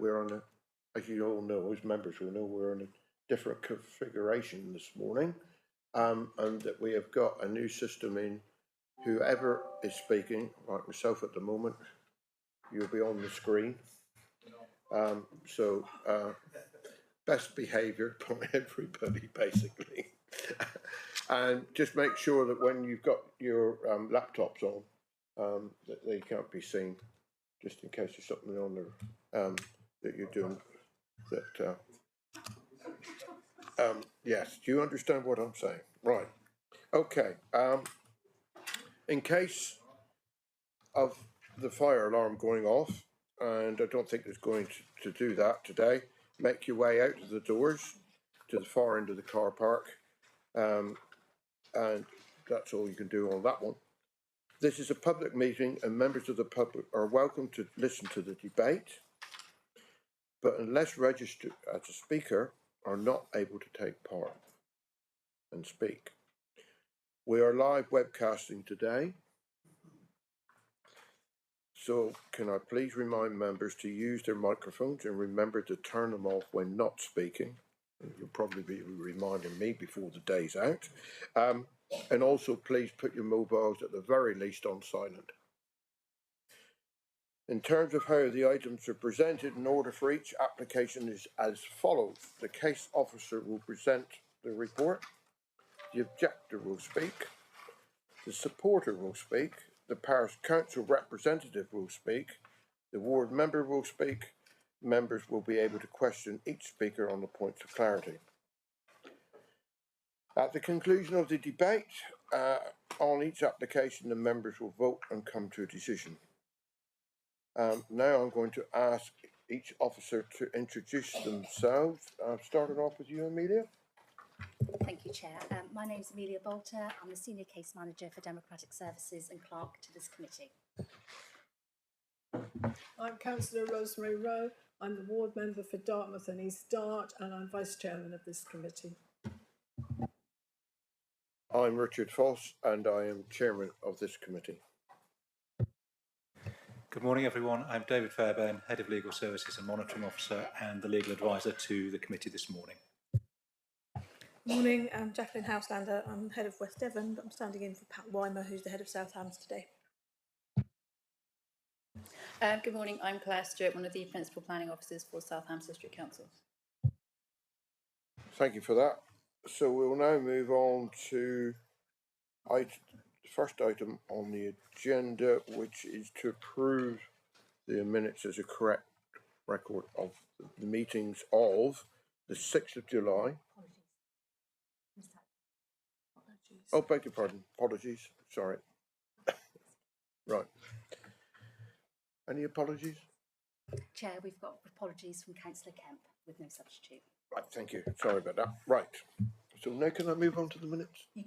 we're on a, as you all know, as members will know, we're on a different configuration this morning, and that we have got a new system in. Whoever is speaking, like myself at the moment, you'll be on the screen. So best behaviour by everybody, basically. And just make sure that when you've got your laptops on, that they can't be seen, just in case there's something on there that you're doing. That yes, do you understand what I'm saying? Right. Okay. In case of the fire alarm going off, and I don't think it's going to do that today, make your way out of the doors to the far end of the car park, and that's all you can do on that one. This is a public meeting and members of the public are welcome to listen to the debate, but unless registered as a speaker, are not able to take part and speak. We are live webcasting today, so can I please remind members to use their microphones and remember to turn them off when not speaking. You'll probably be reminding me before the day's out. And also please put your mobiles at the very least on silent. In terms of how the items are presented, in order for each application is as follows. The case officer will present the report, the objector will speak, the supporter will speak, the parish council representative will speak, the ward member will speak, members will be able to question each speaker on the points of clarity. At the conclusion of the debate on each application, the members will vote and come to a decision. Now I'm going to ask each officer to introduce themselves. Starting off with you, Amelia. Thank you, Chair. My name is Amelia Bolter. I'm the Senior Case Manager for Democratic Services and Clerk to this committee. I'm Councillor Rosemary Rowe. I'm the Ward Member for Dartmouth and East Dart, and I'm Vice Chairman of this committee. I'm Richard Foss, and I am Chairman of this committee. Good morning, everyone. I'm David Fairbairn, Head of Legal Services and Monitoring Officer and the Legal Advisor to the committee this morning. Morning, I'm Jacqueline Houselander. I'm Head of West Devon, but I'm standing in for Pat Weimer, who's the Head of South Hams today. Good morning, I'm Claire Stewart, one of the Principal Planning Officers for South Hams District Council. Thank you for that. So we'll now move on to the first item on the agenda, which is to approve the minutes as a correct record of the meetings of the 6th of July. Oh, beg your pardon. Apologies. Sorry. Right. Any apologies? Chair, we've got apologies from Councillor Kemp with no substitute. Right, thank you. Sorry about that. Right. So now can I move on to the minutes? You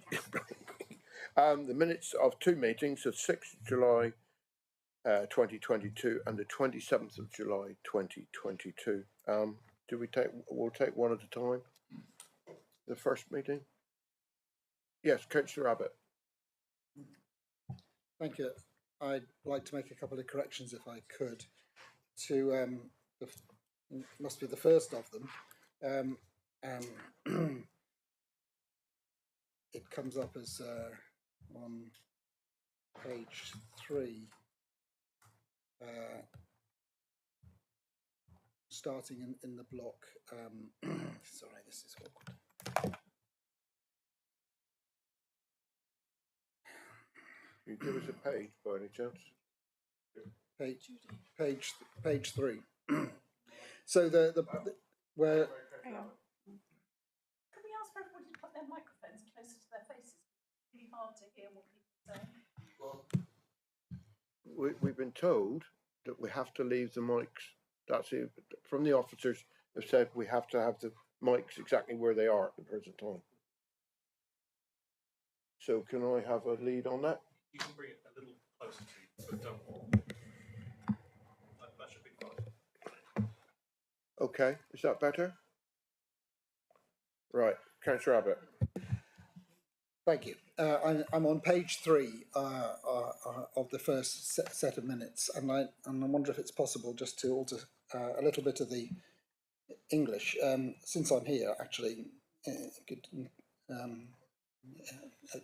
can. The minutes of two meetings, the 6th of July 2022 and the 27th of July 2022. We'll take one at a time. The first meeting. Yes, Councillor Abbott. Thank you. I'd like to make a couple of corrections, if I could, to must be the first of them. It comes up as on page 3, starting in the block. Sorry, this is awkward. Can you give us a page by any chance? Page 3. So the where. Hang on. Can we ask for everybody to put their microphones closer to their faces? It's really hard to hear what people are saying. We've been told that we have to leave the mics. That's it. From the officers have said we have to have the mics exactly where they are at the present time. So can I have a lead on that? You can bring it a little closer to you, but don't. That should be fine. Okay, is that better? Right, Councillor Abbott. Thank you. I'm on page 3 of the first set of minutes, and I wonder if it's possible just to alter a little bit of the English. Since I'm here, actually, could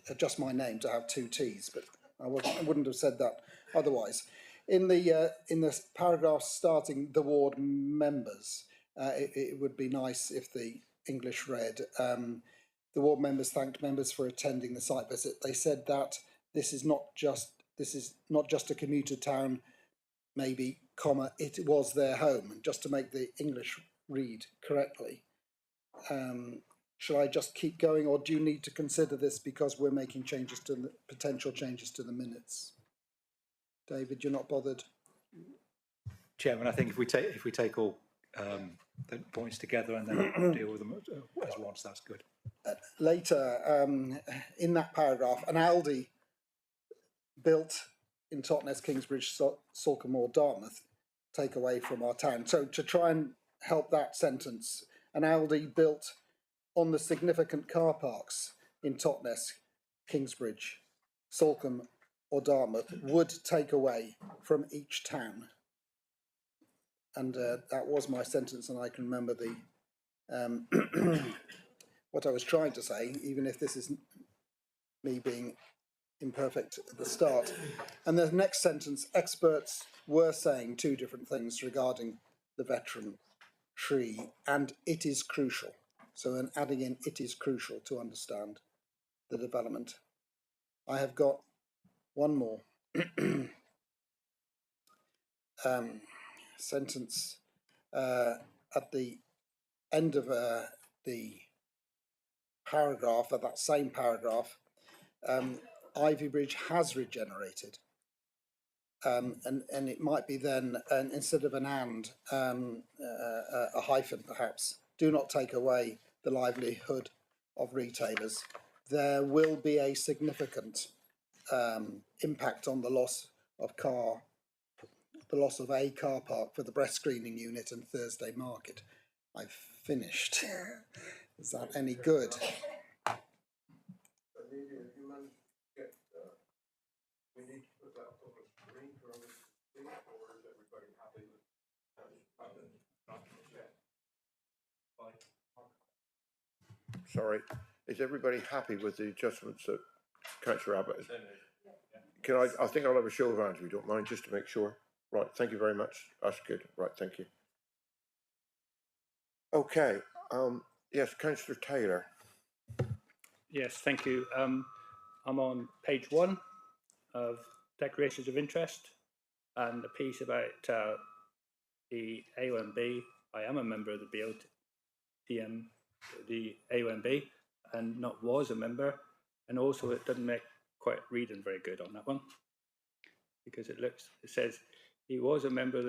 adjust my name to have two T's, but I wouldn't have said that otherwise. In the paragraph starting the ward members, it would be nice if the English read, the ward members thanked members for attending the site visit. They said that this is not just a commuter town, maybe, comma, it was their home, and just to make the English read correctly. Shall I just keep going, or do you need to consider this because we're making changes to the potential changes to the minutes? David, you're not bothered? Chairman, I think if we take all the points together and then deal with them as once, that's good. Later, in that paragraph, an Aldi built in Totnes, Kingsbridge, Salcombe or Dartmouth take away from our town. So to try and help that sentence, an Aldi built on the significant car parks in Totnes, Kingsbridge, Salcombe or Dartmouth would take away from each town. And that was my sentence, and I can remember the what I was trying to say, even if this is me being imperfect at the start. And the next sentence, experts were saying two different things regarding the veteran tree, and it is crucial. So in adding in, it is crucial to understand the development. I have got one more sentence at the end of the paragraph, of that same paragraph. Ivy Bridge has regenerated, and it might be then, instead of an and, a hyphen perhaps. Do not take away the livelihood of retailers. There will be a significant impact on the loss of a car park for the breast screening unit and Thursday market. I've finished. Is that any good? Sorry, is everybody happy with the adjustments that Councillor Abbott has? Can I think I'll have a show of hands if you don't mind, just to make sure. Right, thank you very much. That's good. Right, thank you. Okay, yes, Councillor Taylor. Yes, thank you. I'm on page 1 of Declarations of Interest, and the piece about the AOMB. I am a member of the AOMB, and not was a member, and also it doesn't make quite reading very good on that one, because it says he was a member of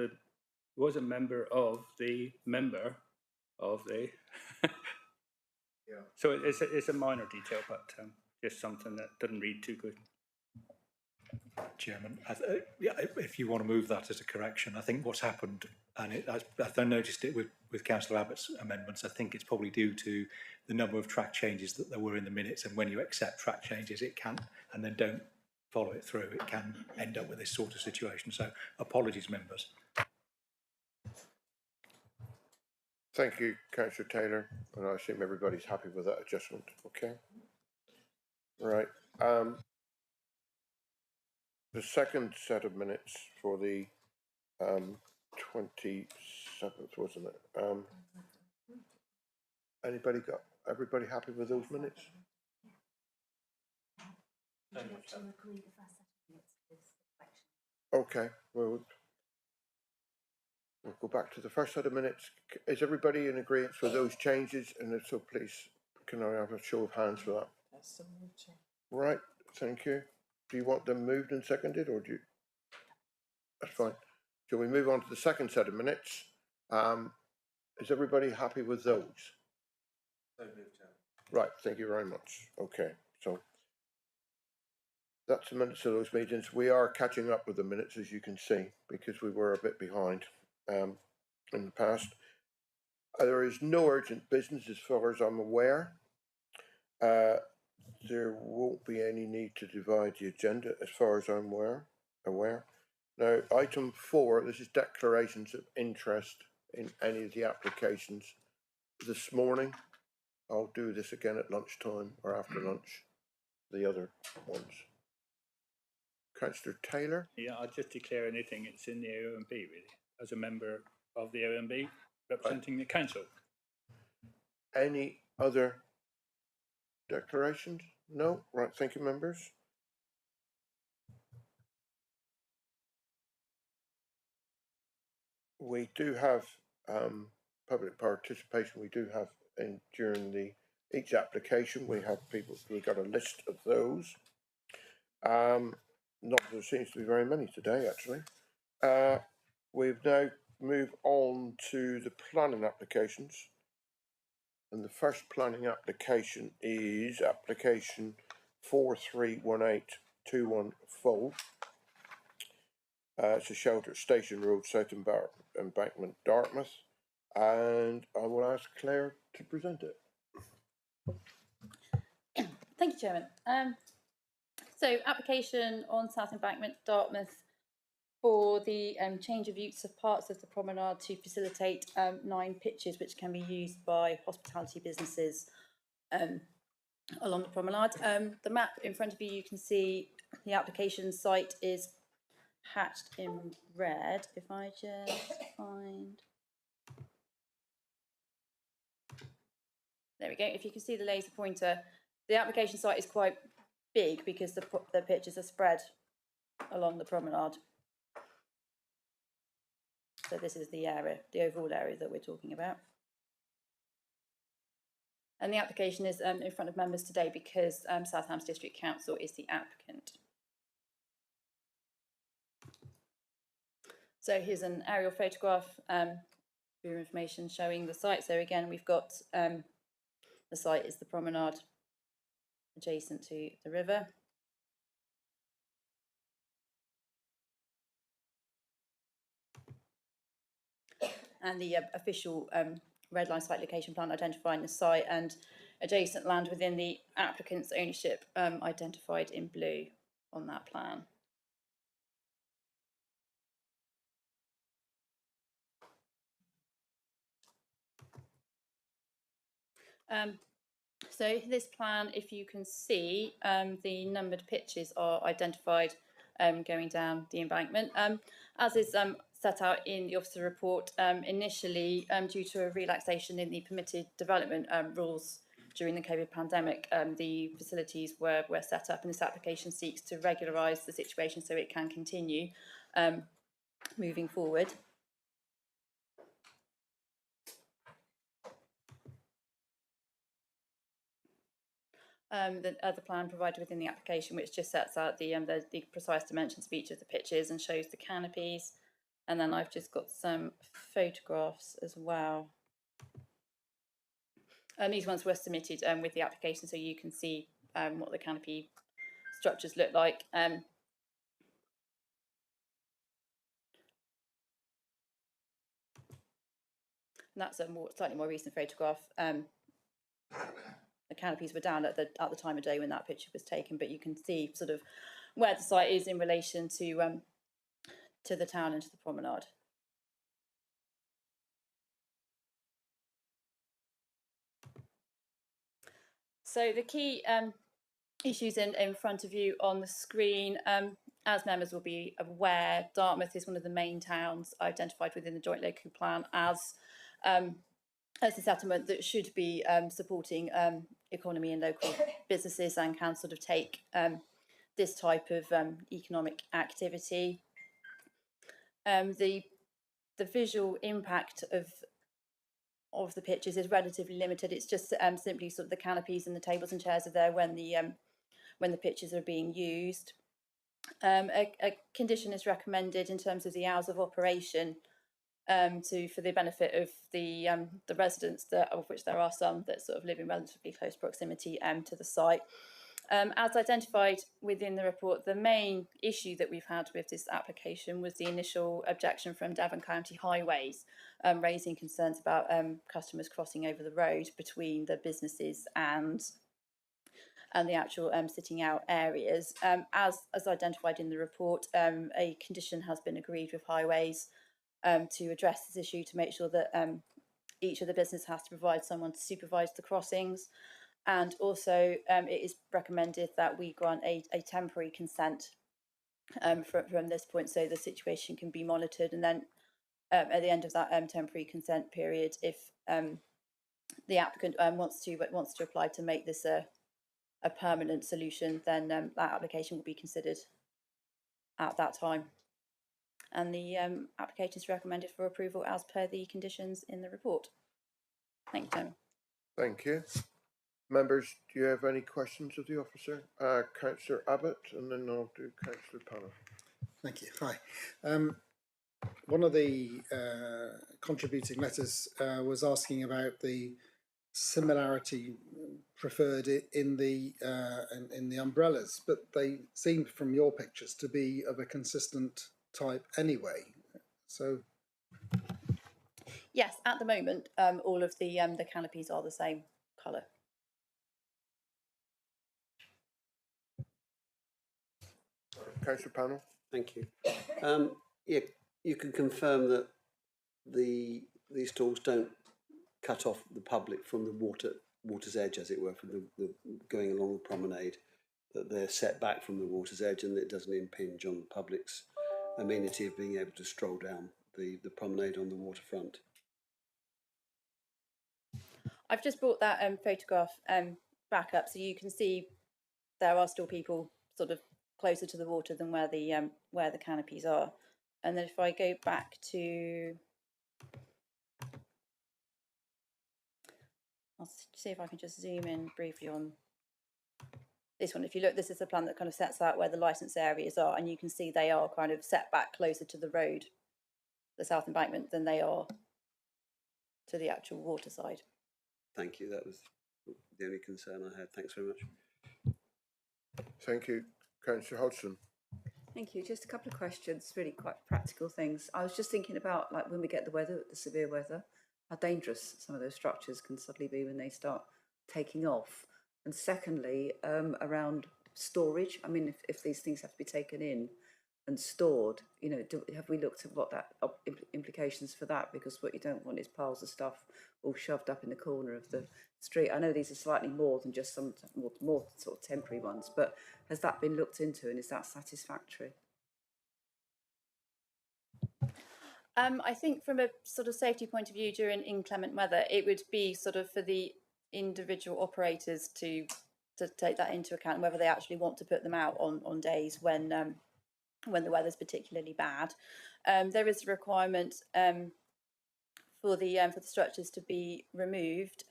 the member of the yeah. So it's a minor detail, but just something that doesn't read too good. Chairman, yeah, if you want to move that as a correction, I think what's happened, and I noticed it with Councillor Abbott's amendments, I think it's probably due to the number of track changes that there were in the minutes, and when you accept track changes, it can, and then don't follow it through, it can end up with this sort of situation. So apologies, members. Thank you, Councillor Taylor, and I assume everybody's happy with that adjustment. Okay. Right. The second set of minutes for the 27th, wasn't it? Everybody happy with those minutes? Okay, well, we'll go back to the first set of minutes. Is everybody in agreement with those changes? And if so, please, can I have a show of hands for that? Right, thank you. Do you want them moved and seconded, or do you? That's fine. Shall we move on to the second set of minutes? Is everybody happy with those? Right, thank you very much. Okay, so that's the minutes of those meetings. We are catching up with the minutes, as you can see, because we were a bit behind in the past. There is no urgent business as far as I'm aware. There won't be any need to divide the agenda as far as I'm aware. Now, item 4, this is declarations of interest in any of the applications this morning. I'll do this again at lunchtime or after lunch, the other ones. Councillor Taylor? Yeah, I'll just declare anything it's in the OMB really, as a member of the OMB representing the council. Any other declarations? No? Right, thank you, members. We do have public participation. We do have during each application. We have people. We've got a list of those. Not that there seems to be very many today, actually. We've now moved on to the planning applications, and the first planning application is application 431821 it's a shelter at Station Road, South Embankment, Dartmouth, and I will ask Claire to present it. Thank you, Chairman. So, application on South Embankment, Dartmouth, for the change of use of parts of the promenade to facilitate 9 pitches which can be used by hospitality businesses along the promenade. The map in front of you, you can see the application site is hatched in red. If I just find... There we go. If you can see the laser pointer, the application site is quite big because the pitches are spread along the promenade. So this is the area, the overall area that we're talking about. And the application is in front of members today because Southampton District Council is the applicant. So here's an aerial photograph for your information showing the site. So again, we've got the site is the promenade adjacent to the river. And the official red line site location plan identifying the site and adjacent land within the applicant's ownership identified in blue on that plan. So this plan, if you can see, the numbered pitches are identified going down the embankment. As is set out in the officer report, initially due to a relaxation in the permitted development rules during the COVID pandemic, the facilities were set up, and this application seeks to regularise the situation so it can continue moving forward. The other plan provided within the application, which just sets out the precise dimensions of each of the pitches and shows the canopies. And then I've just got some photographs as well. And these ones were submitted with the application, so you can see what the canopy structures look like. And that's a slightly more recent photograph. The canopies were down at the time of day when that picture was taken, but you can see sort of where the site is in relation to the town and to the promenade. So the key issues in front of you on the screen, as members will be aware, Dartmouth is one of the main towns identified within the Joint Local Plan as a settlement that should be supporting economy and local businesses and can sort of take this type of economic activity. The visual impact of the pitches is relatively limited. It's just simply sort of the canopies and the tables and chairs are there when the pitches are being used. A condition is recommended in terms of the hours of operation for the benefit of the residents, of which there are some that sort of live in relatively close proximity to the site. As identified within the report, the main issue that we've had with this application was the initial objection from Devon County Highways, raising concerns about customers crossing over the road between the businesses and the actual sitting out areas. As identified in the report, a condition has been agreed with Highways to address this issue, to make sure that each of the business has to provide someone to supervise the crossings. And also it is recommended that we grant a temporary consent from this point, so the situation can be monitored. And then at the end of that temporary consent period, if the applicant wants to apply to make this a permanent solution, then that application will be considered at that time. And the application is recommended for approval as per the conditions in the report. Thank you, Chairman. Thank you. Members, do you have any questions of the officer? Councillor Abbott, and then I'll do Councillor Panel. Thank you. Hi. One of the contributing letters was asking about the similarity preferred in the umbrellas, but they seem from your pictures to be of a consistent type anyway. So Yes, at the moment, all of the canopies are the same colour. Councillor Panel. Thank you. Yeah, you can confirm that these stalls don't cut off the public from the water's edge, as it were, from the going along the promenade, that they're set back from the water's edge and it doesn't impinge on the public's amenity of being able to stroll down the promenade on the waterfront. I've just brought that photograph back up, so you can see there are still people sort of closer to the water than where the canopies are. And then if I go back to, I'll see if I can just zoom in briefly on this one. If you look, this is a plan that kind of sets out where the licence areas are, and you can see they are kind of set back closer to the road, the south embankment, than they are to the actual water side. Thank you. That was the only concern I had. Thanks very much. Thank you. Councillor Hodgson. Thank you. Just a couple of questions, really quite practical things. I was just thinking about, like, when we get the weather, the severe weather, how dangerous some of those structures can suddenly be when they start taking off. And secondly, around storage. I mean, if these things have to be taken in and stored, you know, have we looked at what that implications for that? Because what you don't want is piles of stuff all shoved up in the corner of the street. I know these are slightly more than just some more sort of temporary ones, but has that been looked into, and is that satisfactory? I think from a sort of safety point of view during inclement weather, it would be sort of for the individual operators to take that into account, whether they actually want to put them out on days when the weather's particularly bad. There is a requirement for the structures to be removed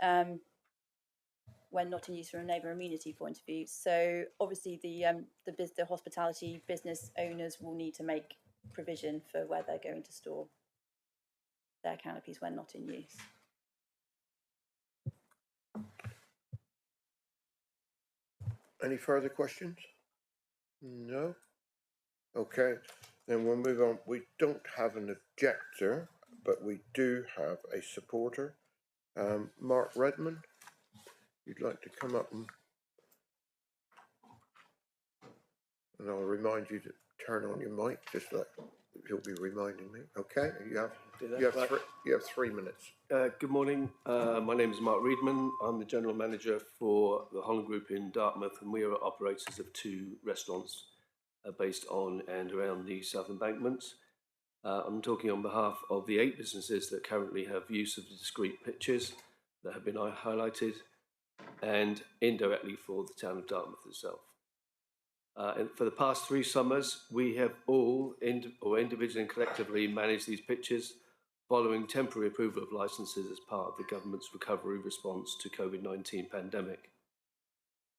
when not in use from a neighbour amenity point of view. So obviously the hospitality business owners will need to make provision for where they're going to store their canopies when not in use. Any further questions? No? Okay, then we'll move on. We don't have an objector, but we do have a supporter. Mark Redmond, you'd like to come up and I'll remind you to turn on your mic, just like he'll be reminding me. Okay, you have 3 minutes. Good morning. My name is Mark Reedman. I'm the General Manager for the Holland Group in Dartmouth, and we are operators of 2 restaurants based on and around the South Embankment. I'm talking on behalf of the 8 businesses that currently have use of the discrete pitches that have been highlighted, and indirectly for the town of Dartmouth itself. And for the past 3 summers, we have all, individually and collectively, managed these pitches following temporary approval of licences as part of the government's recovery response to COVID-19 pandemic.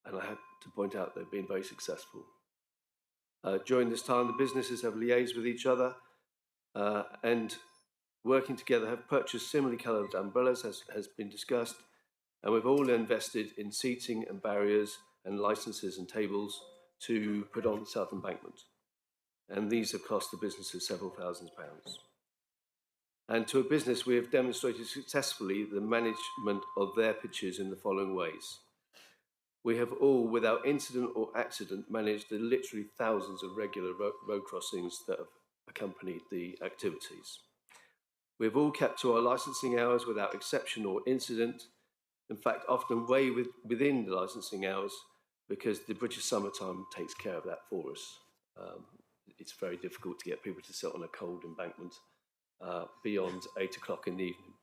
And I have to point out they've been very successful. During this time, the businesses have liaised with each other and working together have purchased similarly coloured umbrellas, as has been discussed, and we've all invested in seating and barriers and licences and tables to put on the South Embankment. And these have cost the businesses several £1000s. And to a business, we have demonstrated successfully the management of their pitches in the following ways. We have all, without incident or accident, managed the literally thousands of regular road crossings that have accompanied the activities. We've all kept to our licensing hours without exception or incident. In fact, often way within the licensing hours, because the British summertime takes care of that for us. It's very difficult to get people to sit on a cold embankment beyond 8 o'clock in the evening.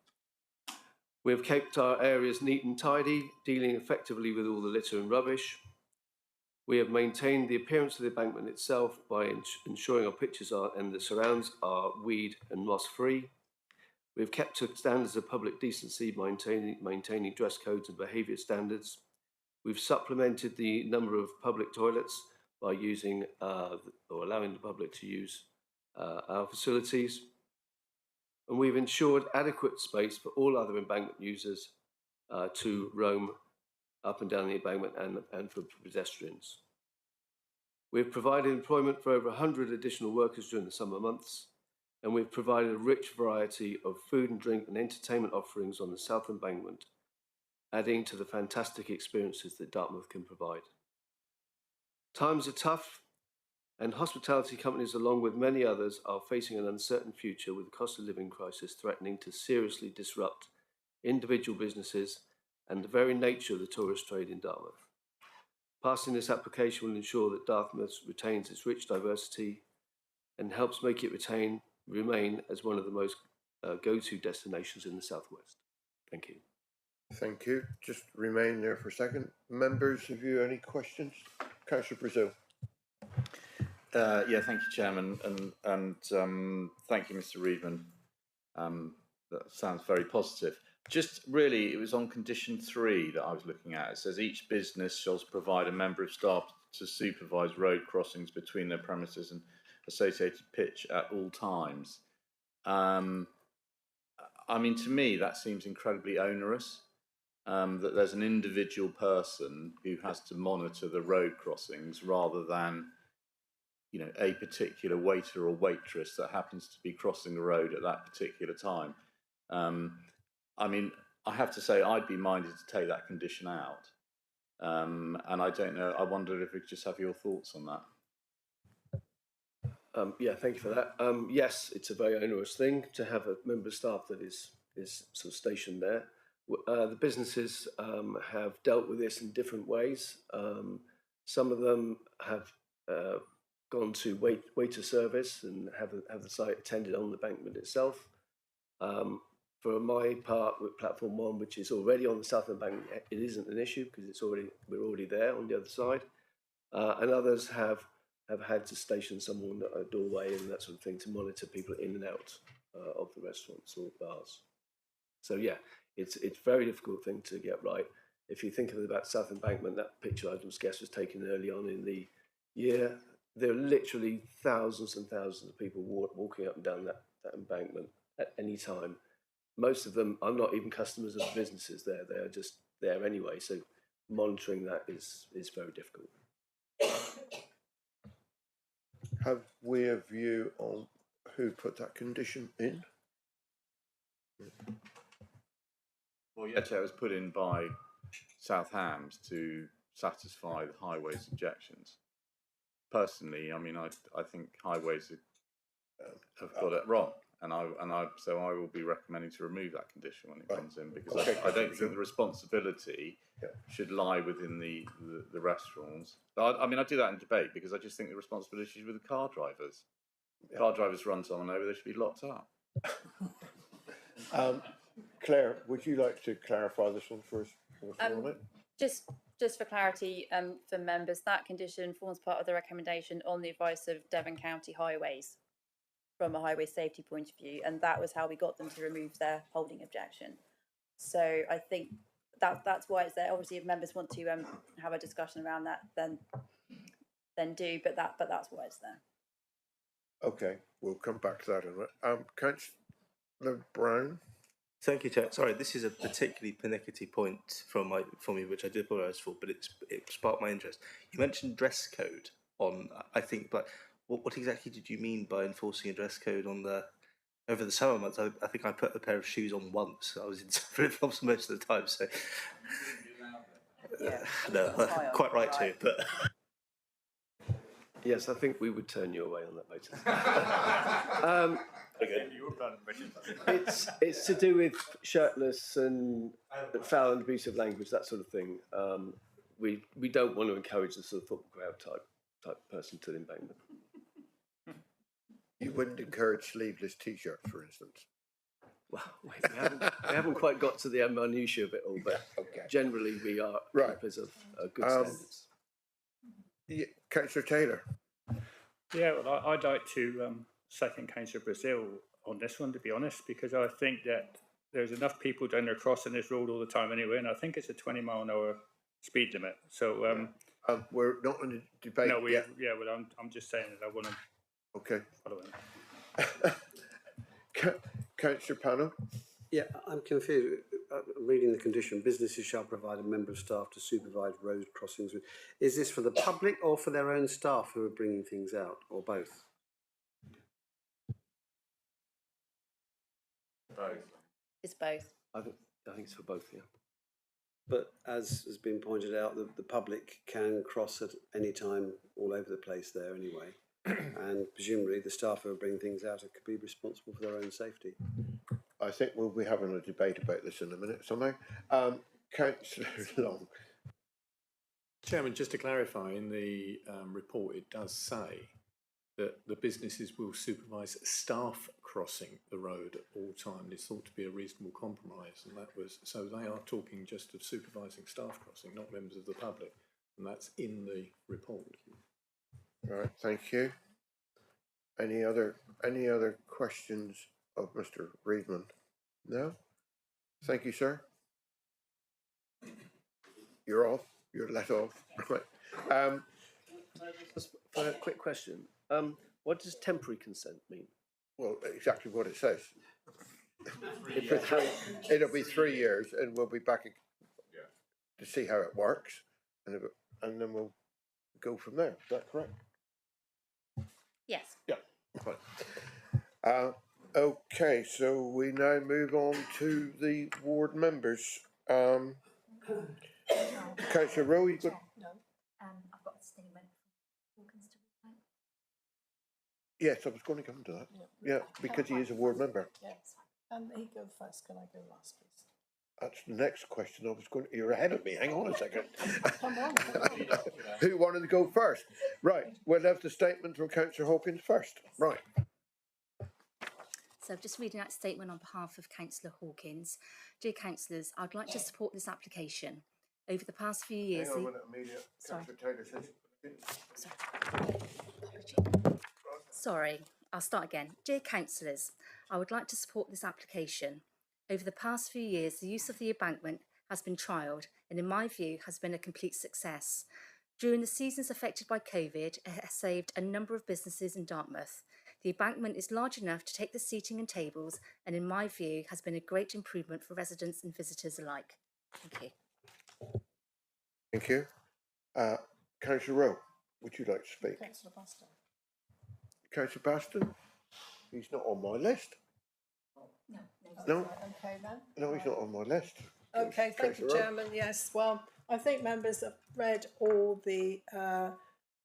We've kept our areas neat and tidy, dealing effectively with all the litter and rubbish. We have maintained the appearance of the embankment itself by ensuring our pitches and the surrounds are weed and moss free. We've kept to standards of public decency, maintaining dress codes and behaviour standards. We've supplemented the number of public toilets by using or allowing the public to use our facilities. And we've ensured adequate space for all other embankment users to roam up and down the embankment and for pedestrians. We've provided employment for over 100 additional workers during the summer months, and we've provided a rich variety of food and drink and entertainment offerings on the South Embankment, adding to the fantastic experiences that Dartmouth can provide. Times are tough, and hospitality companies, along with many others, are facing an uncertain future with the cost of living crisis threatening to seriously disrupt individual businesses and the very nature of the tourist trade in Dartmouth. Passing this application will ensure that Dartmouth retains its rich diversity and helps make it remain as one of the most go-to destinations in the Southwest. Thank you. Thank you. Just remain there for a second. Members, have you any questions? Councillor Brazil. Yeah, thank you, Chairman, and thank you, Mr. Reedman. That sounds very positive. Just really, it was on condition 3 that I was looking at. It says each business shall provide a member of staff to supervise road crossings between their premises and associated pitch at all times. I mean, to me, that seems incredibly onerous. That there's an individual person who has to monitor the road crossings rather than, you know, a particular waiter or waitress that happens to be crossing the road at that particular time. I mean, I have to say I'd be minded to take that condition out. And I don't know, I wondered if we could just have your thoughts on that. Yeah, thank you for that. Yes, it's a very onerous thing to have a member of staff that is sort of stationed there. The businesses have dealt with this in different ways. Some of them have gone to waiter service and have the site attended on the embankment itself. For my part, with Platform 1, which is already on the South Embankment, it isn't an issue because we're already there on the other side. And others have had to station someone at a doorway and that sort of thing to monitor people in and out of the restaurants or bars. So yeah, it's a very difficult thing to get right. If you think about South Embankment, that picture I just guess was taken early on in the year. There are literally thousands and thousands of people walking up and down that embankment at any time. Most of them are not even customers of the businesses there. They are just there anyway. So monitoring that is very difficult. Have we a view on who put that condition in? Well, yeah, Chair, it was put in by South Hams to satisfy the Highways objections. Personally, I mean, I think Highways have got it wrong, so I will be recommending to remove that condition when it comes in, because I don't think the responsibility should lie within the restaurants. I mean, I do that in debate because I just think the responsibility is with the car drivers. Car drivers run someone over, they should be locked up. Claire, would you like to clarify this one for us? Just for clarity, for members, that condition forms part of the recommendation on the advice of Devon County Highways from a highway safety point of view, and that was how we got them to remove their holding objection. So I think that's why it's there. Obviously, if members want to have a discussion around that, then do. But that's why it's there. Okay, we'll come back to that in a minute. Councillor Brown. Thank you, Chair. Sorry, this is a particularly pernickety point from me, which I do apologise for, but it sparked my interest. You mentioned dress code on, I think, but what exactly did you mean by enforcing a dress code on over the summer months? I think I put a pair of shoes on once. I was in flip-flops most of the time, so no, quite right too. But yes, I think we would turn you away on that basis. It's to do with shirtless and foul and abusive language, that sort of thing. We don't want to encourage the sort of football crowd type person to the embankment. You wouldn't encourage sleeveless T-shirts, for instance. Well, we haven't quite got to the minutiae of it all, but generally we are keepers of good standards. Yeah, Councillor Taylor. Yeah, well, I'd like to second Councillor Brazil on this one, to be honest, because I think that there's enough people down there crossing this road all the time anyway, and I think it's a 20-mile-an-hour speed limit. So we're not in a debate. No, yeah, well, I'm just saying that I want to follow him. Councillor Pano. Yeah, I'm confused. Reading the condition, businesses shall provide a member of staff to supervise road crossings. Is this for the public or for their own staff who are bringing things out, or both? Both. It's both. I think it's for both, yeah. But as has been pointed out, the public can cross at any time all over the place there anyway. And presumably the staff who are bringing things out could be responsible for their own safety. I think we'll be having a debate about this in a minute somehow. Councillor Long. Chairman, just to clarify, in the report it does say that the businesses will supervise staff crossing the road at all times. It's thought to be a reasonable compromise, and that was, so they are talking just of supervising staff crossing, not members of the public, and that's in the report. Right, thank you. Any other questions of Mr. Reedman? No? Thank you, sir. You're off. You're let off. Right. Just a quick question. What does temporary consent mean? Well, exactly what it says. It'll be 3 years, and we'll be back to see how it works, and then we'll go from there. Is that correct? Yes. Yeah. Right. Okay, so we now move on to the ward members. Councillor Rowe, you got? No. I've got a statement from Hawkins to read. Yes, I was going to come to that. Yeah, because he is a ward member. Yes. He go first. Can I go last, please? That's the next question. I was going to, you're ahead of me. Hang on a second. Come on. Who wanted to go first? Right. We'll have the statement from Councillor Hawkins first. Right. So I'm just reading out a statement on behalf of Councillor Hawkins. Dear councillors, I'd like to support this application. Over the past few years... Hang on a minute, Amelia. Councillor Taylor says... Sorry, I'll start again. Dear councillors, I would like to support this application. Over the past few years, the use of the embankment has been trialled and, in my view, has been a complete success. During the seasons affected by COVID, it has saved a number of businesses in Dartmouth. The embankment is large enough to take the seating and tables and, in my view, has been a great improvement for residents and visitors alike. Thank you. Thank you. Councillor Rowe, would you like to speak? Councillor Baston. Councillor Baston? He's not on my list. No? Okay then. No, he's not on my list. Okay, thank you, Chairman. Yes, well, I think members have read all the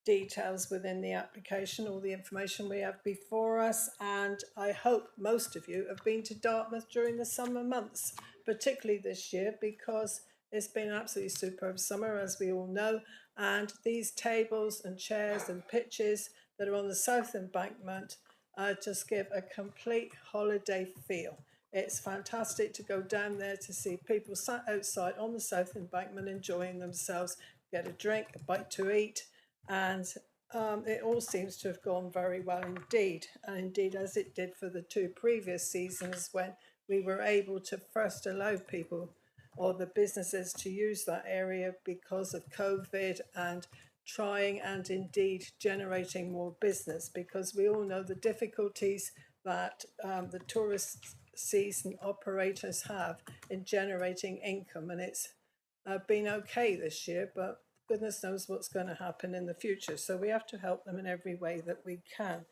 details within the application, all the information we have before us, and I hope most of you have been to Dartmouth during the summer months, particularly this year, because it's been an absolutely superb summer, as we all know, and these tables and chairs and pitches that are on the South Embankment just give a complete holiday feel. It's fantastic to go down there to see people sat outside on the South Embankment enjoying themselves, get a drink, a bite to eat, and it all seems to have gone very well indeed. And indeed, as it did for the 2 previous seasons when we were able to first allow people or the businesses to use that area because of COVID and trying and indeed generating more business, because we all know the difficulties that the tourist season operators have in generating income, and it's been okay this year, but goodness knows what's going to happen in the future, so we have to help them in every way that we can.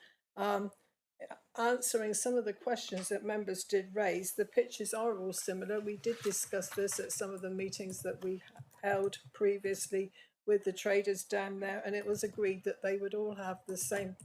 Answering some of the questions that members did raise, the pitches are all similar. We did discuss this at some of the meetings that we held previously with the traders down there, and it was agreed that they would all have the same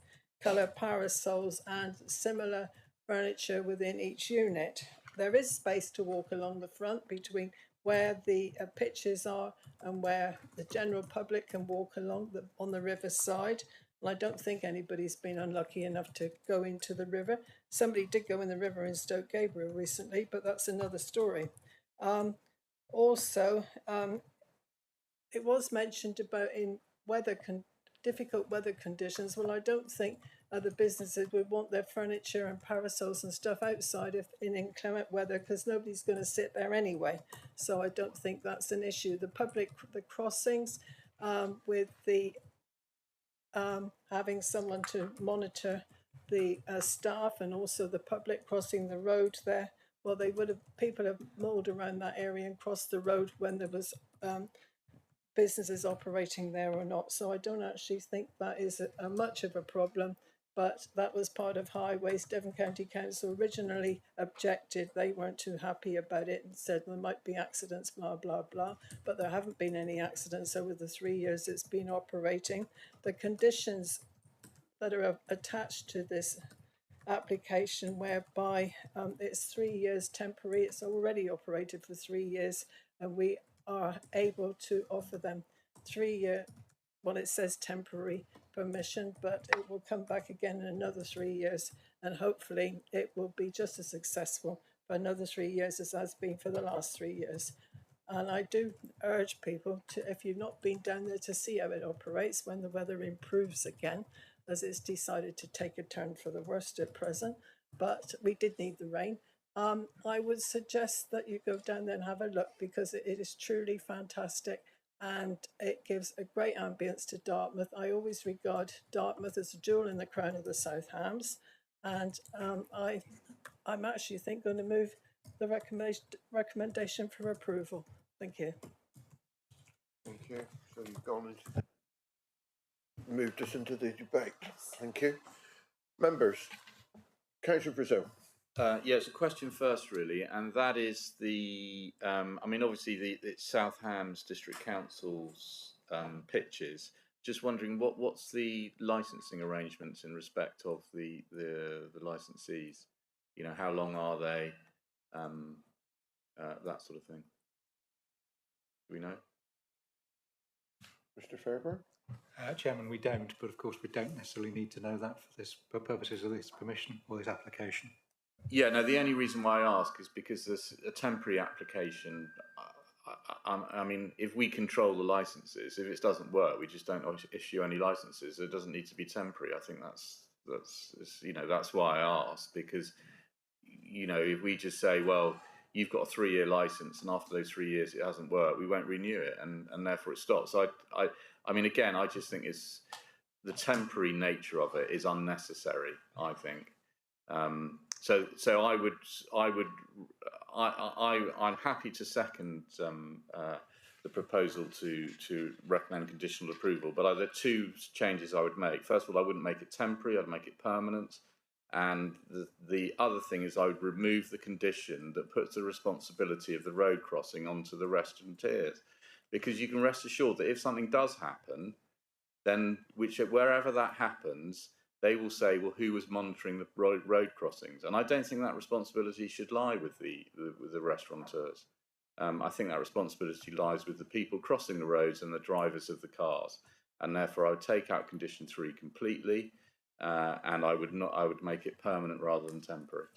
colour parasols and similar furniture within each unit. There is space to walk along the front between where the pitches are and where the general public can walk along on the river side. And I don't think anybody's been unlucky enough to go into the river. Somebody did go in the river in Stoke Gabriel recently, but that's another story. Also, it was mentioned about in difficult weather conditions. Well, I don't think other businesses would want their furniture and parasols and stuff outside if in inclement weather, because nobody's going to sit there anyway. So I don't think that's an issue. The crossings, with the having someone to monitor the staff and also the public crossing the road there. Well, people have mulled around that area and crossed the road when there was businesses operating there or not. So I don't actually think that is a much of a problem, but that was part of Highways. Devon County Council originally objected. They weren't too happy about it and said there might be accidents, blah, blah, blah. But there haven't been any accidents over the 3 years it's been operating. The conditions that are attached to this application, whereby it's 3 years temporary, it's already operated for 3 years, and we are able to offer them 3 year, well, it says temporary permission, but it will come back again in another 3 years, and hopefully it will be just as successful for another 3 years as has been for the last 3 years. And I do urge people to, if you've not been down there, to see how it operates when the weather improves again, as it's decided to take a turn for the worst at present. But we did need the rain. I would suggest that you go down there and have a look, because it is truly fantastic and it gives a great ambience to Dartmouth. I always regard Dartmouth as a jewel in the crown of the South Hams, and I'm actually going to move the recommendation for approval. Thank you. Thank you. So you've moved us into the debate. Thank you. Members, Councillor Brazil. Yeah, it's a question first, really, and that is I mean, obviously, it's South Hams District Council's pitches. Just wondering what's the licensing arrangements in respect of the licensees? You know, how long are they? That sort of thing. Do we know? Mr. Fairburn? Chairman, we don't, but of course we don't necessarily need to know that for purposes of this permission or this application. Yeah, no, the only reason why I ask is because there's a temporary application. I mean, if we control the licenses, if it doesn't work, we just don't issue any licenses. It doesn't need to be temporary. I think that's why I asked, because, you know, if we just say, well, you've got a 3-year license, and after those 3 years it hasn't worked, we won't renew it, and therefore it stops. So I mean, again, I just think it's the temporary nature of it is unnecessary, I think. So I'm happy to second the proposal to recommend conditional approval, but there are 2 changes I would make. First of all, I wouldn't make it temporary, I'd make it permanent. And the other thing is I would remove the condition that puts the responsibility of the road crossing onto the restaurateurs, because you can rest assured that if something does happen, then wherever that happens, they will say, well, who was monitoring the road crossings? And I don't think that responsibility should lie with the restaurateurs. I think that responsibility lies with the people crossing the roads and the drivers of the cars. And therefore, I would take out condition 3 completely, and I would make it permanent rather than temporary.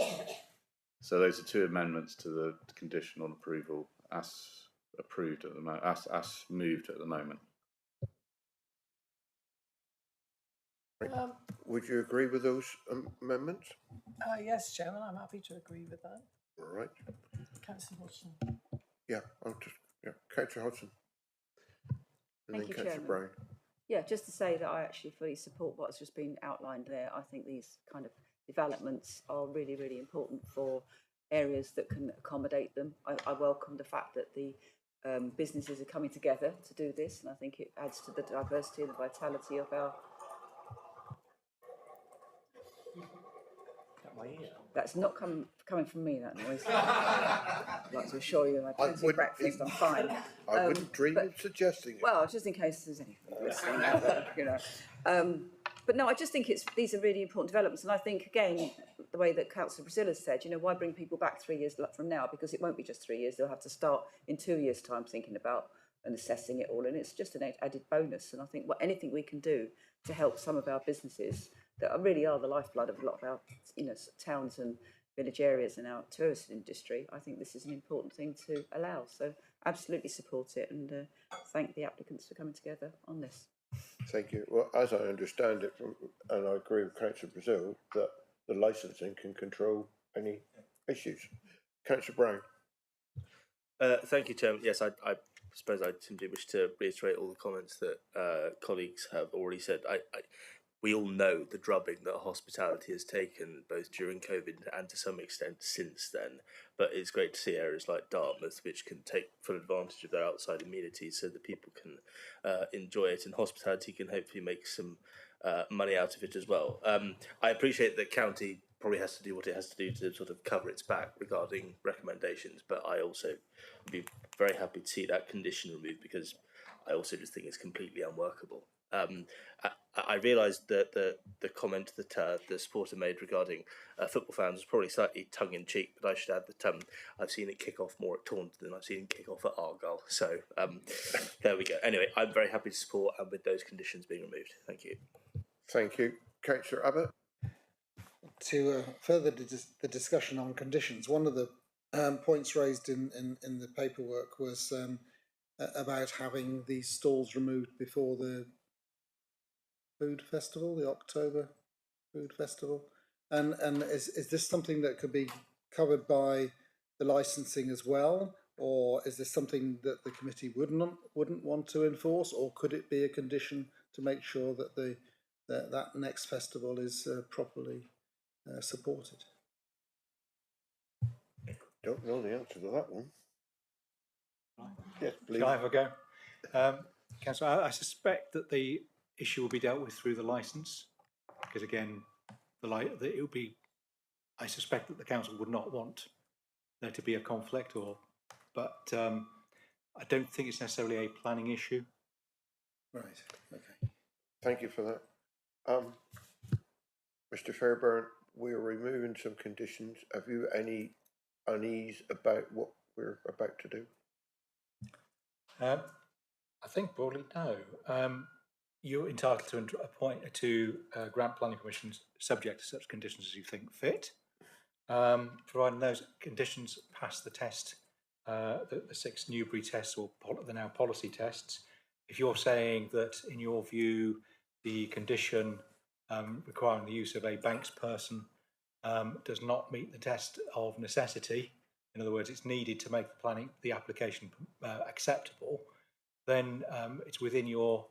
So those are 2 amendments to the conditional approval as approved at the moment, as moved at the moment. Would you agree with those amendments? Yes, Chairman, I'm happy to agree with that. All right. Councillor Hodgson. Yeah, Councillor Hodgson. And Thank you, Councillor Chairman. Brown. Yeah, just to say that I actually fully support what's just been outlined there. I think these kind of developments are really, really important for areas that can accommodate them. I welcome the fact that the businesses are coming together to do this, and I think it adds to the diversity and the vitality of our... That's not coming from me, that noise. I'd like to assure you, I don't see breakfast, I'm fine. I wouldn't dream of suggesting it. Well, just in case there's anything listening out there, you know. But no, I just think these are really important developments, and I think, again, the way that Councillor Brazil has said, you know, why bring people back 3 years from now? Because it won't be just 3 years. They'll have to start in 2 years' time thinking about and assessing it all. And it's just an added bonus. And I think anything we can do to help some of our businesses that really are the lifeblood of a lot of our, you know, towns and village areas and our tourist industry, I think this is an important thing to allow. So absolutely support it, and thank the applicants for coming together on this. Thank you. Well, as I understand it, and I agree with Councillor Brazil, that the licensing can control any issues. Councillor Brown. Thank you, Chairman. Yes, I suppose I simply wish to reiterate all the comments that colleagues have already said. We all know the drubbing that hospitality has taken both during COVID and to some extent since then. But it's great to see areas like Dartmouth which can take full advantage of their outside amenities so that people can enjoy it, and hospitality can hopefully make some money out of it as well. I appreciate that county probably has to do what it has to do to sort of cover its back regarding recommendations, but I also would be very happy to see that condition removed, because I also just think it's completely unworkable. I realised that the comment that the supporter made regarding football fans was probably slightly tongue-in-cheek, but I should add that I've seen it kick off more at Taunton than I've seen it kick off at Argyle. So there we go. Anyway, I'm very happy to support, and with those conditions being removed. Thank you. Thank you. Councillor Abbott. To further the discussion on conditions, one of the points raised in the paperwork was about having these stalls removed before the food festival, the October food festival, and is this something that could be covered by the licensing as well, or is this something that the committee wouldn't want to enforce, or could it be a condition to make sure that that next festival is properly supported? Don't know the answer to that one. Yes, please. Shall I have a go? Councillor, I suspect that the issue will be dealt with through the licence, because again, it would be. I suspect that the council would not want there to be a conflict, but I don't think it's necessarily a planning issue. Right. Okay. Thank you for that. Mr. Fairbairn, we are removing some conditions. Have you any unease about what we're about to do? I think broadly no. You're entitled to appoint to grant planning permissions subject to such conditions as you think fit, providing those conditions pass the test, the 6 Newbury tests, or the now policy tests. If you're saying that, in your view, the condition requiring the use of a banksperson does not meet the test of necessity, in other words, it's needed to make the application acceptable, then it's within your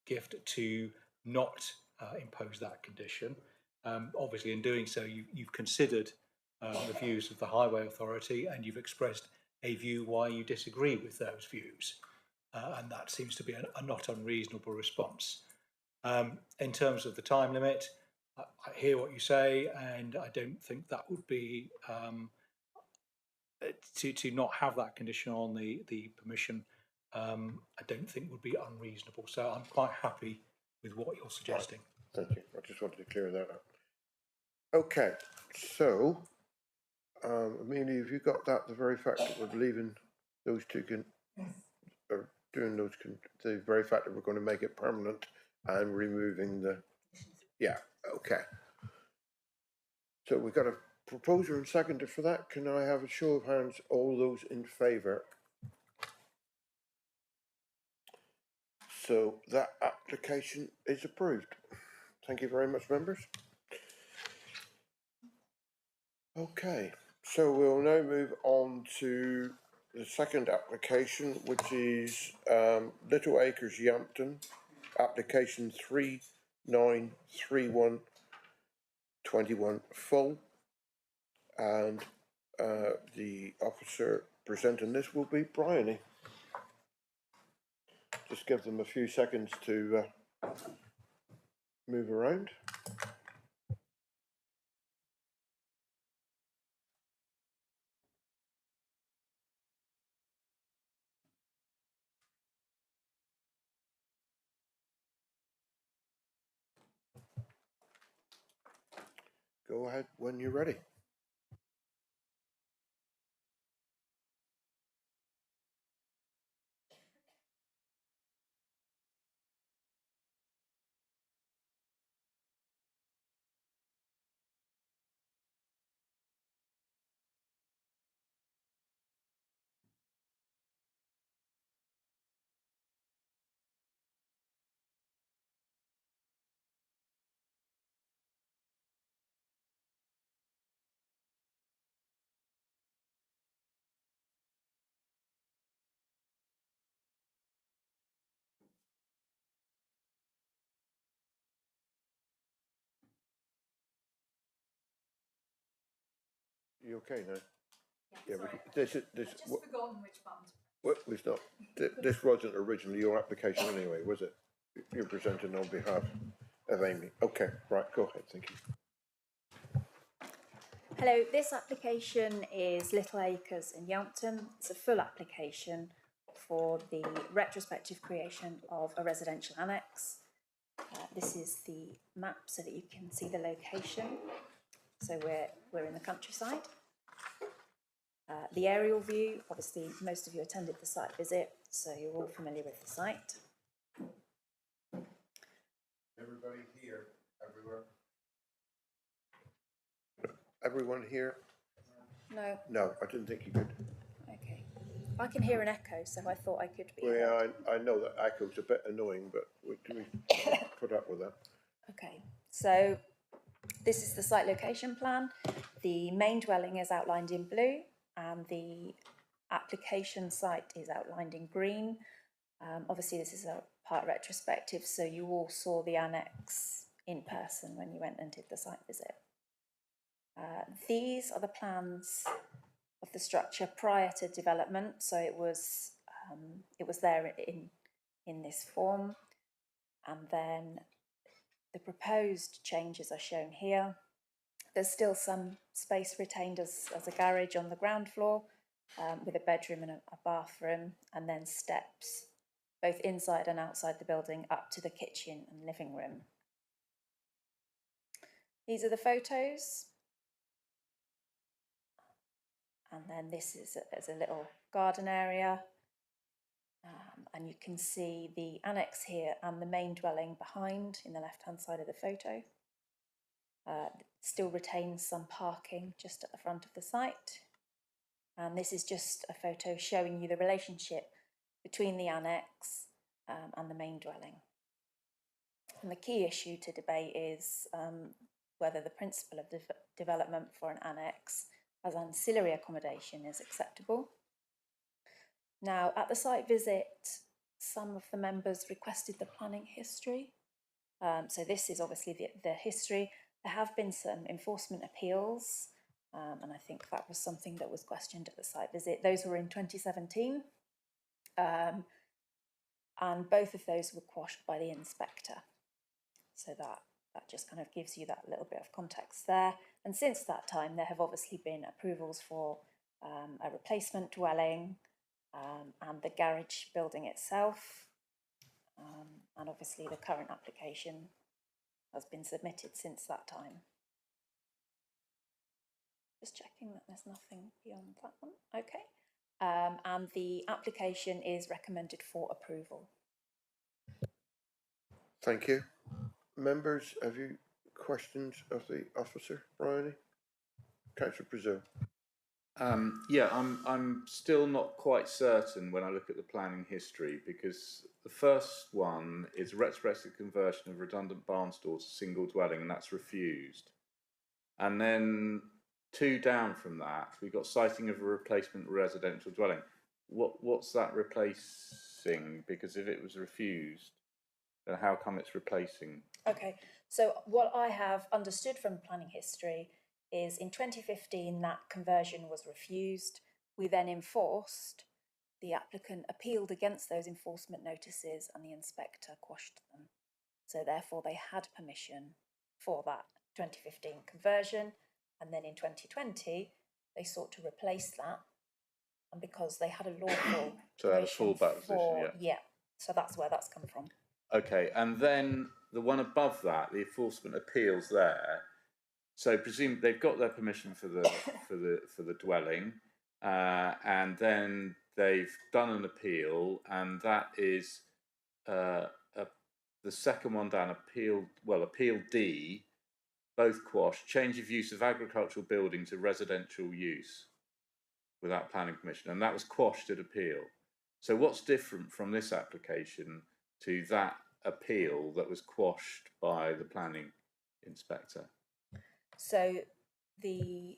gift to not impose that condition. Obviously, in doing so, you've considered the views of the Highway Authority, and you've expressed a view why you disagree with those views, and that seems to be a not unreasonable response. In terms of the time limit, I hear what you say, and I don't think that would be to not have that condition on the permission. I don't think would be unreasonable. So I'm quite happy with what you're suggesting. Thank you. I just wanted to clear that up. Okay, so Amelia, have you got that? The very fact that we're leaving those two or doing those the very fact that we're going to make it permanent and removing the okay. So we've got a proposer and seconder for that. Can I have a show of hands? All those in favour? So that application is approved. Thank you very much, members. Okay, so we'll now move on to the second application, which is Little Acres, Yampton, application 393121 full, and the officer presenting this will be Bryony. Just give them a few seconds to move around. go ahead when you're ready. You okay now? Yeah, this Forgotten which button. was not. This wasn't originally your application anyway, was it? You're presenting on behalf of Amy. Okay, right. Go ahead. Thank you. Hello, this application is Little Acres in Yampton. It's a full application for the retrospective creation of a residential annex. This is the map so that you can see the location. So we're in the countryside. The aerial view, obviously most of you attended the site visit, so you're all familiar with the site. Everybody here, everywhere. Everyone here? No. No, I didn't think you could. Okay. I can hear an echo, so I thought I could be. Well, yeah, I know that echo's a bit annoying, but we put up with that. Okay, so this is the site location plan. The main dwelling is outlined in blue, and the application site is outlined in green. Obviously, this is a part retrospective, so you all saw the annex in person when you went and did the site visit. These are the plans of the structure prior to development, so it was there in this form, and then the proposed changes are shown here. There's still some space retained as a garage on the ground floor, with a bedroom and a bathroom, and then steps both inside and outside the building up to the kitchen and living room. These are the photos. And then this is a little garden area. And you can see the annex here and the main dwelling behind in the left-hand side of the photo. Still retains some parking just at the front of the site. And this is just a photo showing you the relationship between the annex and the main dwelling. And the key issue to debate is whether the principle of development for an annex as ancillary accommodation is acceptable. Now, at the site visit, some of the members requested the planning history. So this is obviously the history. There have been some enforcement appeals, and I think that was something that was questioned at the site visit. Those were in 2017, and both of those were quashed by the inspector. So that just kind of gives you that little bit of context there. And since that time, there have obviously been approvals for a replacement dwelling and the garage building itself. And obviously the current application has been submitted since that time. Just checking that there's nothing beyond that one. Okay. And the application is recommended for approval. Thank you. Members, have you questions of the officer, Bryony? Councillor Brazil. Yeah, I'm still not quite certain when I look at the planning history, because the first one is retrospective conversion of redundant barn stores to single dwelling, and that's refused. And then 2 down from that, we've got citing of a replacement residential dwelling. What's that replacing? Because if it was refused, then how come it's replacing? Okay, so what I have understood from planning history is in 2015 that conversion was refused. We then enforced. The applicant appealed against those enforcement notices and the inspector quashed them. So therefore they had permission for that 2015 conversion, and then in 2020 they sought to replace that, and because they had a lawful so they had a fallback position, yeah, so that's where that's come from. Okay, and then the one above that, the enforcement appeals there. So presume they've got their permission for the dwelling, and then they've done an appeal, and that is the second one down. Appeal D, both quashed. Change of use of agricultural building to residential use without planning permission, and that was quashed at appeal. So what's different from this application to that appeal that was quashed by the planning inspector? So the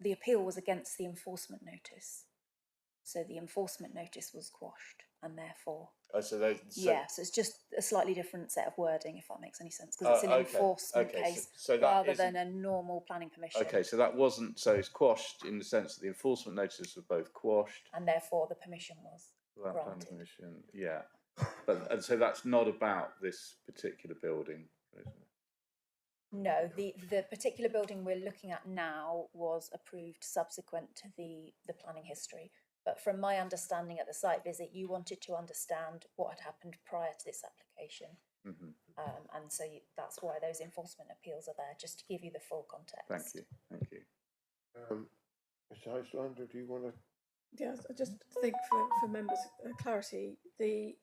appeal was against the enforcement notice. So the enforcement notice was quashed, and therefore, so it's just a slightly different set of wording, if that makes any sense, because it's an enforcement case rather than a normal planning permission. Okay, so that wasn't, so it's quashed in the sense that the enforcement notices were both quashed, and therefore the permission was granted. Planning permission, yeah, and so that's not about this particular building, isn't it? No, the particular building we're looking at now was approved subsequent to the planning history. But from my understanding at the site visit, you wanted to understand what had happened prior to this application. And so that's why those enforcement appeals are there, just to give you the full context. Thank you. Mr. Icelander, do you want to? Yes, I just think for members' clarity, the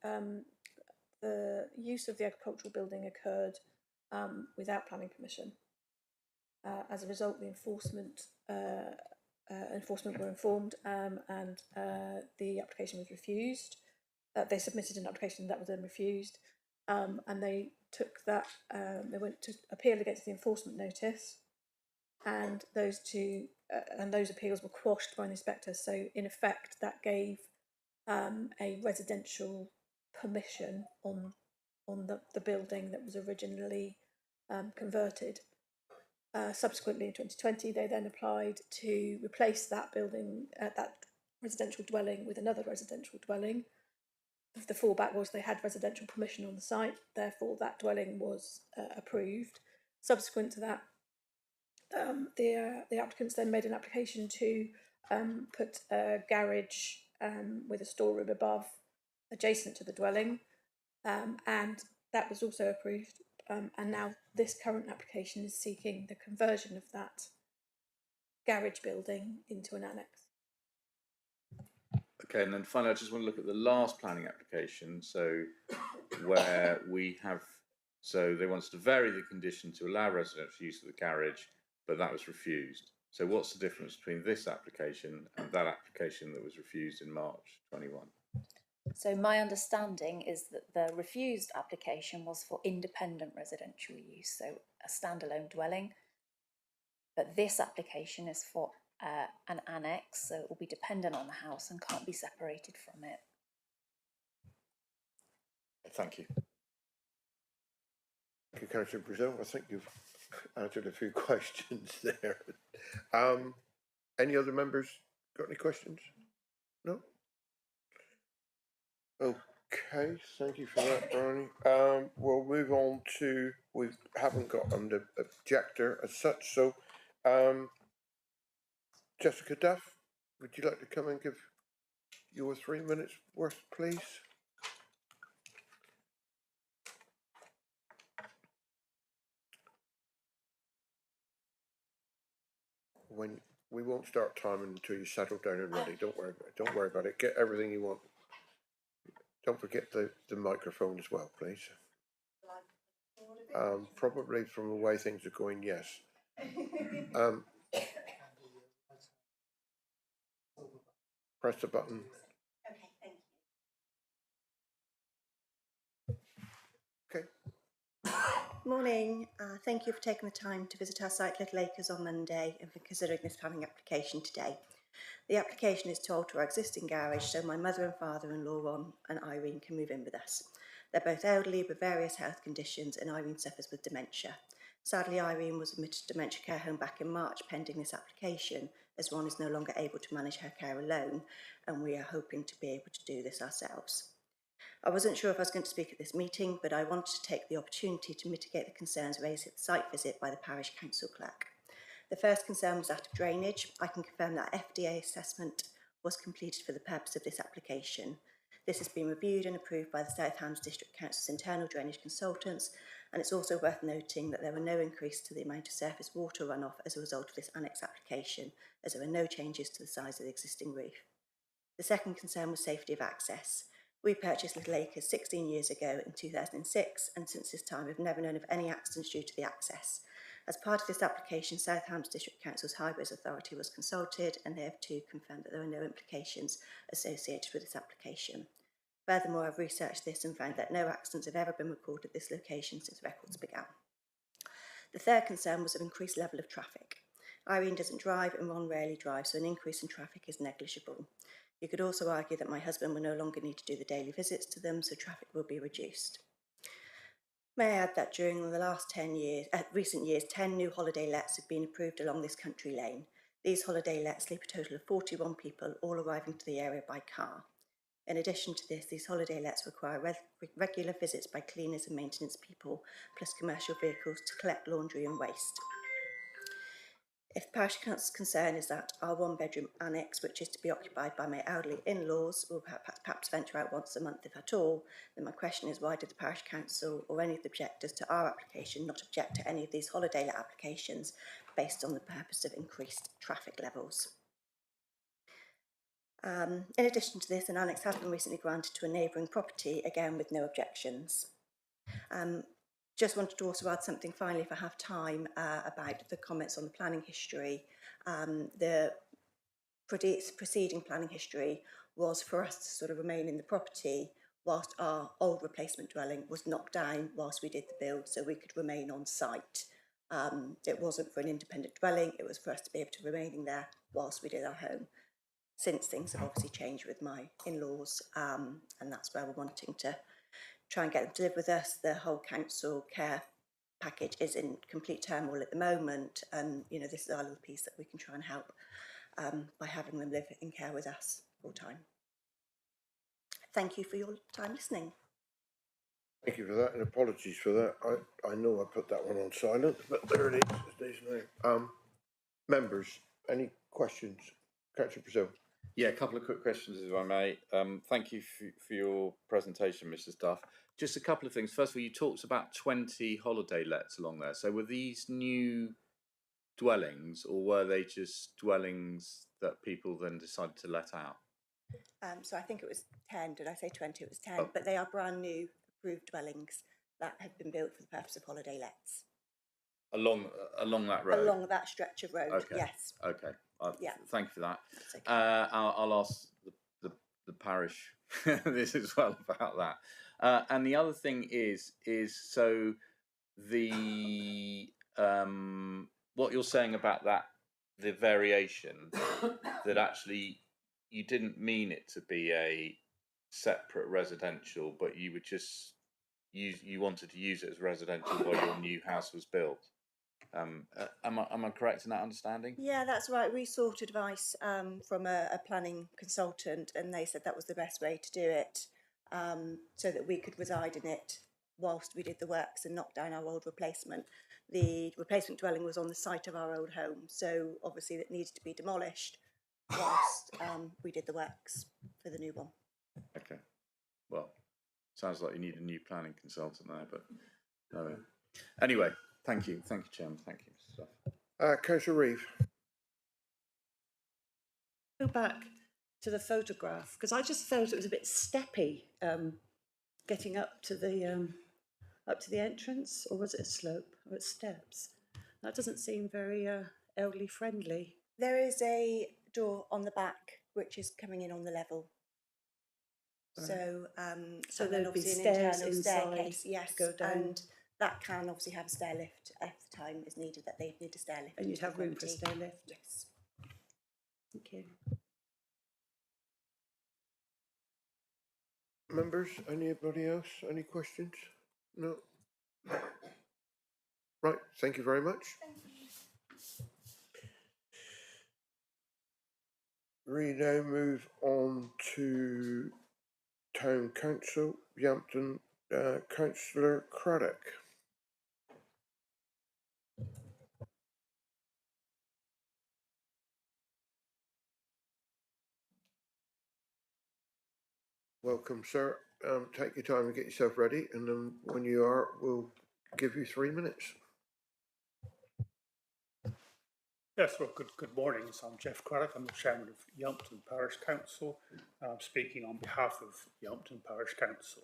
use of the agricultural building occurred without planning permission. As a result, the enforcement were informed, and the application was refused. They submitted an application that was then refused, and they took that. They went to appeal against the enforcement notice, and those appeals were quashed by an inspector. So in effect, that gave a residential permission on the building that was originally converted. Subsequently, in 2020, they then applied to replace that building, that residential dwelling, with another residential dwelling. The fallback was they had residential permission on the site, therefore that dwelling was approved. Subsequent to that, the applicants then made an application to put a garage with a storeroom above, adjacent to the dwelling, and that was also approved. And now this current application is seeking the conversion of that garage building into an annex. Okay, and then finally, I just want to look at the last planning application. So where we have, so they wanted to vary the condition to allow residential use of the garage, but that was refused. So what's the difference between this application and that application that was refused in March 21? So my understanding is that the refused application was for independent residential use, so a standalone dwelling. But this application is for an annex, so it will be dependent on the house and can't be separated from it. Thank you. Thank you, Councillor Brazil. I think you've answered a few questions there. Any other members got any questions? No? Okay, thank you for that, Barney. We'll move on to, we haven't got an objector as such, so Jessica Duff, would you like to come and give your 3 minutes worth, please? When we won't start timing until you settle down and ready. Don't worry about it. Get everything you want. Don't forget the microphone as well, please. Probably from the way things are going, yes. Press the button. Okay, thank you. Okay. Morning. Thank you for taking the time to visit our site Little Acres on Monday and for considering this planning application today. The application is to alter our existing garage so my mother and father-in-law Ron and Irene can move in with us. They're both elderly with various health conditions, and Irene suffers with dementia. Sadly, Irene was admitted to dementia care home back in March pending this application, as Ron is no longer able to manage her care alone, and we are hoping to be able to do this ourselves. I wasn't sure if I was going to speak at this meeting, but I wanted to take the opportunity to mitigate the concerns raised at the site visit by the parish council clerk. The first concern was that of drainage. I can confirm that FDA assessment was completed for the purpose of this application. This has been reviewed and approved by the South Hams District Council's internal drainage consultants, And it's also worth noting that there were no increase to the amount of surface water runoff as a result of this annex application, as there were no changes to the size of the existing reef. The second concern was safety of access. We purchased Little Acres 16 years ago in 2006, and since this time we've never known of any accidents due to the access. As part of this application, South Hams District Council's Highways Authority was consulted, and they have too confirmed that there are no implications associated with this application. Furthermore, I've researched this and found that no accidents have ever been recorded at this location since records began. The third concern was an increased level of traffic. Irene doesn't drive and Ron rarely drives, so an increase in traffic is negligible. You could also argue that my husband will no longer need to do the daily visits to them, so traffic will be reduced. May I add that during the last recent years, 10 new holiday lets have been approved along this country lane. These holiday lets sleep a total of 41 people, all arriving to the area by car. In addition to this, these holiday lets require regular visits by cleaners and maintenance people, plus commercial vehicles to collect laundry and waste. If Parish Council's concern is that our one-bedroom annex, which is to be occupied by my elderly in-laws, will perhaps venture out once a month, if at all, then my question is, why did the Parish Council or any of the objectors to our application not object to any of these holiday let applications based on the purpose of increased traffic levels? In addition to this, an annex has been recently granted to a neighbouring property, again with no objections. Just wanted to also add something finally, if I have time, about the comments on the planning history. The preceding planning history was for us to sort of remain in the property whilst our old replacement dwelling was knocked down whilst we did the build, so we could remain on site. It wasn't for an independent dwelling, it was for us to be able to remain there whilst we did our home. Since things have obviously changed with my in-laws, and that's where we're wanting to try and get them to live with us. The whole council care package is in complete turmoil at the moment, and you know, this is our little piece that we can try and help by having them live in care with us full time. Thank you for your time listening. Thank you for that, and apologies for that. I know I put that one on silent, but there it is. It's now. Members, any questions? Councillor Brazil. Yeah, a couple of quick questions, if I may. Thank you for your presentation, Mr. Duff. Just a couple of things. First of all, you talked about 20 holiday lets along there. So were these new dwellings, or were they just dwellings that people then decided to let out? So I think it was 10. Did I say 20? It was 10. Oh. But they are brand new approved dwellings that have been built for the purpose of holiday lets. Along that road? Along that stretch of road, okay. Yes. Okay. Yeah. Thank you for that. Okay. I'll ask the parish this as well about that. And the other thing is so the what you're saying about that, the variation, that actually you didn't mean it to be a separate residential, but you would just you wanted to use it as residential while your new house was built. Am I correct in that understanding? Yeah, that's right. We sought advice from a planning consultant, and they said that was the best way to do it, so that we could reside in it whilst we did the works and knock down our old replacement. The replacement dwelling was on the site of our old home, so obviously it needed to be demolished whilst we did the works for the new one. Okay. Well, sounds like you need a new planning consultant there, but anyway. Thank you, Chairman. Thank you. Councillor Reeve. Go back to the photograph, because I just felt it was a bit steppy getting up to the entrance, or was it a slope? Or it's steps. That doesn't seem very elderly friendly. There is a door on the back which is coming in on the level. Right. So there'll be stairs an internal staircase, yes, go down. And that can obviously have a stair lift if the time is needed that they need a stair lift. And you'd have room for a stair lift? Yes. Thank you. Members, anybody else? Any questions? No? Right, thank you very much. Thank you. We now move on to Town Council, Yampton, Councillor Craddock. Welcome, sir. Take your time and get yourself ready, and then when you are, we'll give you 3 minutes. Yes, well, good morning. So I'm Jeff Craddock. I'm the chairman of Yampton Parish Council. I'm speaking on behalf of Yampton Parish Council.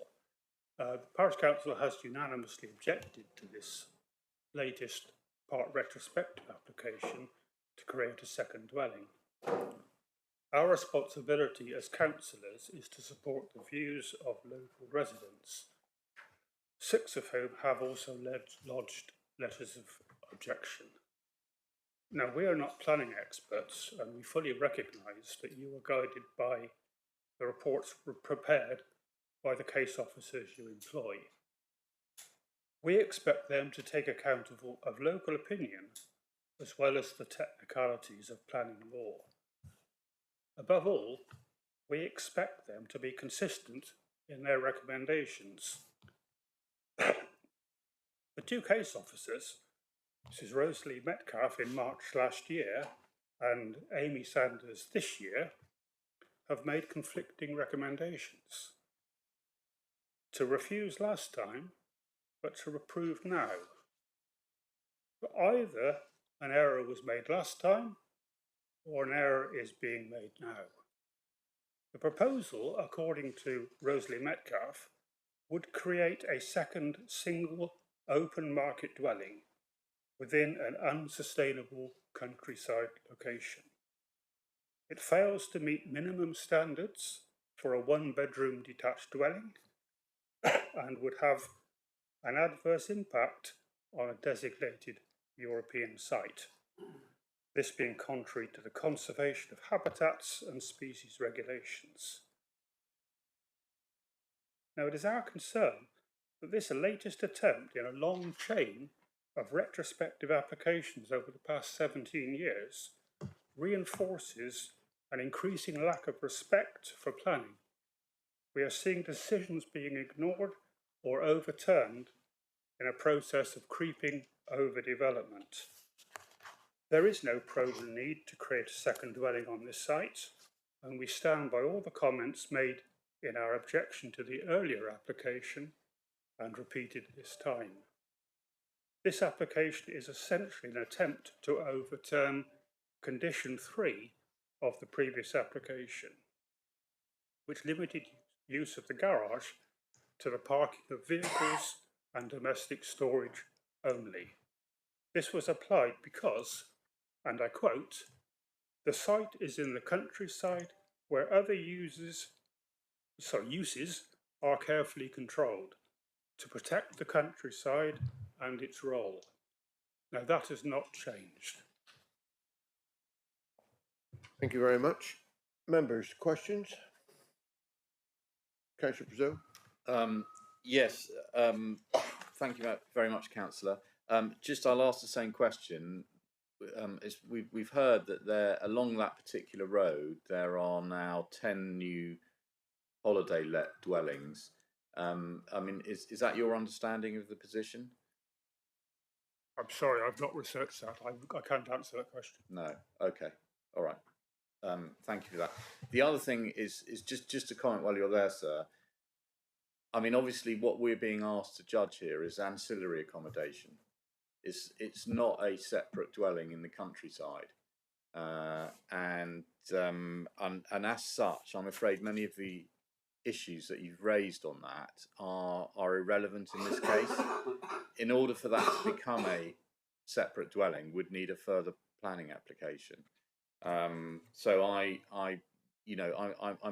The Parish Council has unanimously objected to this latest part retrospective application to create a second dwelling. Our responsibility as councillors is to support the views of local residents, 6 of whom have also lodged letters of objection. Now, we are not planning experts, and we fully recognise that you are guided by the reports prepared by the case officers you employ. We expect them to take account of local opinion as well as the technicalities of planning law. Above all, we expect them to be consistent in their recommendations. The 2 case officers, Mrs. Rosalie Metcalfe in March last year and Amy Sanders this year, have made conflicting recommendations. To refuse last time, but to approve now. But either an error was made last time, or an error is being made now. The proposal, according to Rosalie Metcalfe, would create a second single open market dwelling within an unsustainable countryside location. It fails to meet minimum standards for a 1-bedroom detached dwelling and would have an adverse impact on a designated European site, this being contrary to the conservation of habitats and species regulations. Now, it is our concern that this latest attempt in a long chain of retrospective applications over the past 17 years reinforces an increasing lack of respect for planning. We are seeing decisions being ignored or overturned in a process of creeping overdevelopment. There is no proven need to create a second dwelling on this site, and we stand by all the comments made in our objection to the earlier application and repeated this time. This application is essentially an attempt to overturn condition 3 of the previous application, which limited use of the garage to the parking of vehicles and domestic storage only. This was applied because, and I quote, "The site is in the countryside where other uses are carefully controlled to protect the countryside and its role." Now, that has not changed. Thank you very much. Members, questions? Councillor Brazil? Yes, thank you very much, Councillor. Just I'll ask the same question. We've heard that there, along that particular road, there are now 10 new holiday let dwellings. I mean, is that your understanding of the position? I'm sorry, I've not researched that. I can't answer that question. No. Okay. All right. Thank you for that. The other thing is just a comment while you're there, sir. I mean, obviously, what we're being asked to judge here is ancillary accommodation. It's not a separate dwelling in the countryside, and as such, I'm afraid many of the issues that you've raised on that are irrelevant in this case. In order for that to become a separate dwelling, would need a further planning application. So I'm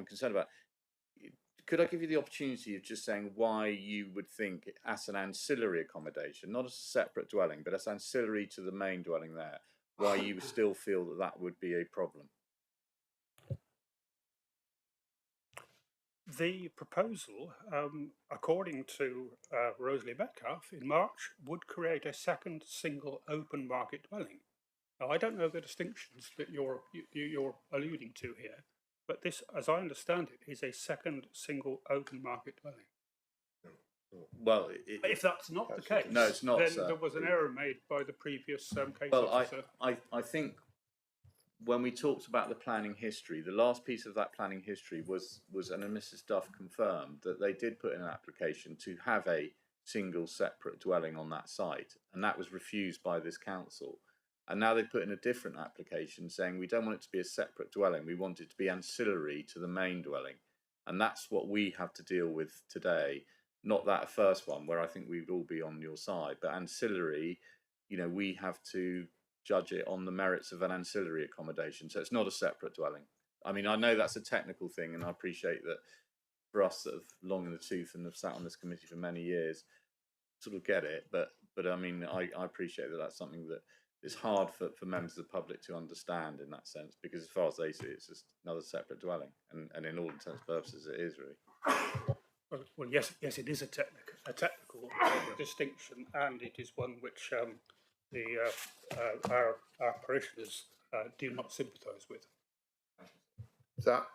concerned about. Could I give you the opportunity of just saying why you would think, as an ancillary accommodation, not as a separate dwelling, but as ancillary to the main dwelling there, why you would still feel that that would be a problem? The proposal, according to Rosalie Metcalfe, in March, would create a second single open market dwelling. Now, I don't know the distinctions that you're alluding to here, but this, as I understand it, is a second single open market dwelling. Well, if that's not the case, no, it's not. Then sir. there was an error made by the previous case well, officer. I think when we talked about the planning history, the last piece of that planning history was and Mrs. Duff confirmed that they did put in an application to have a single separate dwelling on that site, and that was refused by this council. And now they put in a different application saying we don't want it to be a separate dwelling, we want it to be ancillary to the main dwelling. And that's what we have to deal with today, not that first one where I think we would all be on your side, but ancillary, you know, we have to judge it on the merits of an ancillary accommodation. So it's not a separate dwelling. I mean, I know that's a technical thing, and I appreciate that for us that have long in the tooth and have sat on this committee for many years, sort of get it. But I mean, I appreciate that that's something that is hard for members of the public to understand in that sense, because as far as they see it, it's just another separate dwelling, and in all intents and purposes, it is really. Well, yes, it is a technical distinction, and it is one which our parishioners do not sympathise with. That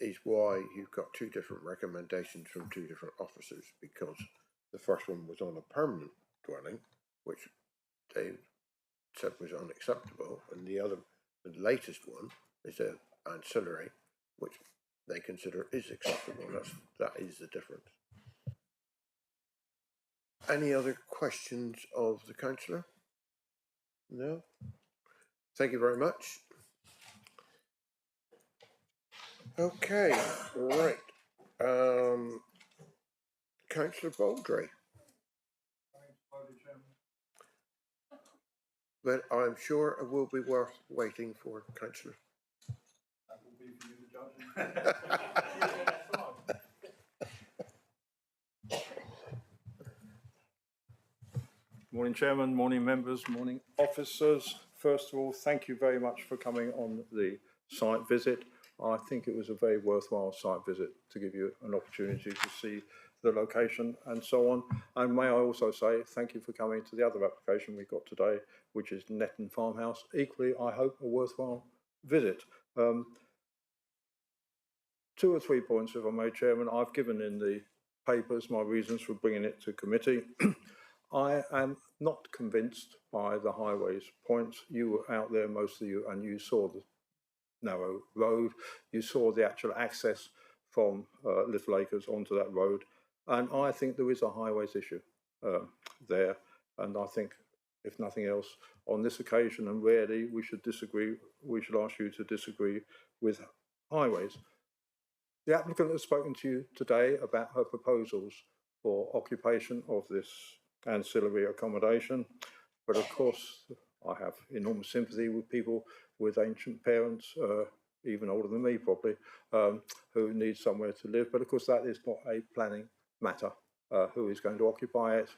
is why you've got two different recommendations from two different officers, because the first one was on a permanent dwelling, which they said was unacceptable, and the latest one is an ancillary, which they consider is acceptable. That is the difference. Any other questions of the councillor? No? Thank you very much. Okay, right. Councillor Baldry. But I'm sure it will be worth waiting for, councillor. That will be for you to judge. Morning, Chairman, morning, members, morning, officers. First of all, thank you very much for coming on the site visit. I think it was a very worthwhile site visit to give you an opportunity to see the location and so on. And may I also say thank you for coming to the other application we got today, which is Netton Farmhouse. Equally, I hope a worthwhile visit. 2 or 3 points, if I may, Chairman. I've given in the papers my reasons for bringing it to committee. I am not convinced by the highways points. You were out there, most of you, and you saw the narrow road. You saw the actual access from Little Acres onto that road. And I think there is a highways issue there. And I think, if nothing else, on this occasion, and rarely, we should ask you to disagree with highways. The applicant has spoken to you today about her proposals for occupation of this ancillary accommodation. But of course, I have enormous sympathy with people with ancient parents, even older than me probably, who need somewhere to live. But of course, that is not a planning matter. Who is going to occupy it,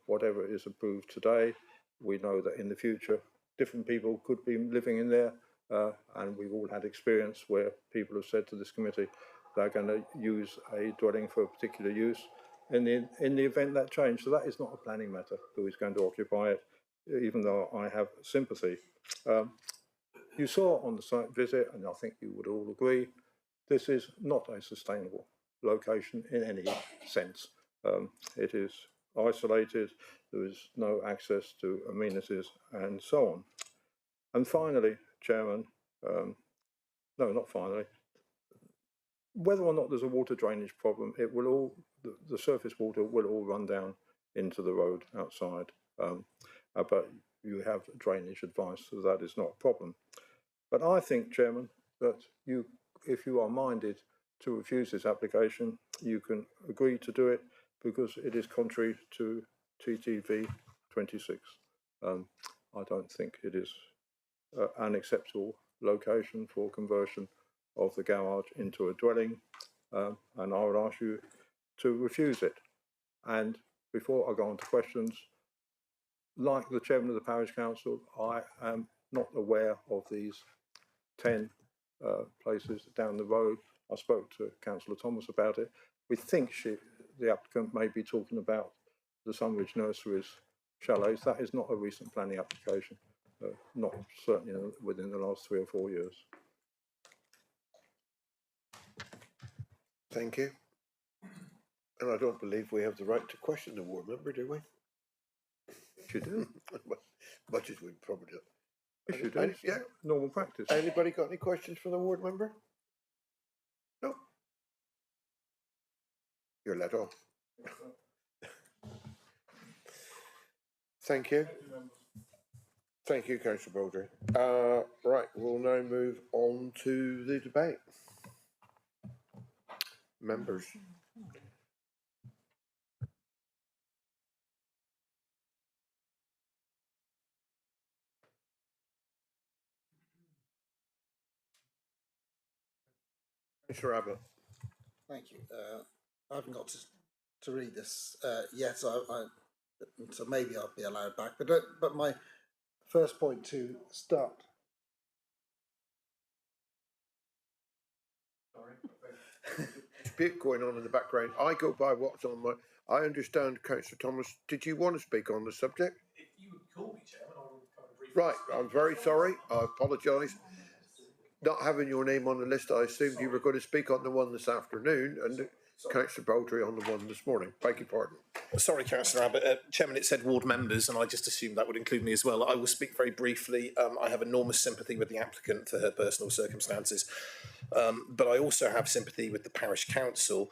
whatever is approved today. We know that in the future, different people could be living in there, and we've all had experience where people have said to this committee they're going to use a dwelling for a particular use in the event that change. So that is not a planning matter, who is going to occupy it, even though I have sympathy. You saw on the site visit, and I think you would all agree, this is not a sustainable location in any sense. It is isolated, there is no access to amenities and so on. And finally, Chairman, no, not finally, whether or not there's a water drainage problem, it will all, the surface water will all run down into the road outside. But you have drainage advice, so that is not a problem. But I think, Chairman, that you, if you are minded to refuse this application, you can agree to do it because it is contrary to TTV 26. I don't think it is an acceptable location for conversion of the garage into a dwelling, and I would ask you to refuse it. And before I go on to questions, like the Chairman of the Parish Council, I am not aware of these 10 places down the road. I spoke to Councillor Thomas about it. We think the applicant may be talking about the Sunridge Nurseries chalets. That is not a recent planning application, not certainly within the last 3 or 4 years. Thank you. And I don't believe we have the right to question the ward member, do we? Yes, you do. Much as we'd probably do. Yes, you do. Yeah. Normal practice. Anybody got any questions for the ward member? No. You're let off. Thank you. Thank you, Councillor Baldry. Right, we'll now move on to the debate. Members. Councillor Abbott. Thank you. I haven't got to read this yet, so maybe I'll be allowed back. But my first point to start. Dispute going on in the background. I go by what's on my. I understand, Councillor Thomas. Did you want to speak on the subject? If you would call me chairman, I will come and brief. Right, I'm very sorry. I apologise. Not having your name on the list, I assumed you were going to speak on the one this afternoon, and Councillor Baldry on the one this morning. Beg your pardon. Sorry, Councillor Abbott. Chairman, it said ward members, and I just assumed that would include me as well. I will speak very briefly. I have enormous sympathy with the applicant for her personal circumstances, but I also have sympathy with the parish council.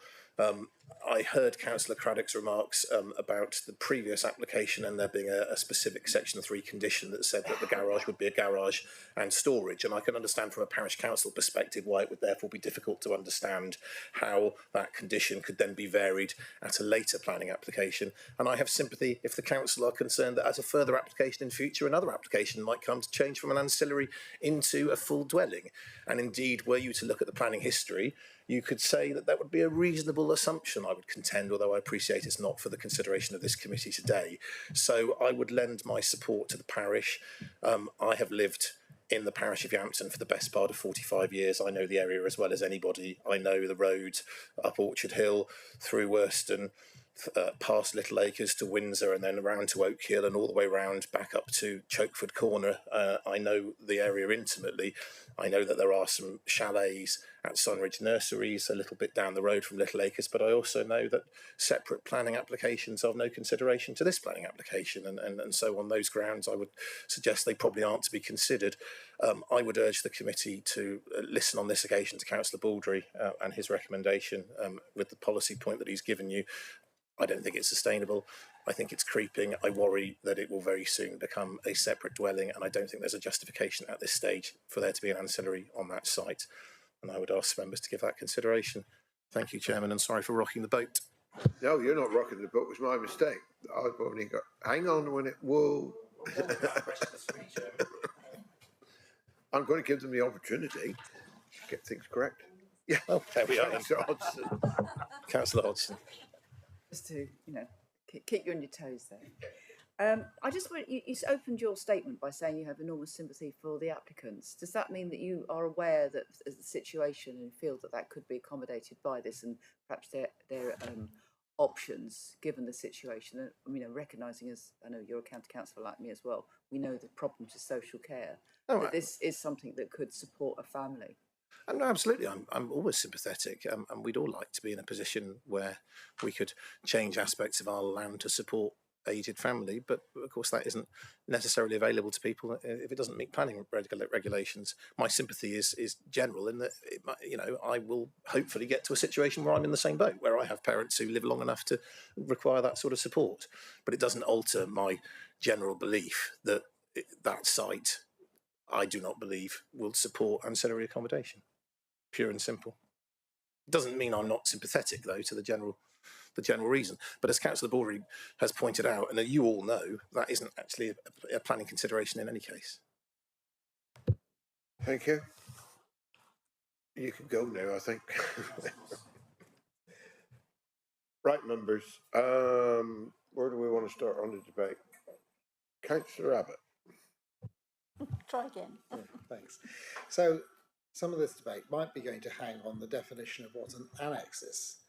I heard Councillor Craddock's remarks about the previous application and there being a specific Section 3 condition that said that the garage would be a garage and storage. And I can understand from a parish council perspective why it would therefore be difficult to understand how that condition could then be varied at a later planning application. And I have sympathy if the council are concerned that as a further application in future, another application might come to change from an ancillary into a full dwelling. And indeed, were you to look at the planning history, you could say that that would be a reasonable assumption, I would contend, although I appreciate it's not for the consideration of this committee today. So I would lend my support to the parish. I have lived in the parish of Yampton for the best part of 45 years. I know the area as well as anybody. I know the road up Orchard Hill, through Worston, past Little Acres to Windsor and then around to Oak Hill and all the way round back up to Chokeford Corner. I know the area intimately. I know that there are some chalets at Sunridge Nurseries a little bit down the road from Little Acres, but I also know that separate planning applications are of no consideration to this planning application, and so on those grounds I would suggest they probably aren't to be considered. I would urge the committee to listen on this occasion to Councillor Baldry and his recommendation with the policy point that he's given you. I don't think it's sustainable. I think it's creeping. I worry that it will very soon become a separate dwelling, and I don't think there's a justification at this stage for there to be an ancillary on that site. And I would ask members to give that consideration. Thank you, Chairman, and sorry for rocking the boat. No, you're not rocking the boat. It was my mistake. I've only got. Hang on when it. Whoa. I'm going to give them the opportunity to get things correct. Yeah. Well, there we are. Councillor Hodgson. Councillor Hodgson. Just to, keep you on your toes there. I just want you opened your statement by saying you have enormous sympathy for the applicants. Does that mean that you are aware that the situation and feel that could be accommodated by this, and perhaps their options given the situation? Recognising, as I know you're a county councillor like me as well, we know the problems of social care. That this is something that could support a family. No, absolutely. I'm always sympathetic, and we'd all like to be in a position where we could change aspects of our land to support aged family, but of course that isn't necessarily available to people if it doesn't meet planning regulations. My sympathy is general in that I will hopefully get to a situation where I'm in the same boat, where I have parents who live long enough to require that sort of support, but it doesn't alter my general belief that that site, I do not believe, will support ancillary accommodation. Pure and simple. It doesn't mean I'm not sympathetic, though, to the general reason. But as Councillor Baldry has pointed out, and you all know, that isn't actually a planning consideration in any case. Thank you. You can go now, I think. Right, members. Where do we want to start on the debate? Councillor Abbott. Try again. Thanks. So some of this debate might be going to hang on the definition of what an annex is.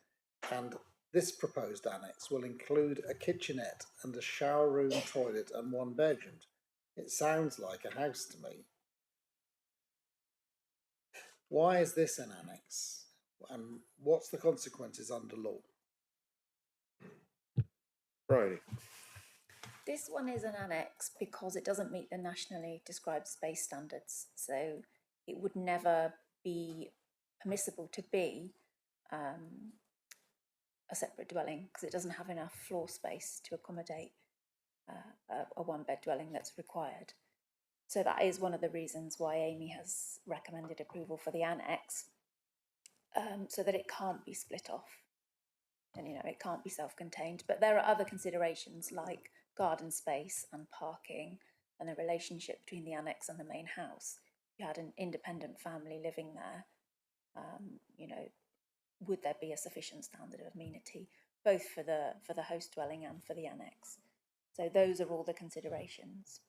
And this proposed annex will include a kitchenette and a shower room, toilet and one bedroom. It sounds like a house to me. Why is this an annex? And what's the consequences under law? Right. This one is an annex because it doesn't meet the nationally described space standards. So it would never be permissible to be a separate dwelling because it doesn't have enough floor space to accommodate a one-bed dwelling that's required. So that is one of the reasons why Amy has recommended approval for the annex, so that it can't be split off. And, it can't be self-contained. But there are other considerations like garden space and parking and the relationship between the annex and the main house. If you had an independent family living there, would there be a sufficient standard of amenity, both for the host dwelling and for the annex? So those are all the considerations.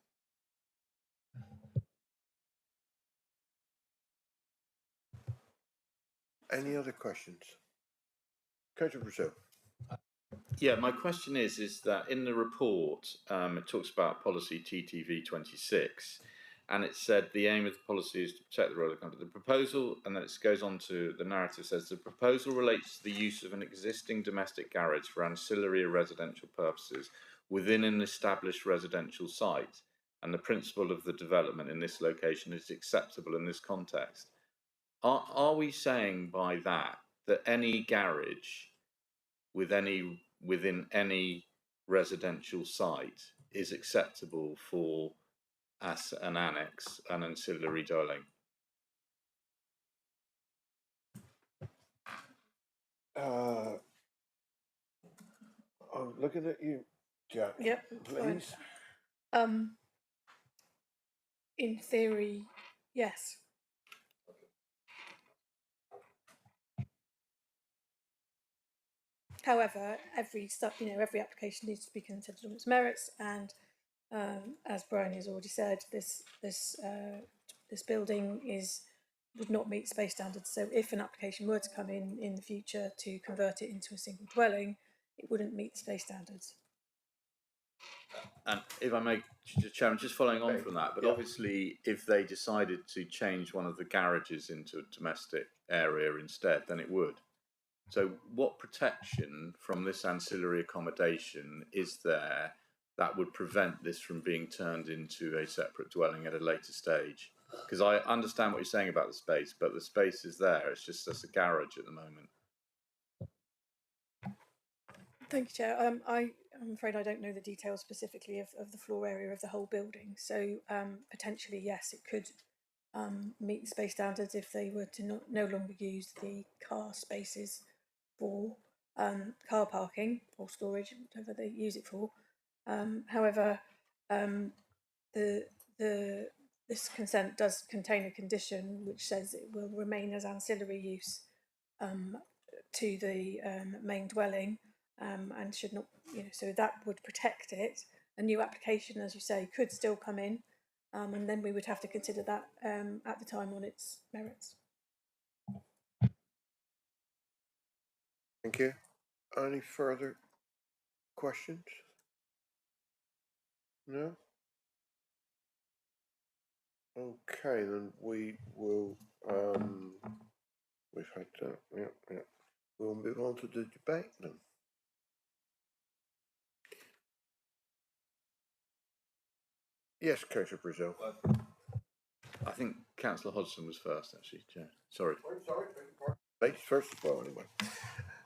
Any other questions? Councillor Brazil. Yeah, my question is that in the report, it talks about policy TTV 26, and it said the aim of the policy is to protect the role of the company. The proposal, and then it goes on to the narrative, says the proposal relates to the use of an existing domestic garage for ancillary residential purposes within an established residential site, and the principle of the development in this location is acceptable in this context. Are we saying by that any garage within any residential site is acceptable for as an annex, an ancillary dwelling? I'm looking at you, Jack. Yep. Please. In theory, yes. However, every application needs to be considered on its merits, and as Brian has already said, this building would not meet space standards. So, if an application were to come in the future to convert it into a single dwelling, it wouldn't meet space standards. And if I may, Chairman, just following on from that, but obviously, if they decided to change one of the garages into a domestic area instead, then it would. So what protection from this ancillary accommodation is there that would prevent this from being turned into a separate dwelling at a later stage? Because I understand what you're saying about the space, but the space is there. It's just as a garage at the moment. Thank you, Chair. I'm afraid I don't know the details specifically of the floor area of the whole building. So potentially, yes, it could meet the space standards if they were to no longer use the car spaces for car parking or storage, whatever they use it for. However, this consent does contain a condition which says it will remain as ancillary use to the main dwelling, and should not, so that would protect it. A new application, as you say, could still come in, and then we would have to consider that at the time on its merits. Thank you. Any further questions? No? Okay, then we will, we've had that, yeah. We'll move on to the debate then. Yes, Councillor Brazil. I think Councillor Hodgson was first, actually, Chair. Sorry. Sorry. Ladies first of all, anyway.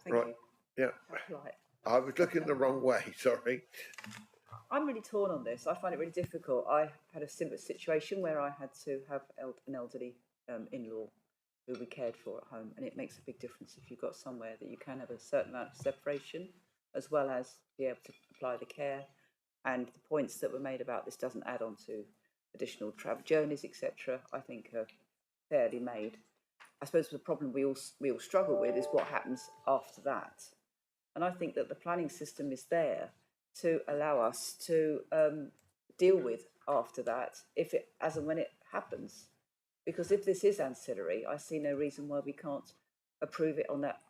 Thank Right. you. Yeah. Right. I was looking the wrong way, sorry. I'm really torn on this. I find it really difficult. I had a similar situation where I had to have an elderly in-law who we cared for at home, and it makes a big difference if you've got somewhere that you can have a certain amount of separation, as well as be able to apply the care. And the points that were made about this doesn't add on to additional travel journeys, etc., I think are fairly made. I suppose the problem we all struggle with is what happens after that. And I think that the planning system is there to allow us to deal with after that, if it, as and when it happens. Because if this is ancillary, I see no reason why we can't approve it on that.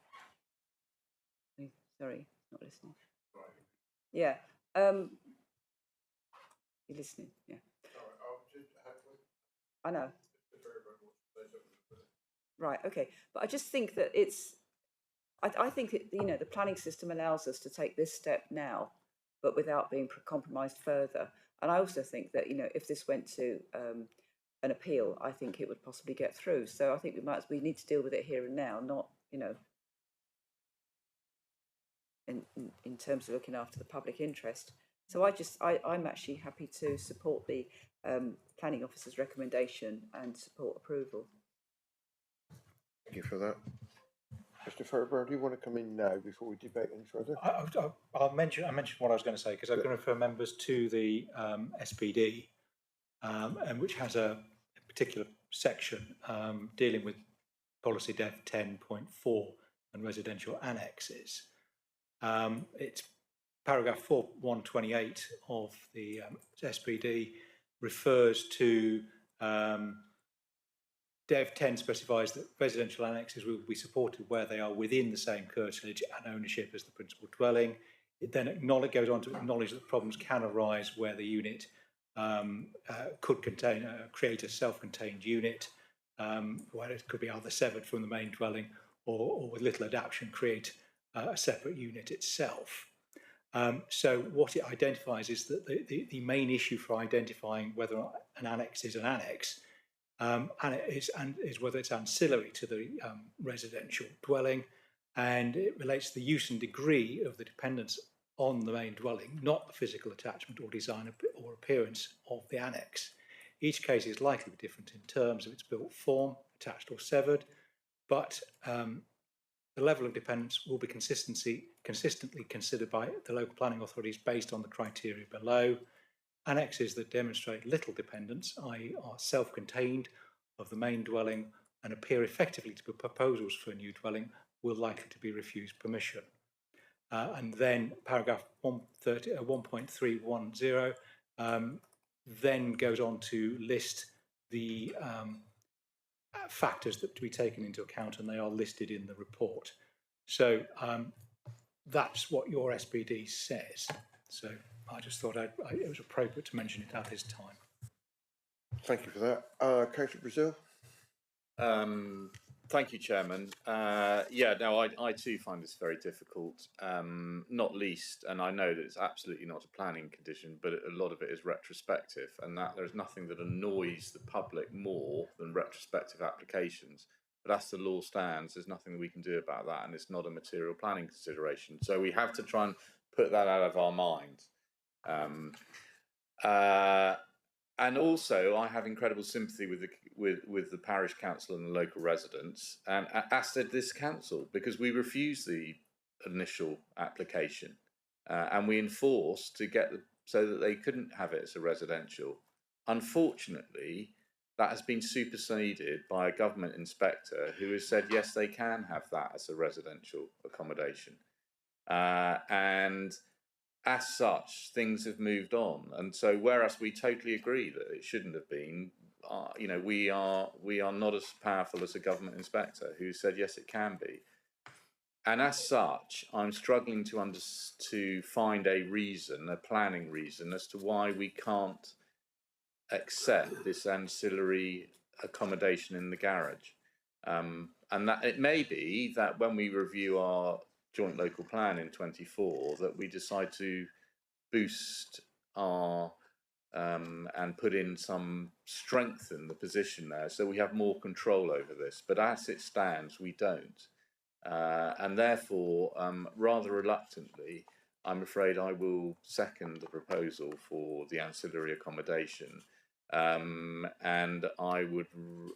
Sorry, not listening. Yeah. You're listening, yeah. I know. Right, okay. But I just think that I think that, the planning system allows us to take this step now, but without being compromised further. And I also think that, if this went to an appeal, I think it would possibly get through. So I think we need to deal with it here and now, not, in terms of looking after the public interest. So I'm actually happy to support the planning officer's recommendation and support approval. Thank you for that. Mr. Fairbairn, do you want to come in now before we debate any further? I'll mention what I was going to say, because I'm going to refer members to the SPD, and which has a particular section dealing with policy Dev 10.4 and residential annexes. It's paragraph 128 of the SPD refers to Dev 10 specifies that residential annexes will be supported where they are within the same curtilage and ownership as the principal dwelling. It then goes on to acknowledge that problems can arise where the unit could create a self-contained unit, where it could be either severed from the main dwelling or with little adaptation create a separate unit itself. So what it identifies is that the main issue for identifying whether an annex is an annex and is whether it's ancillary to the residential dwelling, and it relates to the use and degree of the dependence on the main dwelling, not the physical attachment or design or appearance of the annex. Each case is likely to be different in terms of its built form, attached or severed, but the level of dependence will be consistently considered by the local planning authorities based on the criteria below. Annexes that demonstrate little dependence, i.e. are self-contained of the main dwelling and appear effectively to be proposals for a new dwelling, will likely to be refused permission. And then paragraph 1.310 then goes on to list the factors that to be taken into account, and they are listed in the report. So that's what your SPD says. So I just thought it was appropriate to mention it at this time. Thank you for that. Councillor Brazil? Thank you, Chairman. I too find this very difficult, not least, and I know that it's absolutely not a planning condition, but a lot of it is retrospective, and that there's nothing that annoys the public more than retrospective applications. But as the law stands, there's nothing that we can do about that, and it's not a material planning consideration. So we have to try and put that out of our minds. And also, I have incredible sympathy with the parish council and the local residents, and as did this council, because we refused the initial application, and we enforced to get so that they couldn't have it as a residential. Unfortunately, that has been superseded by a government inspector who has said yes, they can have that as a residential accommodation, and as such, things have moved on. And so, whereas we totally agree that it shouldn't have been, we are not as powerful as a government inspector who said yes, it can be. And as such, I'm struggling to find a reason, a planning reason, as to why we can't accept this ancillary accommodation in the garage. And that it may be that when we review our joint local plan in 24, that we decide to boost our and put in some strength in the position there, so we have more control over this. But as it stands, we don't, and therefore, rather reluctantly, I'm afraid I will second the proposal for the ancillary accommodation. And I would,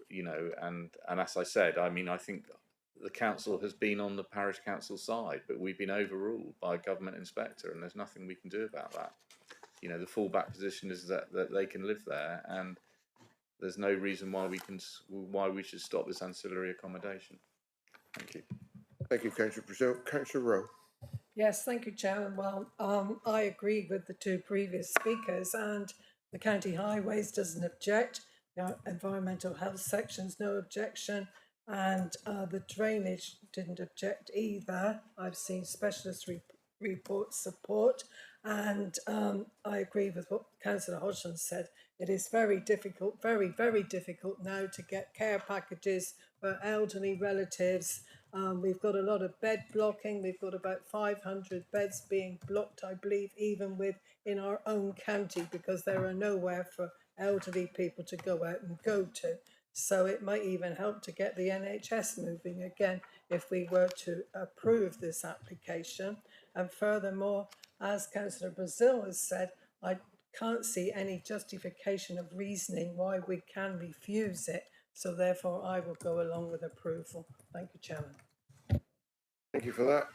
and as I said, I mean, I think the council has been on the parish council side, but we've been overruled by a government inspector, and there's nothing we can do about that. The fallback position is that they can live there, and there's no reason why we should stop this ancillary accommodation. Thank you. Thank you, Councillor Brazil. Councillor Rowe. Yes, thank you, Chairman. Well, I agree with the two previous speakers, and the County Highways doesn't object. The environmental health section's no objection, and the drainage didn't object either. I've seen specialist reports support, and I agree with what Councillor Hodgson said. It is very difficult, very, very difficult now to get care packages for elderly relatives. We've got a lot of bed blocking. We've got about 500 beds being blocked, I believe, even in our own county, because there are nowhere for elderly people to go out and go to. So it might even help to get the NHS moving again if we were to approve this application. And furthermore, as Councillor Brazil has said, I can't see any justification of reasoning why we can refuse it. So therefore, I will go along with approval. Thank you, Chairman. Thank you for that.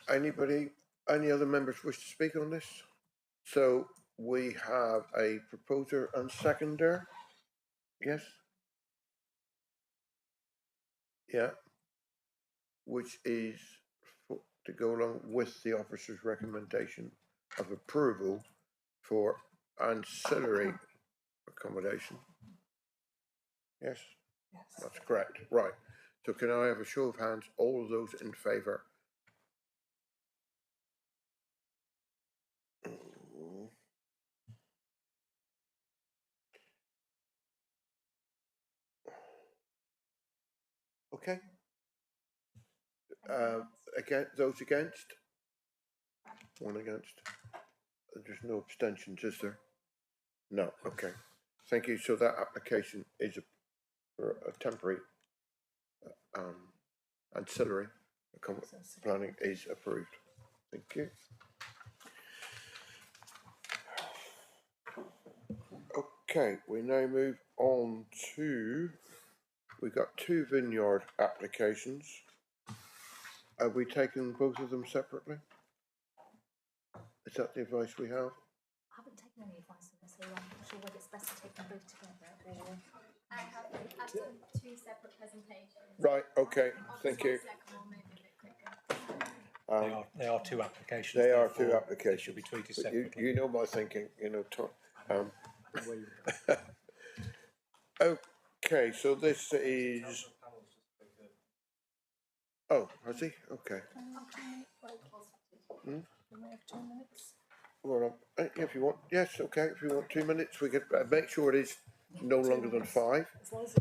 Any other members wish to speak on this? So we have a proposer and seconder. Yes? Yeah. Which is to go along with the officer's recommendation of approval for ancillary accommodation. Yes? Yes. That's correct. Right. So can I have a show of hands, all of those in favour? Okay. Again, those against? One against. There's no abstentions, is there? No. Okay. Thank you. So that application is for a temporary ancillary planning is approved. Thank you. Okay, we now move on to, we've got two vineyard applications. Are we taking both of them separately? Is that the advice we have? I haven't taken any advice on this, so I'm not sure whether it's best to take them both together or... I've done two separate presentations. Right, okay, thank you. They are two applications. They are two applications. They should be treated separately. You know my thinking, you know, Tom. Okay, so this is... Oh, has he? Okay. Can we have 2 minutes? Well, if you want, yes, okay, if you want 2 minutes, we could make sure it is no longer than 5. As long as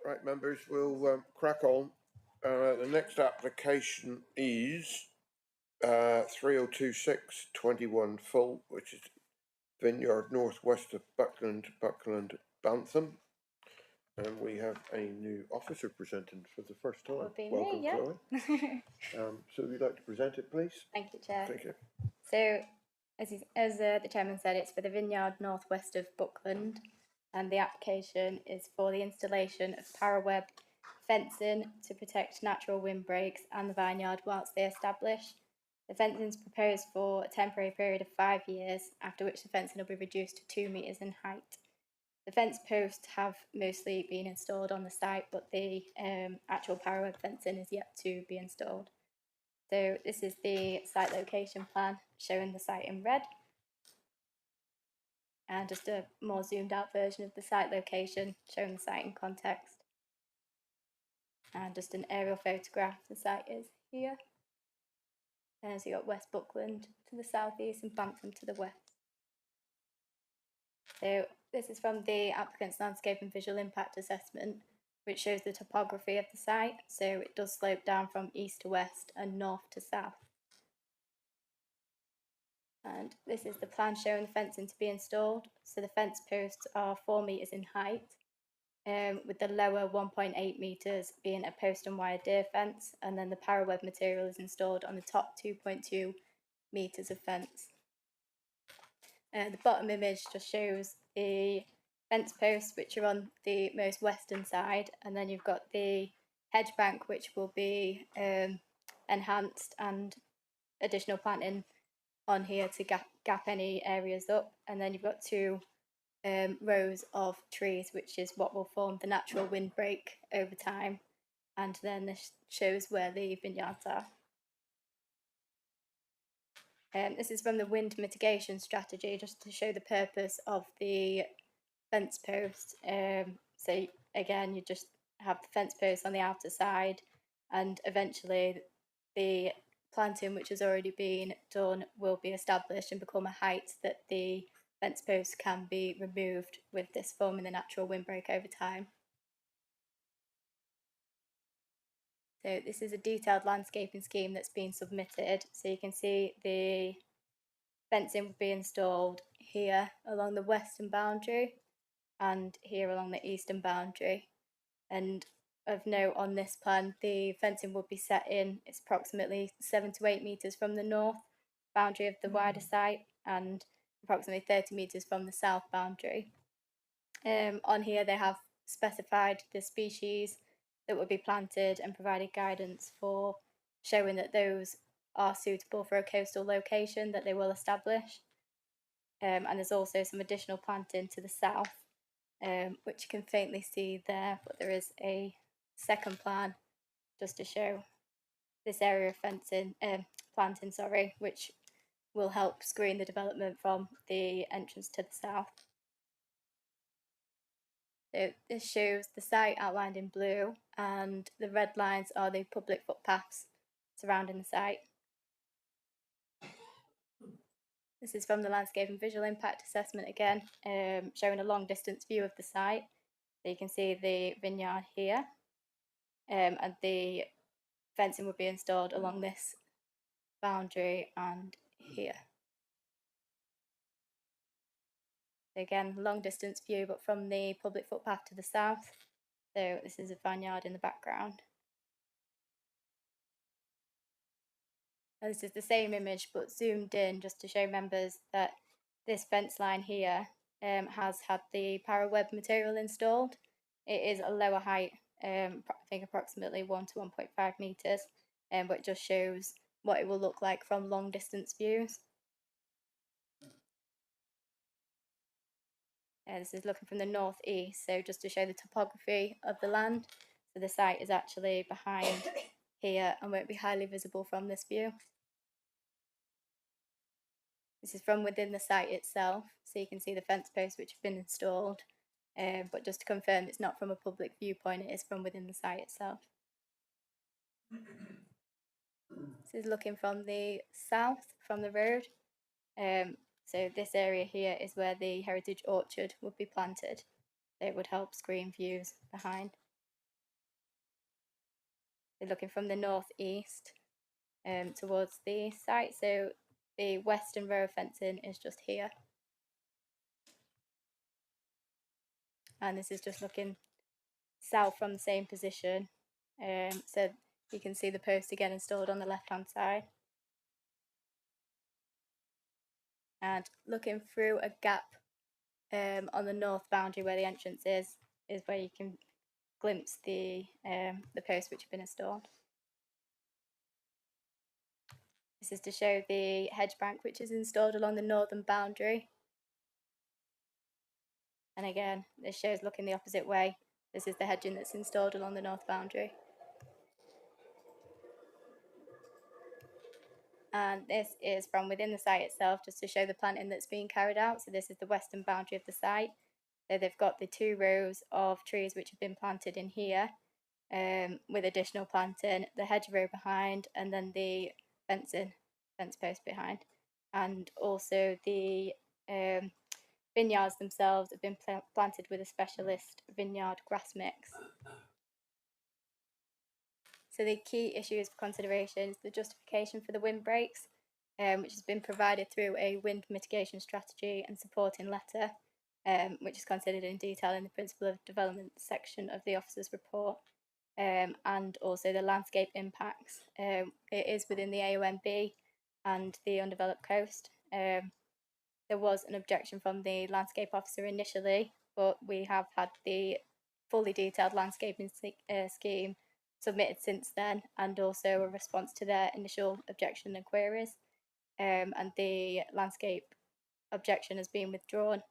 Right, members, we'll crack on. The next application is 302621 Full, which is Vineyard northwest of Buckland, Bantham. And we have a new officer presenting for the first time. Would be Welcome, me, yeah. Chloe. So would you like to present it, please? Thank you, Chair. Thank you. So, as the Chairman said, it's for the vineyard northwest of Buckland, and the application is for the installation of paraweb fencing to protect natural windbreaks and the vineyard whilst they establish. The fencing is proposed for a temporary period of 5 years, after which the fencing will be reduced to 2 metres in height. The fence posts have mostly been installed on the site, but the actual paraweb fencing is yet to be installed. So this is the site location plan showing the site in red, and just a more zoomed out version of the site location showing the site in context, and just an aerial photograph. The site is here, and so you've got West Buckland to the southeast and Bantham to the west. So this is from the applicant's landscape and visual impact assessment, which shows the topography of the site. So it does slope down from east to west and north to south. And this is the plan showing the fencing to be installed. So the fence posts are 4 metres in height, with the lower 1.8 metres being a post and wire deer fence, and then the paraweb material is installed on the top 2.2 metres of fence. The bottom image just shows the fence posts, which are on the most western side, and then you've got the hedge bank, which will be enhanced, and additional planting on here to gap any areas up, and then you've got 2 rows of trees, which is what will form the natural windbreak over time, and then this shows where the vineyards are. This is from the wind mitigation strategy, just to show the purpose of the fence post. So again, you just have the fence post on the outer side, and eventually the planting which has already been done will be established and become a height that the fence posts can be removed, with this forming the natural windbreak over time. So this is a detailed landscaping scheme that's been submitted. So you can see the fencing will be installed here along the western boundary and here along the eastern boundary. And of note on this plan, the fencing will be set in, it's approximately 7 to 8 metres from the north boundary of the wider site and approximately 30 metres from the south boundary. On here they have specified the species that will be planted and provided guidance for showing that those are suitable for a coastal location that they will establish. And there's also some additional planting to the south, which you can faintly see there, but there is a second plan just to show this area of fencing, planting, which will help screen the development from the entrance to the south. So this shows the site outlined in blue, and the red lines are the public footpaths surrounding the site. This is from the landscape and visual impact assessment again, showing a long distance view of the site. So you can see the vineyard here, and the fencing would be installed along this boundary and here. So again, long distance view, but from the public footpath to the south. So this is a vineyard in the background. And this is the same image but zoomed in, just to show members that this fence line here has had the paraweb material installed. It is a lower height, I think approximately 1 to 1.5 metres, but it just shows what it will look like from long distance views. This is looking from the northeast, so just to show the topography of the land. So the site is actually behind here and won't be highly visible from this view. This is from within the site itself, so you can see the fence posts which have been installed, but just to confirm, it's not from a public viewpoint, it is from within the site itself. This is looking from the south, from the road. So this area here is where the heritage orchard would be planted. It would help screen views behind. They're looking from the northeast towards the site. So the western row of fencing is just here. And this is just looking south from the same position. So you can see the post again installed on the left-hand side. And looking through a gap on the north boundary where the entrance is where you can glimpse the posts which have been installed. This is to show the hedge bank which is installed along the northern boundary. And again, this shows looking the opposite way. This is the hedging that's installed along the north boundary. And this is from within the site itself, just to show the planting that's being carried out. So this is the western boundary of the site. So they've got the 2 rows of trees which have been planted in here, with additional planting, the hedgerow behind, and then the fence post behind. And also the vineyards themselves have been planted with a specialist vineyard grass mix. So the key issues for consideration is the justification for the windbreaks, which has been provided through a wind mitigation strategy and supporting letter, which is considered in detail in the Principle of Development section of the officer's report, and also the landscape impacts. It is within the AONB and the undeveloped coast. There was an objection from the landscape officer initially, but we have had the fully detailed landscaping scheme submitted since then, and also a response to their initial objection and queries, and the landscape objection has been withdrawn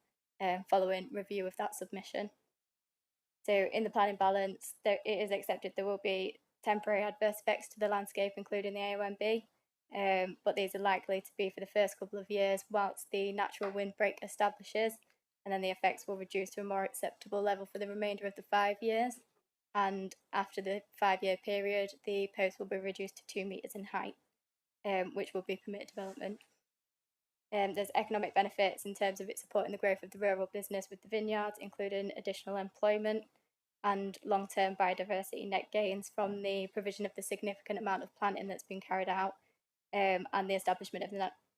following review of that submission. So in the planning balance, it is accepted there will be temporary adverse effects to the landscape, including the AONB, but these are likely to be for the first couple of years whilst the natural windbreak establishes, and then the effects will reduce to a more acceptable level for the remainder of the 5 years. And after the 5-year period, the post will be reduced to 2 metres in height, which will be permitted development. There's economic benefits in terms of it supporting the growth of the rural business with the vineyards, including additional employment and long-term biodiversity net gains from the provision of the significant amount of planting that's been carried out, and the establishment of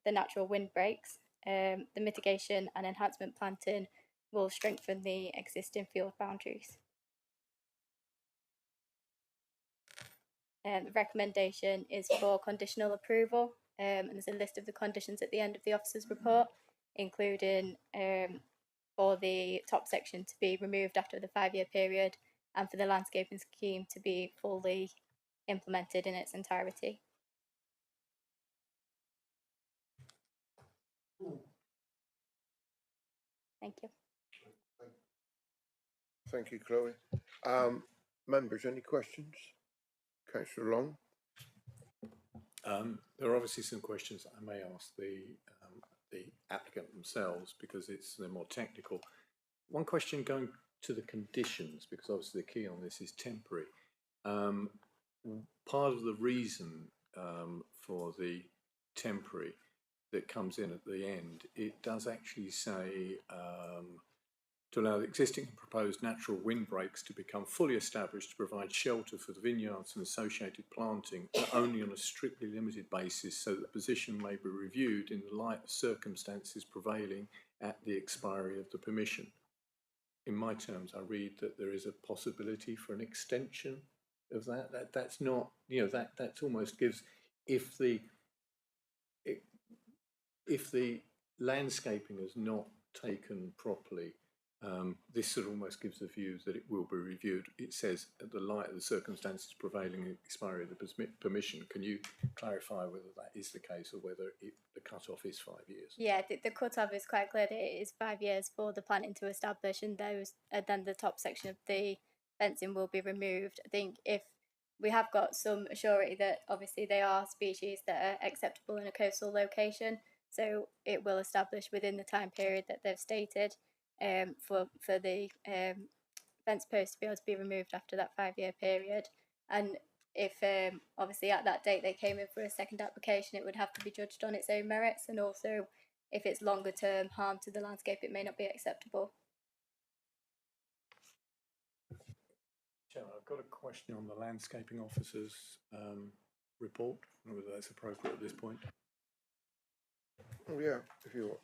the natural windbreaks. The mitigation and enhancement planting will strengthen the existing field boundaries. The recommendation is for conditional approval, and there's a list of the conditions at the end of the officer's report, including for the top section to be removed after the 5-year period, and for the landscaping scheme to be fully implemented in its entirety. Thank you. Thank you, Chloe. Members, any questions? Councillor Long? There are obviously some questions that I may ask the applicant themselves because they're more technical. One question going to the conditions, because obviously the key on this is temporary. Part of the reason for the temporary that comes in at the end, it does actually say to allow the existing and proposed natural windbreaks to become fully established to provide shelter for the vineyards and associated planting, but only on a strictly limited basis, so that the position may be reviewed in the light of circumstances prevailing at the expiry of the permission. In my terms, I read that there is a possibility for an extension of that. That's not, you know, that almost gives, if the landscaping is not taken properly, this sort of almost gives the view that it will be reviewed. It says, at the light of the circumstances prevailing at the expiry of the permission. Can you clarify whether that is the case or whether the cut-off is 5 years? Yeah, the cut-off is quite clear that it is 5 years for the planting to establish, and then the top section of the fencing will be removed. I think if we have got some surety that obviously they are species that are acceptable in a coastal location, so it will establish within the time period that they've stated, for the fence post to be able to be removed after that 5-year period. And if obviously at that date they came in for a second application, it would have to be judged on its own merits, and also if it's longer term harm to the landscape, it may not be acceptable. Chairman, I've got a question on the landscaping officer's report. I don't know whether that's appropriate at this point. Oh, yeah, if you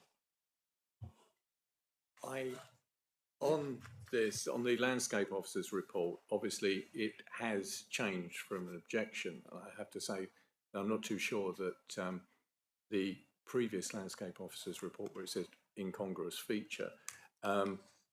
want. On the landscape officer's report, obviously it has changed from an objection. I have to say, I'm not too sure that the previous landscape officer's report, where it says incongruous feature,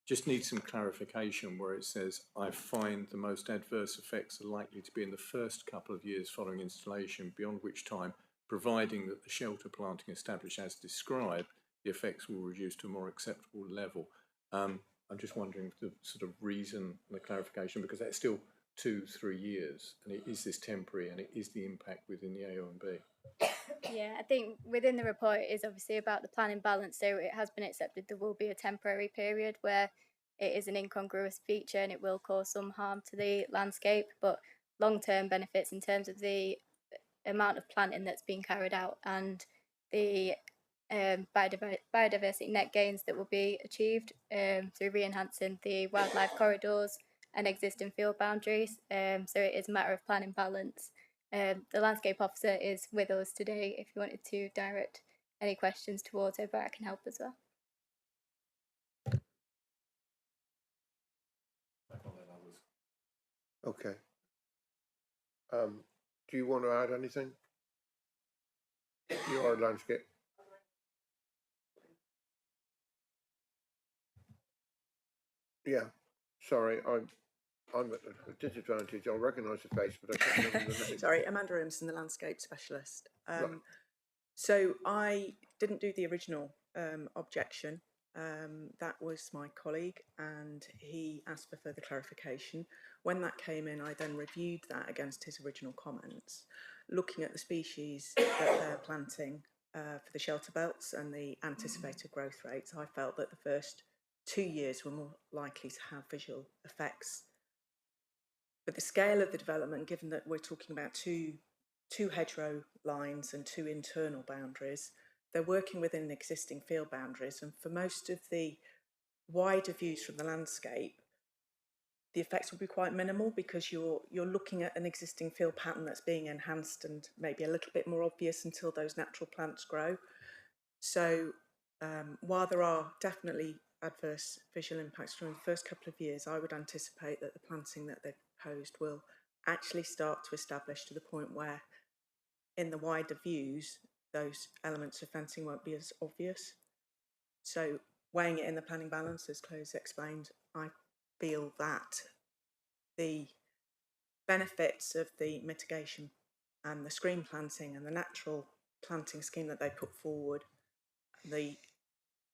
just needs some clarification where it says, I find the most adverse effects are likely to be in the first couple of years following installation, beyond which time, providing that the shelter planting established as described, the effects will reduce to a more acceptable level. I'm just wondering the sort of reason, the clarification, because that's still 2-3 years, and is this temporary, and it is the impact within the AONB? Yeah, I think within the report it is obviously about the planning balance, so it has been accepted there will be a temporary period where it is an incongruous feature and it will cause some harm to the landscape, but long-term benefits in terms of the amount of planting that's being carried out and the biodiversity net gains that will be achieved through re-enhancing the wildlife corridors and existing field boundaries. So it is a matter of planning balance. The landscape officer is with us today if you wanted to direct any questions towards her, but I can help as well. Okay. Do you want to add anything? You are landscape. Yeah, sorry, I'm at a disadvantage. I'll recognise the face, but I can't remember the name. Sorry, Amanda Emerson, the landscape specialist. Right. So I didn't do the original objection. That was my colleague, and he asked for further clarification. When that came in, I then reviewed that against his original comments, looking at the species that they're planting for the shelter belts and the anticipated growth rates. I felt that the first 2 years were more likely to have visual effects. But the scale of the development, given that we're talking about two hedgerow lines and 2 internal boundaries, they're working within existing field boundaries, and for most of the wider views from the landscape, the effects will be quite minimal because you're looking at an existing field pattern that's being enhanced and maybe a little bit more obvious until those natural plants grow. So while there are definitely adverse visual impacts during the first couple of years, I would anticipate that the planting that they've proposed will actually start to establish to the point where in the wider views those elements of fencing won't be as obvious. So weighing it in the planning balance, as Chloe's explained, I feel that the benefits of the mitigation and the screen planting and the natural planting scheme that they put forward, the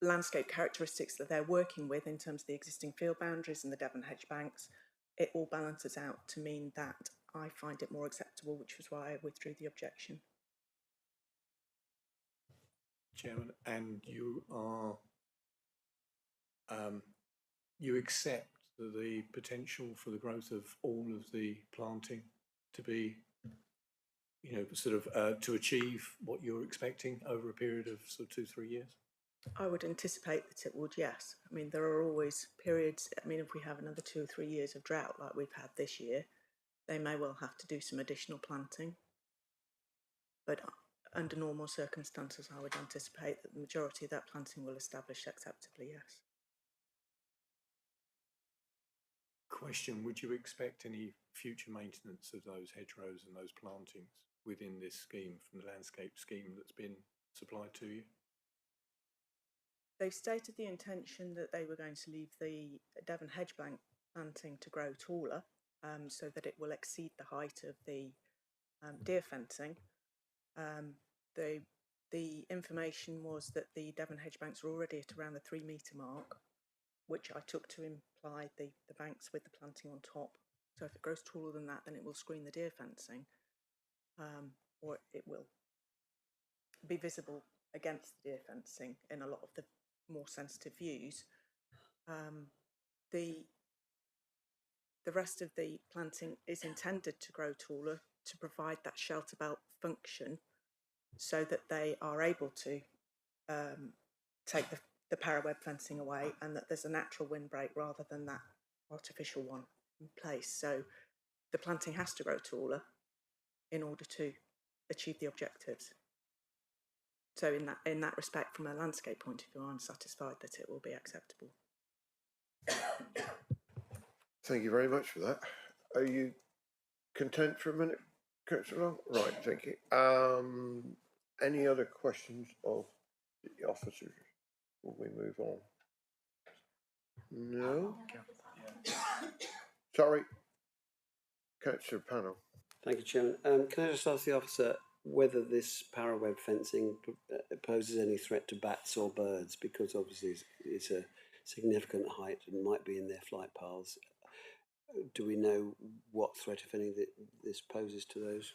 landscape characteristics that they're working with in terms of the existing field boundaries and the Devon hedge banks, it all balances out to mean that I find it more acceptable, which was why I withdrew the objection. Chairman, and you are, you accept the potential for the growth of all of the planting to be, you know, sort of to achieve what you're expecting over a period of sort of 2-3 years? I would anticipate that it would, yes. I mean, there are always periods, I mean, if we have another 2 or 3 years of drought like we've had this year, they may well have to do some additional planting. But under normal circumstances, I would anticipate that the majority of that planting will establish acceptably, yes. Question, would you expect any future maintenance of those hedgerows and those plantings within this scheme, from the landscape scheme that's been supplied to you? They've stated the intention that they were going to leave the Devon hedge bank planting to grow taller, so that it will exceed the height of the deer fencing. The information was that the Devon hedge banks are already at around the 3 metre mark, which I took to imply the banks with the planting on top. So if it grows taller than that, then it will screen the deer fencing, or it will be visible against the deer fencing in a lot of the more sensitive views. The rest of the planting is intended to grow taller to provide that shelter belt function, so that they are able to take the parraweb fencing away, and that there's a natural windbreak rather than that artificial one. in place. So the planting has to grow taller in order to achieve the objectives. So in that respect, from a landscape point of view, I'm satisfied that it will be acceptable. Thank you very much for that. Are you content for a minute, Councillor Long? Right, thank you. Any other questions of the officers before we move on? No? Sorry. Councillor Panel. Thank you, Chairman. Can I just ask the officer whether this paraweb fencing poses any threat to bats or birds? Because obviously it's a significant height and might be in their flight paths. Do we know what threat, if any, that this poses to those?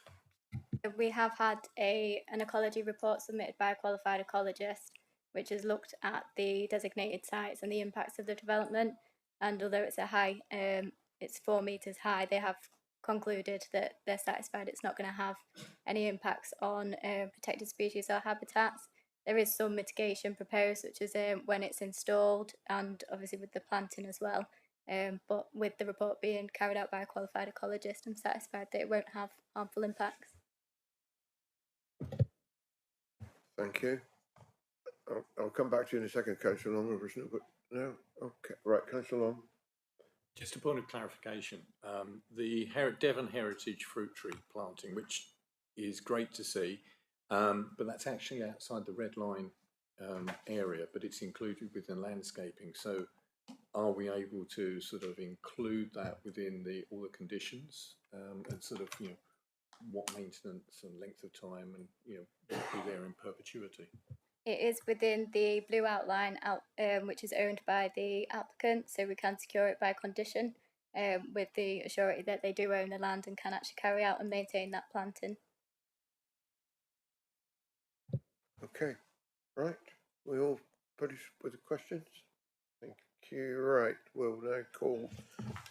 We have had an ecology report submitted by a qualified ecologist, which has looked at the designated sites and the impacts of the development. And although it's it's 4 metres high, they have concluded that they're satisfied it's not going to have any impacts on protected species or habitats. There is some mitigation proposed, such as when it's installed and obviously with the planting as well. But with the report being carried out by a qualified ecologist, I'm satisfied that it won't have harmful impacts. Thank you. I'll come back to you in a second, Councillor Long. But no? Okay. Right, Councillor Long. Just a point of clarification. The Devon Heritage fruit tree planting, which is great to see, but that's actually outside the red line area, but it's included within landscaping. So are we able to sort of include that within all the conditions and sort of, what maintenance and length of time and, what will be there in perpetuity? It is within the blue outline, which is owned by the applicant, so we can secure it by condition with the assurity that they do own the land and can actually carry out and maintain that planting. Okay, right. We all finished with the questions? Thank you. Right, we'll now call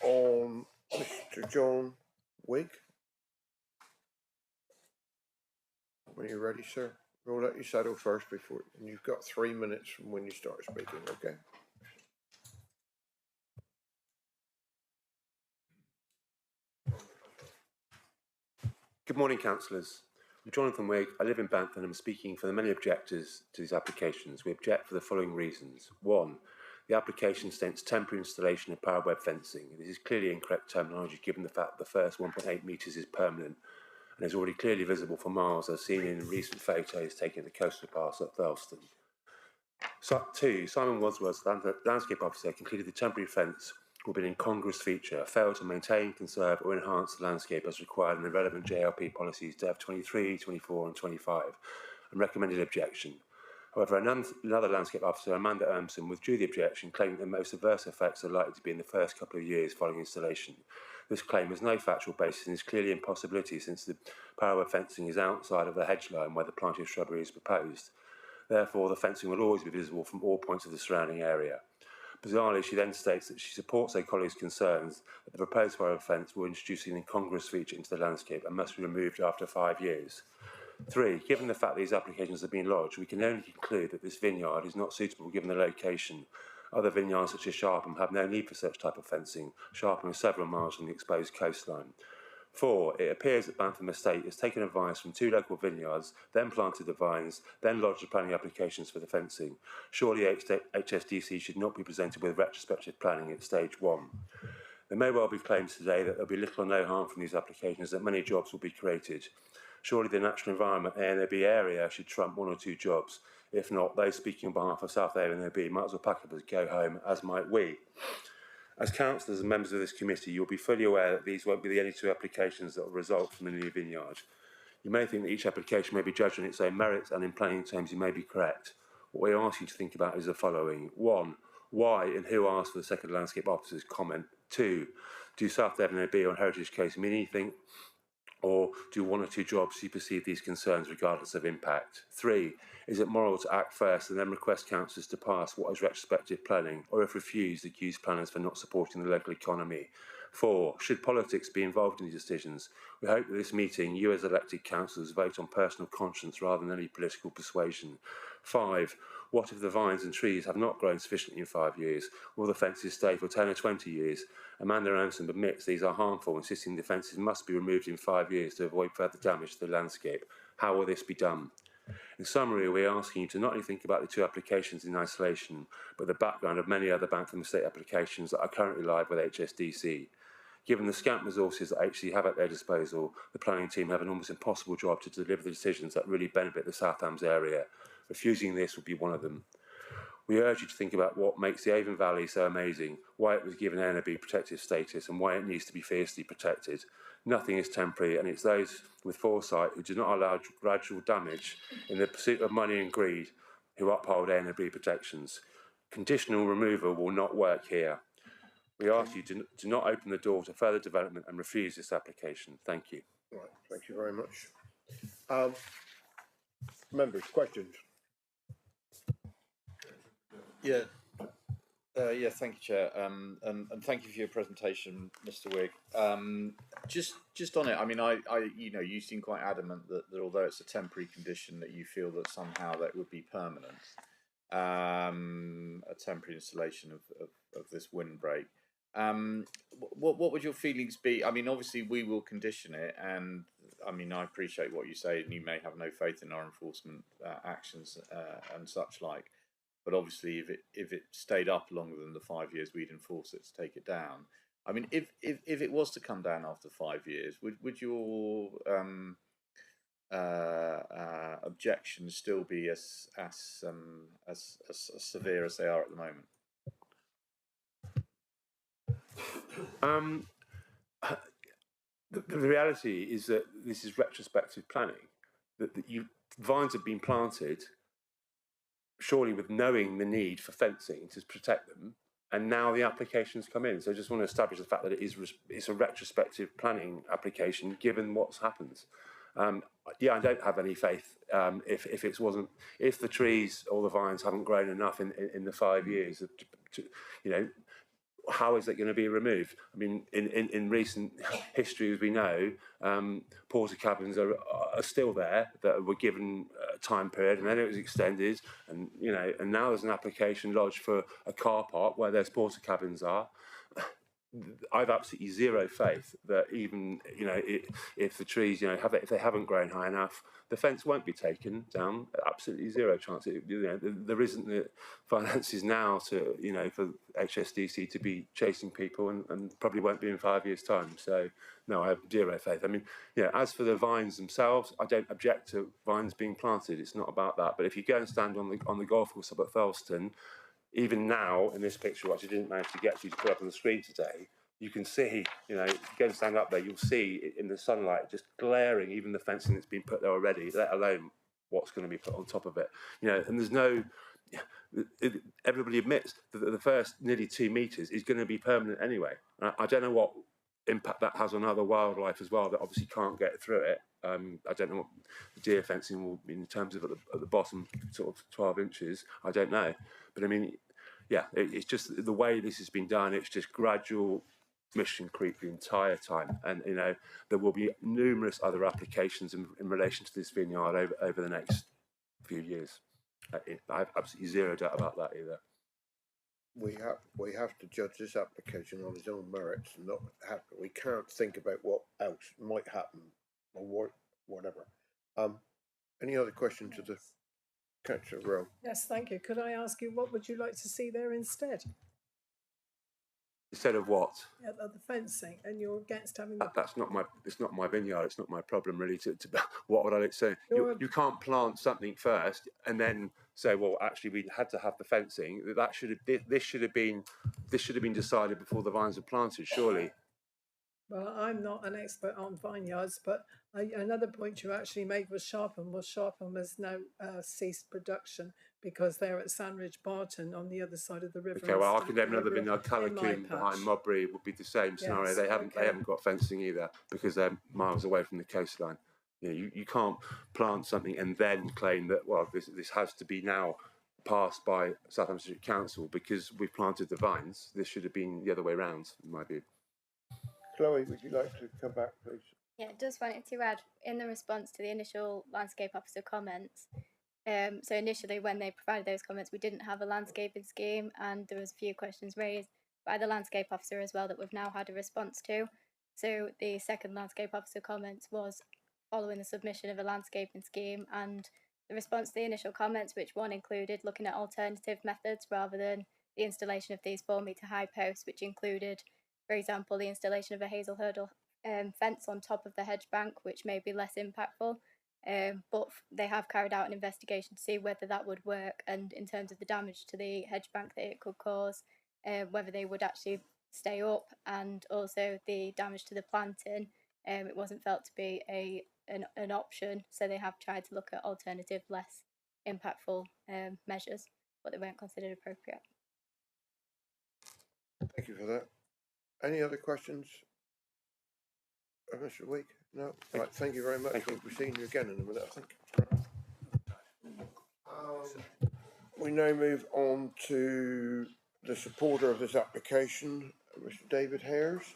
on Mr. John Wigg. When you're ready, sir. We'll let you settle first and you've got 3 minutes from when you start speaking, okay? Good morning, councillors. I'm Jonathan Wigg. I live in Yampton and I'm speaking for the many objectors to these applications. We object for the following reasons. 1. The application states temporary installation of paraweb fencing. This is clearly incorrect terminology given the fact that the first 1.8 metres is permanent and is already clearly visible for miles, as seen in recent photos taken at the coastal pass at Thurleston. 2. Simon Wadsworth, landscape officer, concluded the temporary fence will be an incongruous feature, fail to maintain, conserve or enhance the landscape as required in the relevant JLP policies DEV 23, 24 and 25, and recommended objection. However, another landscape officer, Amanda Ermson, withdrew the objection, claiming that the most adverse effects are likely to be in the first couple of years following installation. This claim has no factual basis and is clearly an impossibility since the parallel fencing is outside of the hedge line where the planting of shrubbery is proposed. Therefore, the fencing will always be visible from all points of the surrounding area. Bizarrely, she then states that she supports her colleagues' concerns that the proposed parallel fence will introduce an incongruous feature into the landscape and must be removed after 5 years. 3. Given the fact these applications have been lodged, we can only conclude that this vineyard is not suitable given the location. Other vineyards such as Sharpham have no need for such type of fencing. Sharpham is several miles from the exposed coastline. 4. It appears that Bantham Estate has taken advice from 2 local vineyards, then planted the vines, then lodged the planning applications for the fencing. Surely HSDC should not be presented with retrospective planning at stage 1. There may well be claims today that there will be little or no harm from these applications, that many jobs will be created. Surely the natural environment ANOB area should trump 1 or 2 jobs. If not, those speaking on behalf of South ANOB might as well pack up and go home, as might we. As councillors and members of this committee, you'll be fully aware that these won't be the only 2 applications that will result from the new vineyard. You may think that each application may be judged on its own merits, and in planning terms you may be correct. What we ask you to think about is the following. 1. Why and who asked for the second landscape officer's comment? 2. Do South ANOB on Heritage case mean anything? Or do 1 or 2 jobs supersede these concerns regardless of impact? 3. Is it moral to act first and then request councillors to pass what is retrospective planning, or if refused, accuse planners for not supporting the local economy? 4. Should politics be involved in these decisions? We hope that this meeting, you as elected councillors, vote on personal conscience rather than any political persuasion. 5. What if the vines and trees have not grown sufficiently in 5 years? Will the fences stay for 10 or 20 years? Amanda Anderson admits these are harmful, insisting the fences must be removed in 5 years to avoid further damage to the landscape. How will this be done? In summary, we are asking you to not only think about the two applications in isolation, but the background of many other Bantham Estate applications that are currently live with HSDC. Given the scant resources that HC have at their disposal, the planning team have an almost impossible job to deliver the decisions that really benefit the South Hams area. Refusing this would be one of them. We urge you to think about what makes the Avon Valley so amazing, why it was given NRB protective status, and why it needs to be fiercely protected. Nothing is temporary, and it's those with foresight who do not allow gradual damage in the pursuit of money and greed who uphold NRB protections. Conditional removal will not work here. We ask you to not open the door to further development and refuse this application. Thank you. Right, thank you very much. Members, questions? Yeah, thank you, Chair, and thank you for your presentation, Mr. Wigg. Just on it, I mean, you seem quite adamant that although it's a temporary condition, that you feel that somehow that would be permanent, a temporary installation of this windbreak. What would your feelings be? I mean, obviously we will condition it, and I mean, I appreciate what you say, and you may have no faith in our enforcement actions and such like. But obviously, if it stayed up longer than the 5 years, we'd enforce it to take it down. I mean, if it was to come down after 5 years, would your objections still be as severe as they are at the moment? The reality is that this is retrospective planning. That vines have been planted, surely with knowing the need for fencing to protect them, and now the applications come in. So I just want to establish the fact that it's a retrospective planning application given what's happened. I don't have any faith if the trees or the vines haven't grown enough in the 5 years to how is it going to be removed? I mean, in recent history, as we know, porta cabins are still there that were given a time period, and then it was extended, and now there's an application lodged for a car park where those porta cabins are. I've absolutely zero faith that even if the trees if they haven't grown high enough, the fence won't be taken down. Absolutely zero chance. There isn't the finances now to for HSDC to be chasing people, and probably won't be in 5 years' time. So no, I have zero faith. I mean, as for the vines themselves, I don't object to vines being planted. It's not about that. But if you go and stand on the golf course up at Thurleston, even now in this picture, which I didn't manage to get to put up on the screen today, you can see, if you go and stand up there, you'll see in the sunlight just glaring, even the fencing that's been put there already, let alone what's going to be put on top of it. And there's no, everybody admits that the first nearly 2 metres is going to be permanent anyway. I don't know what impact that has on other wildlife as well that obviously can't get through it. I don't know what the deer fencing will be in terms of at the bottom sort of 12 inches. I don't know. But I mean, it's just the way this has been done. It's just gradual mission creep the entire time, and there will be numerous other applications in relation to this vineyard over the next few years. I have absolutely zero doubt about that either. We have to judge this application on its own merits, and not we can't think about what else might happen or whatever. Any other questions to the Councillor Rowe? Yes, thank you. Could I ask you, what would you like to see there instead? Instead of what? The fencing, and you're against having It's not my vineyard. It's not my problem really. To what would I like to say? You can't plant something first and then say, well, actually we had to have the fencing. This should have been decided before the vines were planted. Surely. Well, I'm not an expert on vineyards, but another point you actually made was Sharpham. Well, Sharpham has now ceased production because they're at Sandridge Barton on the other side of the river. Okay, well, I can name another vineyard, Callacombe behind Modbury would be the same scenario. Yes, they haven't got fencing either because they're miles away from the coastline. You can't plant something and then claim that this has to be now passed by Southampton Council because we've planted the vines. This should have been the other way around, in my view. Chloe, would you like to come back, please? Yeah, just wanted to add, in the response to the initial landscape officer comments, So initially, when they provided those comments, we didn't have a landscaping scheme, and there was a few questions raised by the landscape officer as well that we've now had a response to. So the second landscape officer comments was following the submission of a landscaping scheme, and the response to the initial comments, which one included looking at alternative methods rather than the installation of these 4-metre high posts, which included, for example, the installation of a hazel hurdle fence on top of the hedge bank, which may be less impactful. But they have carried out an investigation to see whether that would work, and in terms of the damage to the hedge bank that it could cause, whether they would actually stay up, and also the damage to the planting. It wasn't felt to be an option, so they have tried to look at alternative, less impactful measures, but they weren't considered appropriate. Thank you for that. Any other questions? Mr. Week? No? Right, thank you very much. We'll be seeing you again in a minute, I think. We now move on to the supporter of this application, Mr. David Hedges.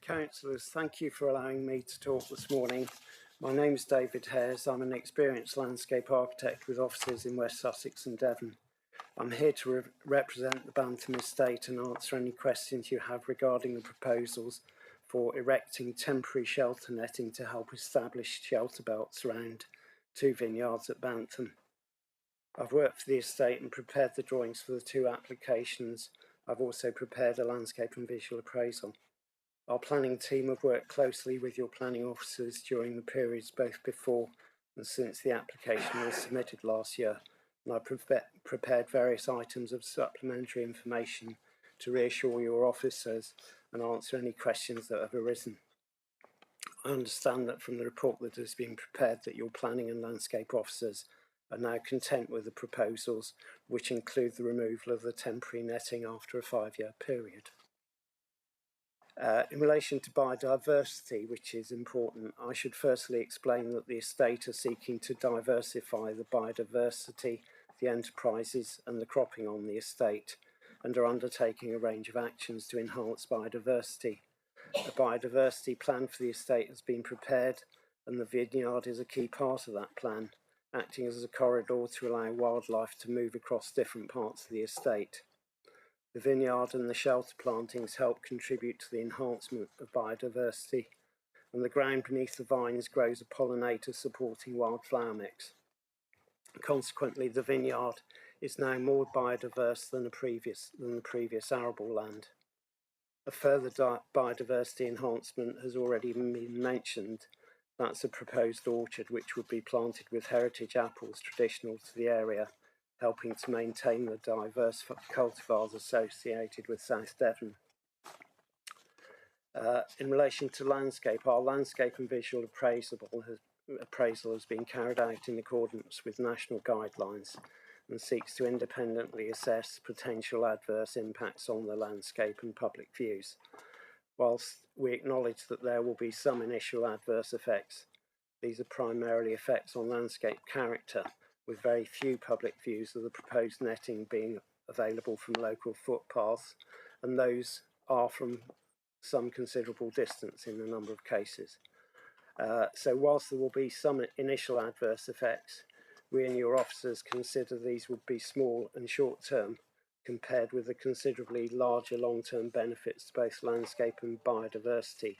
Councillors, thank you for allowing me to talk this morning. My name is David Hedges. I'm an experienced landscape architect with offices in West Sussex and Devon. I'm here to represent the Bantam estate and answer any questions you have regarding the proposals for erecting temporary shelter netting to help establish shelter belts around 2 vineyards at Bantam. I've worked for the estate and prepared the drawings for the 2 applications. I've also prepared a landscape and visual appraisal. Our planning team have worked closely with your planning officers during the periods both before and since the application was submitted last year, and I prepared various items of supplementary information to reassure your officers and answer any questions that have arisen. I understand that from the report that has been prepared that your planning and landscape officers are now content with the proposals, which include the removal of the temporary netting after a 5-year period. In relation to biodiversity, which is important, I should firstly explain that the estate are seeking to diversify the biodiversity, the enterprises and the cropping on the estate, and are undertaking a range of actions to enhance biodiversity. A biodiversity plan for the estate has been prepared, and the vineyard is a key part of that plan, acting as a corridor to allow wildlife to move across different parts of the estate. The vineyard and the shelter plantings help contribute to the enhancement of biodiversity, and the ground beneath the vines grows a pollinator supporting wildflower mix. Consequently, the vineyard is now more biodiverse than the previous arable land. A further biodiversity enhancement has already been mentioned. That's a proposed orchard which would be planted with heritage apples traditional to the area, helping to maintain the diverse cultivars associated with South Devon. In relation to landscape, our landscape and visual appraisal has been carried out in accordance with national guidelines and seeks to independently assess potential adverse impacts on the landscape and public views. Whilst we acknowledge that there will be some initial adverse effects, these are primarily effects on landscape character, with very few public views of the proposed netting being available from local footpaths, and those are from some considerable distance in a number of cases. So whilst there will be some initial adverse effects, we and your officers consider these would be small and short-term compared with the considerably larger long-term benefits to both landscape and biodiversity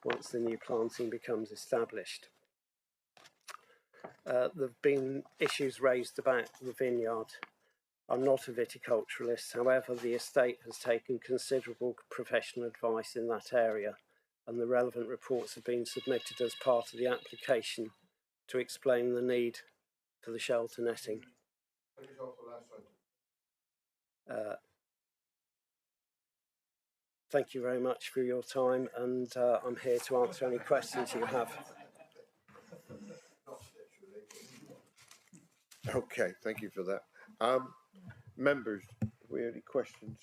once the new planting becomes established. There have been issues raised about the vineyard. I'm not a viticulturalist, however, the estate has taken considerable professional advice in that area, and the relevant reports have been submitted as part of the application to explain the need for the shelter netting. Thank you very much for your time, and I'm here to answer any questions you have. Okay, thank you for that. Members, do we have any questions?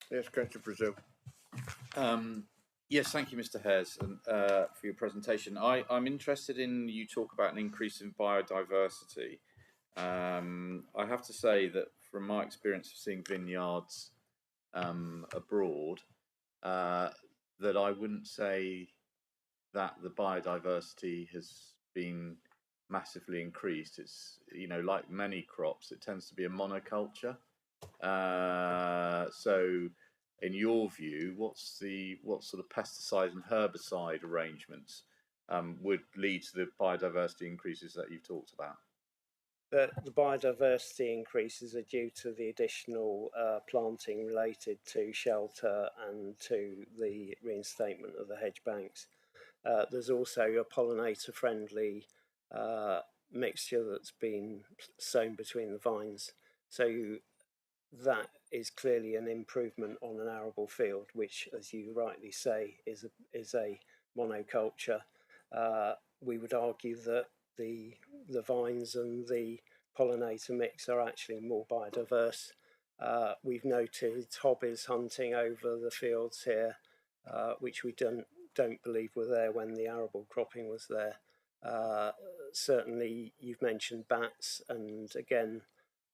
Yes, Councillor Brazil. Yes, thank you, Mr. Hedges, and for your presentation. I'm interested in you talk about an increase in biodiversity. I have to say that from my experience of seeing vineyards abroad, that I wouldn't say that the biodiversity has been massively increased. It's, you know, like many crops, it tends to be a monoculture. So in your view, what sort of pesticide and herbicide arrangements would lead to the biodiversity increases that you've talked about? The biodiversity increases are due to the additional planting related to shelter and to the reinstatement of the hedge banks. There's also a pollinator-friendly mixture that's been sown between the vines. So that is clearly an improvement on an arable field, which, as you rightly say, is a monoculture. We would argue that the vines and the pollinator mix are actually more biodiverse. We've noted hobbies hunting over the fields here, which we don't believe were there when the arable cropping was there. Certainly, you've mentioned bats, and again,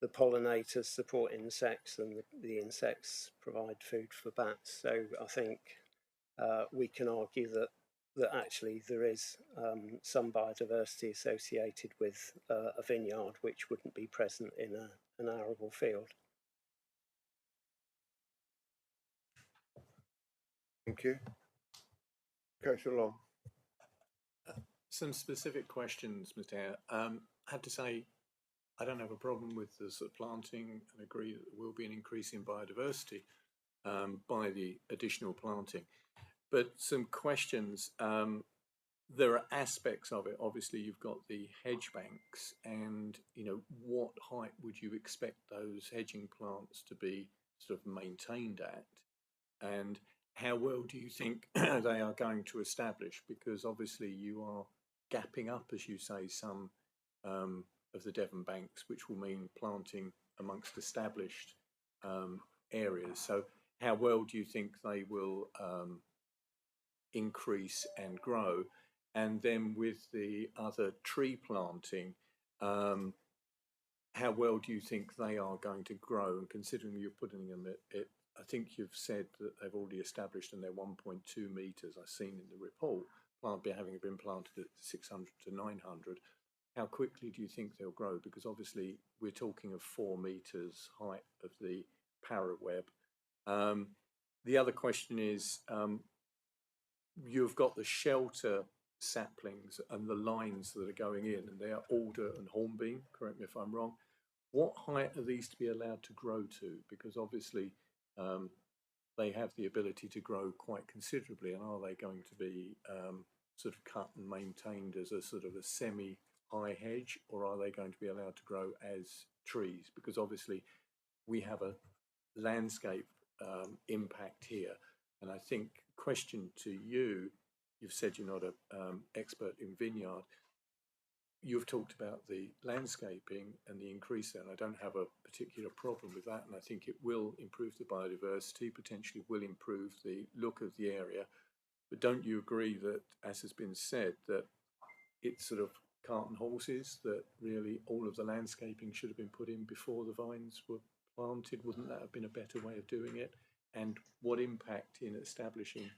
the pollinators support insects, and the insects provide food for bats. So I think we can argue that actually there is some biodiversity associated with a vineyard which wouldn't be present in an arable field. Thank you. Councillor Long. Some specific questions, Mr. Hare. I have to say, I don't have a problem with the sort of planting and agree that there will be an increase in biodiversity by the additional planting. But some questions, there are aspects of it. Obviously, you've got the hedge banks, and you know, what height would you expect those hedging plants to be sort of maintained at, and how well do you think they are going to establish? Because obviously you are gapping up, as you say, some of the Devon banks, which will mean planting amongst established areas. So how well do you think they will increase and grow? And then with the other tree planting, how well do you think they are going to grow? And considering you're putting them at I think you've said that they've already established and they're 1.2 metres, I've seen in the report, having been planted at 600 to 900. How quickly do you think they'll grow? Because obviously we're talking of 4 metres height of the paraweb. The other question is, you've got the shelter saplings and the lines that are going in, and they are alder and hornbeam, correct me if I'm wrong. What height are these to be allowed to grow to? Because obviously they have the ability to grow quite considerably, and are they going to be sort of cut and maintained as a sort of a semi-high hedge, or are they going to be allowed to grow as trees? Because obviously we have a landscape impact here, and I think question to you, you've said you're not an expert in vineyard. You've talked about the landscaping and the increase there, and I don't have a particular problem with that, and I think it will improve the biodiversity, potentially will improve the look of the area. But don't you agree that, as has been said, that it's sort of cart and horses, that really all of the landscaping should have been put in before the vines were planted? Wouldn't that have been a better way of doing it? And what impact in establishing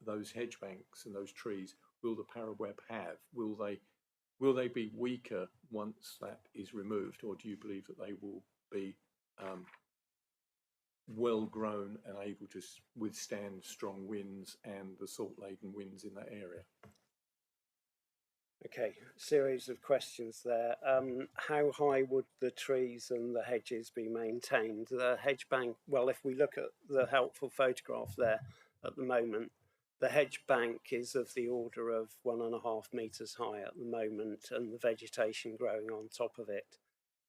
those hedge banks and those trees will the paraweb have? Will they be weaker once that is removed, or do you believe that they will be well grown and able to withstand strong winds and the salt-laden winds in that area? Okay, series of questions there. How high would the trees and the hedges be maintained? The hedge bank, well, if we look at the helpful photograph there at the moment, the hedge bank is of the order of 1.5 metres high at the moment, and the vegetation growing on top of it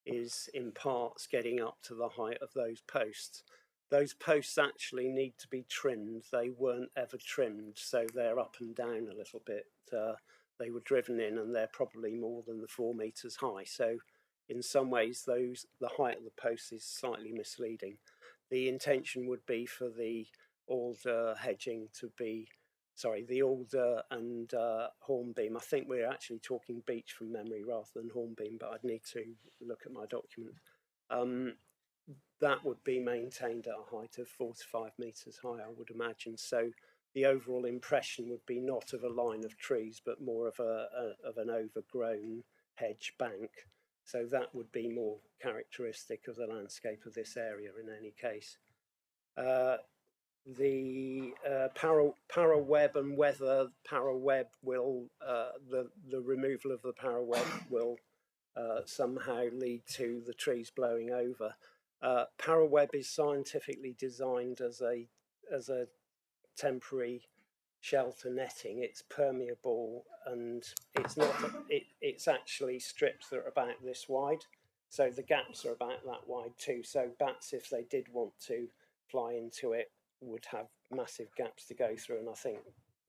is in parts getting up to the height of those posts. Those posts actually need to be trimmed. They weren't ever trimmed, so they're up and down a little bit. They were driven in, and they're probably more than the 4 metres high. So in some ways, the height of the post is slightly misleading. The intention would be for the alder hedging to be, sorry, the alder and hornbeam. I think we're actually talking beech from memory rather than hornbeam, but I'd need to look at my document. That would be maintained at a height of 4 to 5 metres high, I would imagine. So the overall impression would be not of a line of trees, but more of an overgrown hedge bank. So that would be more characteristic of the landscape of this area in any case. The paraweb and whether paraweb will, the removal of the paraweb will somehow lead to the trees blowing over. Paraweb is scientifically designed as a temporary shelter netting. It's permeable and it's not. It's actually strips that are about this wide, so the gaps are about that wide too. So bats, if they did want to fly into it, would have massive gaps to go through. And I think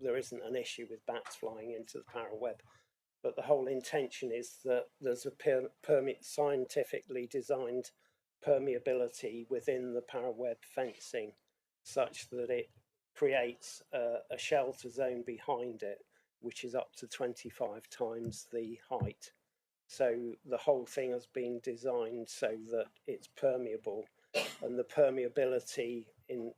there isn't an issue with bats flying into the paraweb. But the whole intention is that there's a scientifically designed permeability within the paraweb fencing such that it creates a shelter zone behind it, which is up to 25 times the height. So the whole thing has been designed so that it's permeable, and the permeability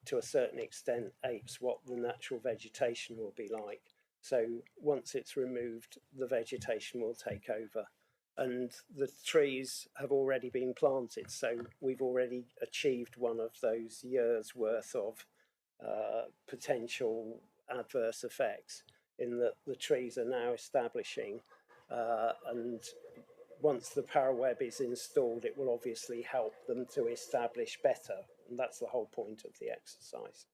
to a certain extent apes what the natural vegetation will be like. So once it's removed, the vegetation will take over. And the trees have already been planted, so we've already achieved one of those years' worth of potential adverse effects, in that the trees are now establishing, and once the paraweb is installed, it will obviously help them to establish better, and that's the whole point of the exercise.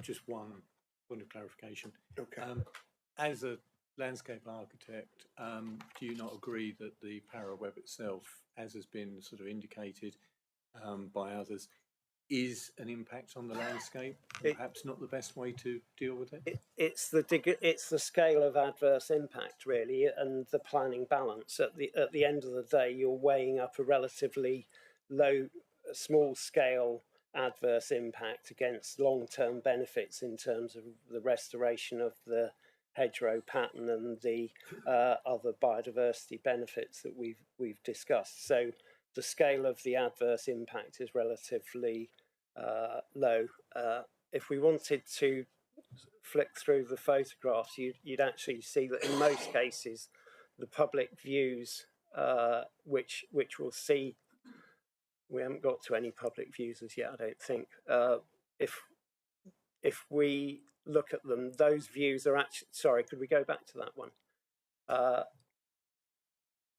Just one point of clarification. Okay. As a landscape architect, do you not agree that the paraweb itself, as has been sort of indicated by others, is an impact on the landscape? Perhaps not the best way to deal with it? It's the scale of adverse impact, really, and the planning balance. At the end of the day, you're weighing up a relatively small scale adverse impact against long-term benefits in terms of the restoration of the hedgerow pattern and the other biodiversity benefits that we've discussed. So the scale of the adverse impact is relatively low. If we wanted to flick through the photographs, you'd actually see that in most cases, the public views, which we'll see, we haven't got to any public views as yet, I don't think. If we look at them, those views are actually, sorry, could we go back to that one?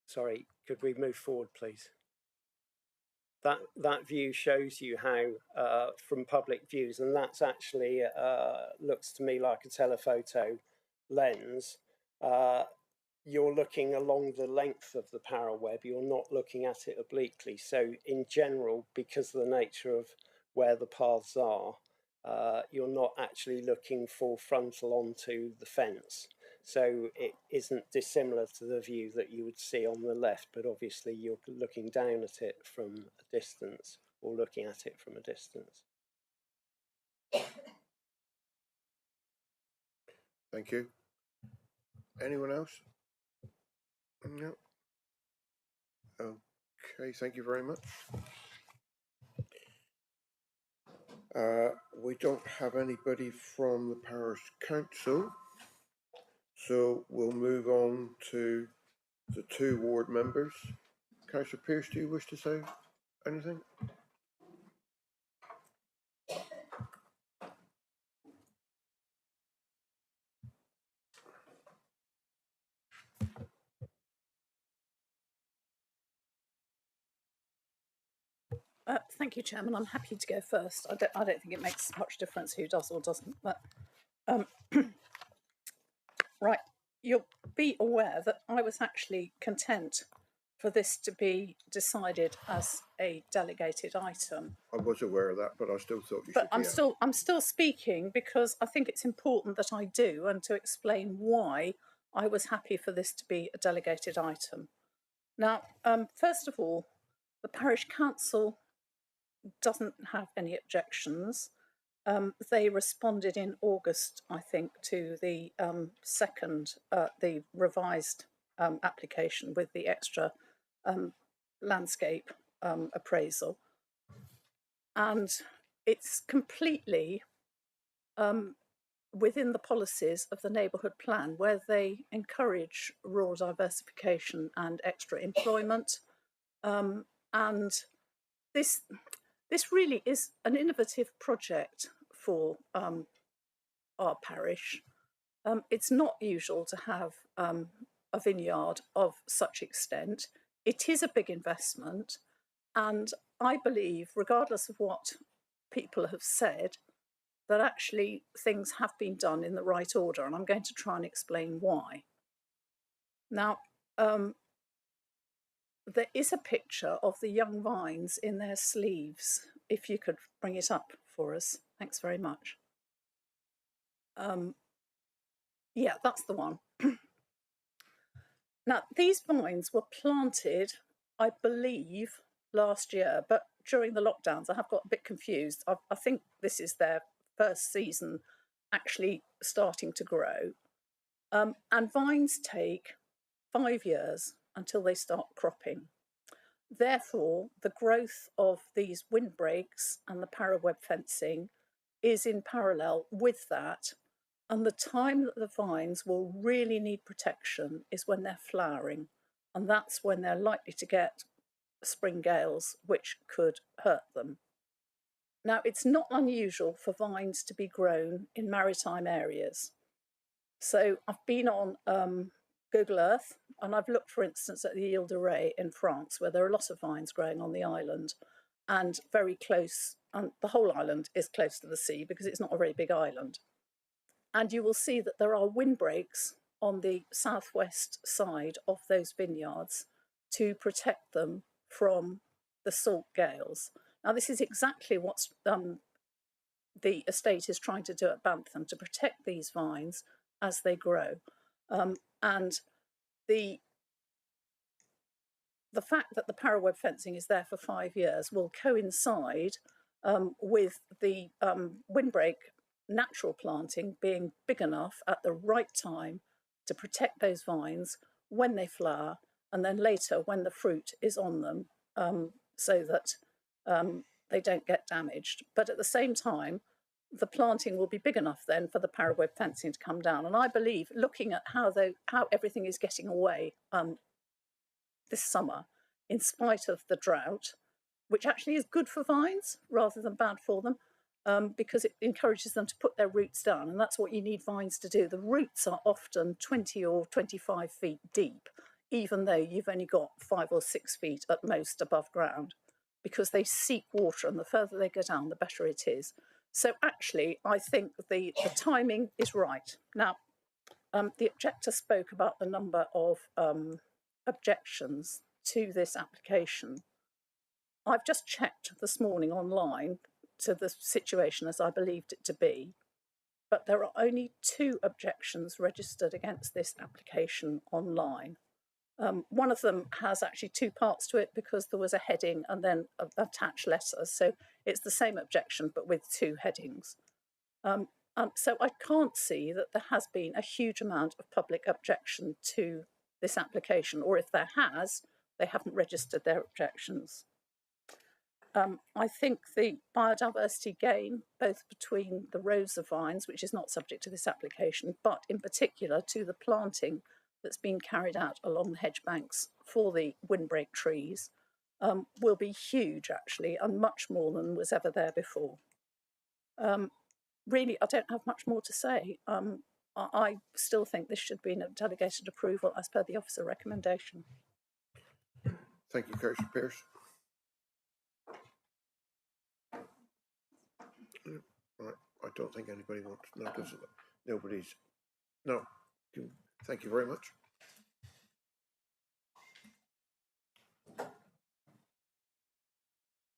Sorry, could we move forward, please? That view shows you how, from public views, and that's actually, looks to me like a telephoto lens. You're looking along the length of the paraweb, you're not looking at it obliquely. So in general, because of the nature of where the paths are, you're not actually looking full frontal onto the fence. So it isn't dissimilar to the view that you would see on the left, but obviously you're looking down at it from a distance, or looking at it from a distance. Thank you. Anyone else? No. Okay, thank you very much. We don't have anybody from the parish council, so we'll move on to the 2 ward members. Councillor Pearce, do you wish to say anything? Thank you, Chairman. I'm happy to go first. I don't think it makes much difference who does or doesn't. But right, you'll be aware that I was actually content for this to be decided as a delegated item. I was aware of that, but I still thought you should. But I'm still speaking because I think it's important that I do, and to explain why I was happy for this to be a delegated item. Now, first of all, the parish council doesn't have any objections. They responded in August, I think, to the the revised application with the extra landscape appraisal. And it's completely within the policies of the neighbourhood plan, where they encourage rural diversification and extra employment. And this really is an innovative project for our parish. It's not usual to have a vineyard of such extent. It is a big investment, and I believe, regardless of what people have said, that actually things have been done in the right order, and I'm going to try and explain why. Now, there is a picture of the young vines in their sleeves. If you could bring it up for us. Thanks very much. Yeah, that's the one. Now, these vines were planted, I believe, last year, but during the lockdowns, I have got a bit confused. I think this is their first season actually starting to grow. And vines take 5 years until they start cropping. Therefore, the growth of these windbreaks and the paraweb fencing is in parallel with that. And the time that the vines will really need protection is when they're flowering. And that's when they're likely to get spring gales, which could hurt them. Now, it's not unusual for vines to be grown in maritime areas. So I've been on Google Earth, and I've looked, for instance, at the Ile de Ré in France, where there are a lot of vines growing on the island, and very close, and the whole island is close to the sea because it's not a very big island. And you will see that there are windbreaks on the southwest side of those vineyards to protect them from the salt gales. Now, this is exactly what the estate is trying to do at Bantham, to protect these vines as they grow. And the fact that the paraweb fencing is there for 5 years will coincide with the windbreak natural planting being big enough at the right time to protect those vines when they flower, and then later when the fruit is on them, so that they don't get damaged. But at the same time, the planting will be big enough then for the paraweb fencing to come down. And I believe, looking at how everything is getting away this summer, in spite of the drought, which actually is good for vines rather than bad for them, because it encourages them to put their roots down, and that's what you need vines to do. The roots are often 20 or 25 feet deep, even though you've only got 5 or 6 feet at most above ground, because they seek water, and the further they go down, the better it is. So actually, I think the timing is right. Now, the objector spoke about the number of objections to this application. I've just checked this morning online to the situation as I believed it to be, but there are only 2 objections registered against this application online. One of them has actually 2 parts to it because there was a heading and then an attached letter. So it's the same objection, but with 2 headings. So I can't see that there has been a huge amount of public objection to this application, or if there has, they haven't registered their objections. I think the biodiversity gain, both between the rows of vines, which is not subject to this application, but in particular to the planting that's been carried out along the hedge banks for the windbreak trees, will be huge, actually, and much more than was ever there before. Really, I don't have much more to say. I still think this should be a delegated approval as per the officer recommendation. Thank you, Councillor Pearce. Right, I don't think anybody wants. No, nobody's. No. Thank you very much.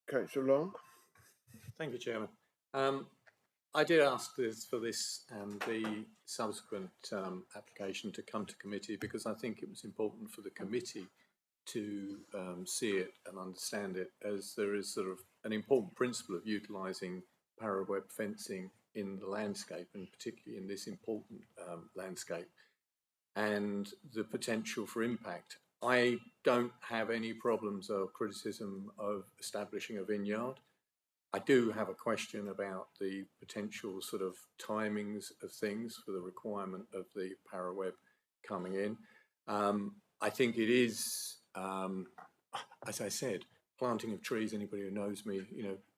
Councillor Long. Thank you, Chairman. I did ask for this and the subsequent application to come to committee because I think it was important for the committee to see it and understand it, as there is sort of an important principle of utilising para-web fencing in the landscape, and particularly in this important landscape, and the potential for impact. I don't have any problems or criticism of establishing a vineyard. I do have a question about the potential sort of timings of things for the requirement of the para-web coming in. I think it is, as I said, planting of trees, anybody who knows me,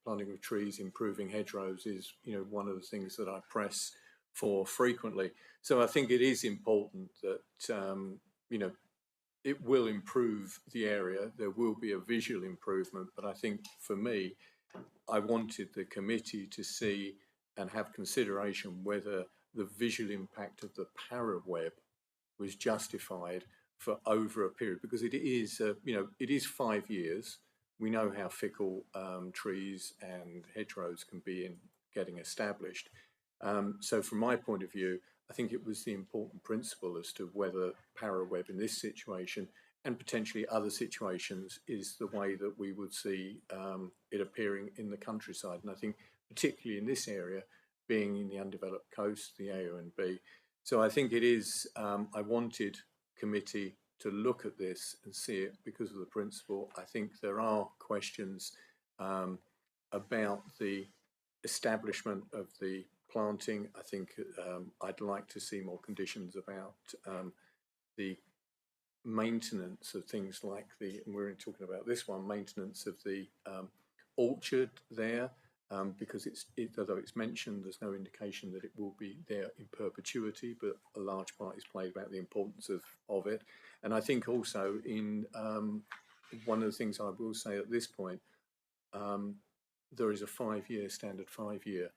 planting of trees, improving hedgerows is, one of the things that I press for frequently. So I think it is important that, it will improve the area. There will be a visual improvement, but I think for me, I wanted the committee to see and have consideration whether the visual impact of the para-web was justified for over a period, because it is, it is 5 years. We know how fickle trees and hedgerows can be in getting established. So from my point of view, I think it was the important principle as to whether para-web in this situation and potentially other situations is the way that we would see it appearing in the countryside. And I think particularly in this area, being in the undeveloped coast, the AONB. So I think it is, I wanted committee to look at this and see it because of the principle. I think there are questions about the establishment of the planting. I think I'd like to see more conditions about the maintenance of things like and we're talking about this one, maintenance of the orchard there, because although it's mentioned, there's no indication that it will be there in perpetuity, but a large part is played about the importance of it. And I think also in one of the things I will say at this point, there is a 5-year, standard 5-year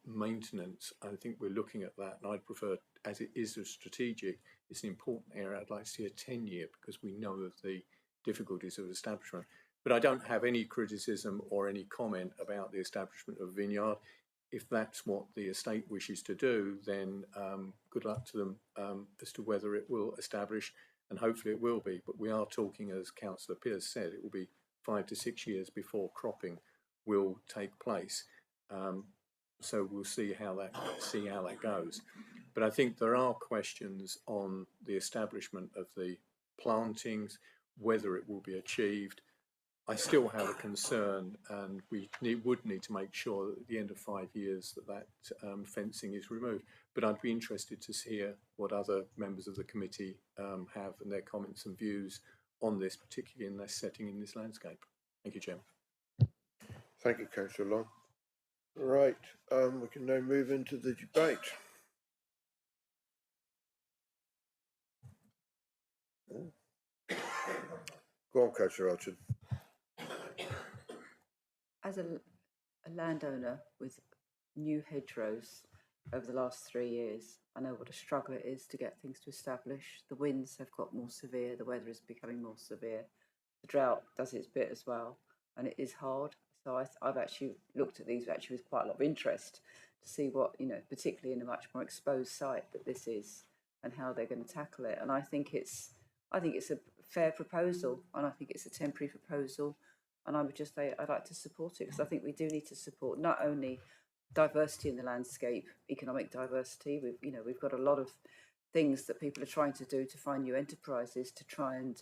maintenance. I think we're looking at that, and I'd prefer, as it is a strategic, it's an important area, I'd like to see a 10-year, because we know of the difficulties of establishment. But I don't have any criticism or any comment about the establishment of vineyard. If that's what the estate wishes to do, then good luck to them as to whether it will establish, and hopefully it will be. But we are talking, as Councillor Pearce said, it will be 5 to 6 years before cropping will take place. So we'll see how that goes. But I think there are questions on the establishment of the plantings, whether it will be achieved. I still have a concern, and we would need to make sure that at the end of 5 years that fencing is removed. But I'd be interested to hear what other members of the committee have and their comments and views on this, particularly in this setting, in this landscape. Thank you, Chairman. Thank you, Councillor Long. Right, we can now move into the debate. Go on, Councillor Elton. As a landowner with new hedgerows over the last 3 years, I know what a struggle it is to get things to establish. The winds have got more severe, the weather is becoming more severe, the drought does its bit as well, and it is hard. So I've actually looked at these actually with quite a lot of interest to see what, particularly in a much more exposed site that this is, and how they're going to tackle it. And I think it's a fair proposal, and I think it's a temporary proposal. And I would just say I'd like to support it, because I think we do need to support not only diversity in the landscape, economic diversity. We've got a lot of things that people are trying to do to find new enterprises to try and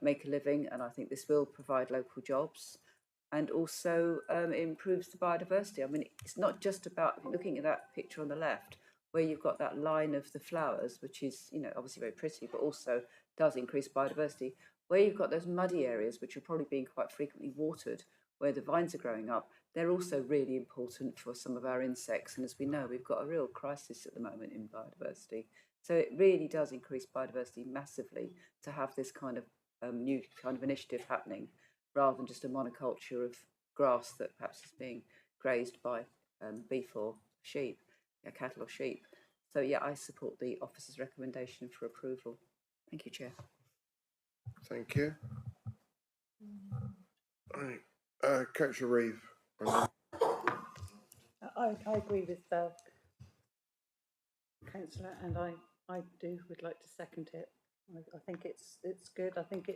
make a living, and I think this will provide local jobs, and also it improves the biodiversity. I mean, it's not just about looking at that picture on the left where you've got that line of the flowers, which is obviously very pretty, but also does increase biodiversity. Where you've got those muddy areas, which are probably being quite frequently watered, where the vines are growing up, they're also really important for some of our insects. And as we know, we've got a real crisis at the moment in biodiversity. So it really does increase biodiversity massively to have this kind of new kind of initiative happening, rather than just a monoculture of grass that perhaps is being grazed by beef or sheep, cattle or sheep. So yeah, I support the officer's recommendation for approval. Thank you, Chair. Thank you. Right. Councillor Reeve. I agree with Councillor, and I would like to second it. I think it's good. I think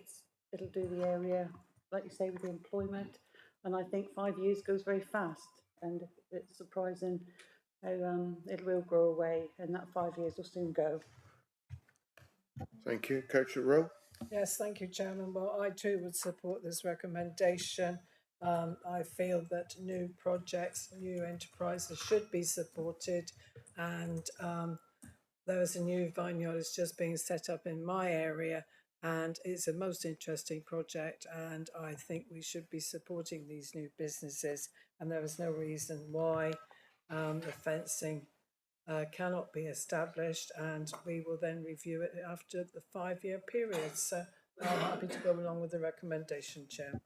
it'll do the area, like you say, with the employment. And I think 5 years goes very fast, and it's surprising how it will grow away, and that 5 years will soon go. Thank you. Councillor Rowe? Yes, thank you, Chairman. Well, I too would support this recommendation. I feel that new projects, new enterprises should be supported, and there is a new vineyard that's just being set up in my area, and it's a most interesting project, and I think we should be supporting these new businesses, and there is no reason why the fencing cannot be established, and we will then review it after the 5-year period. So I'm happy to go along with the recommendation, Chair.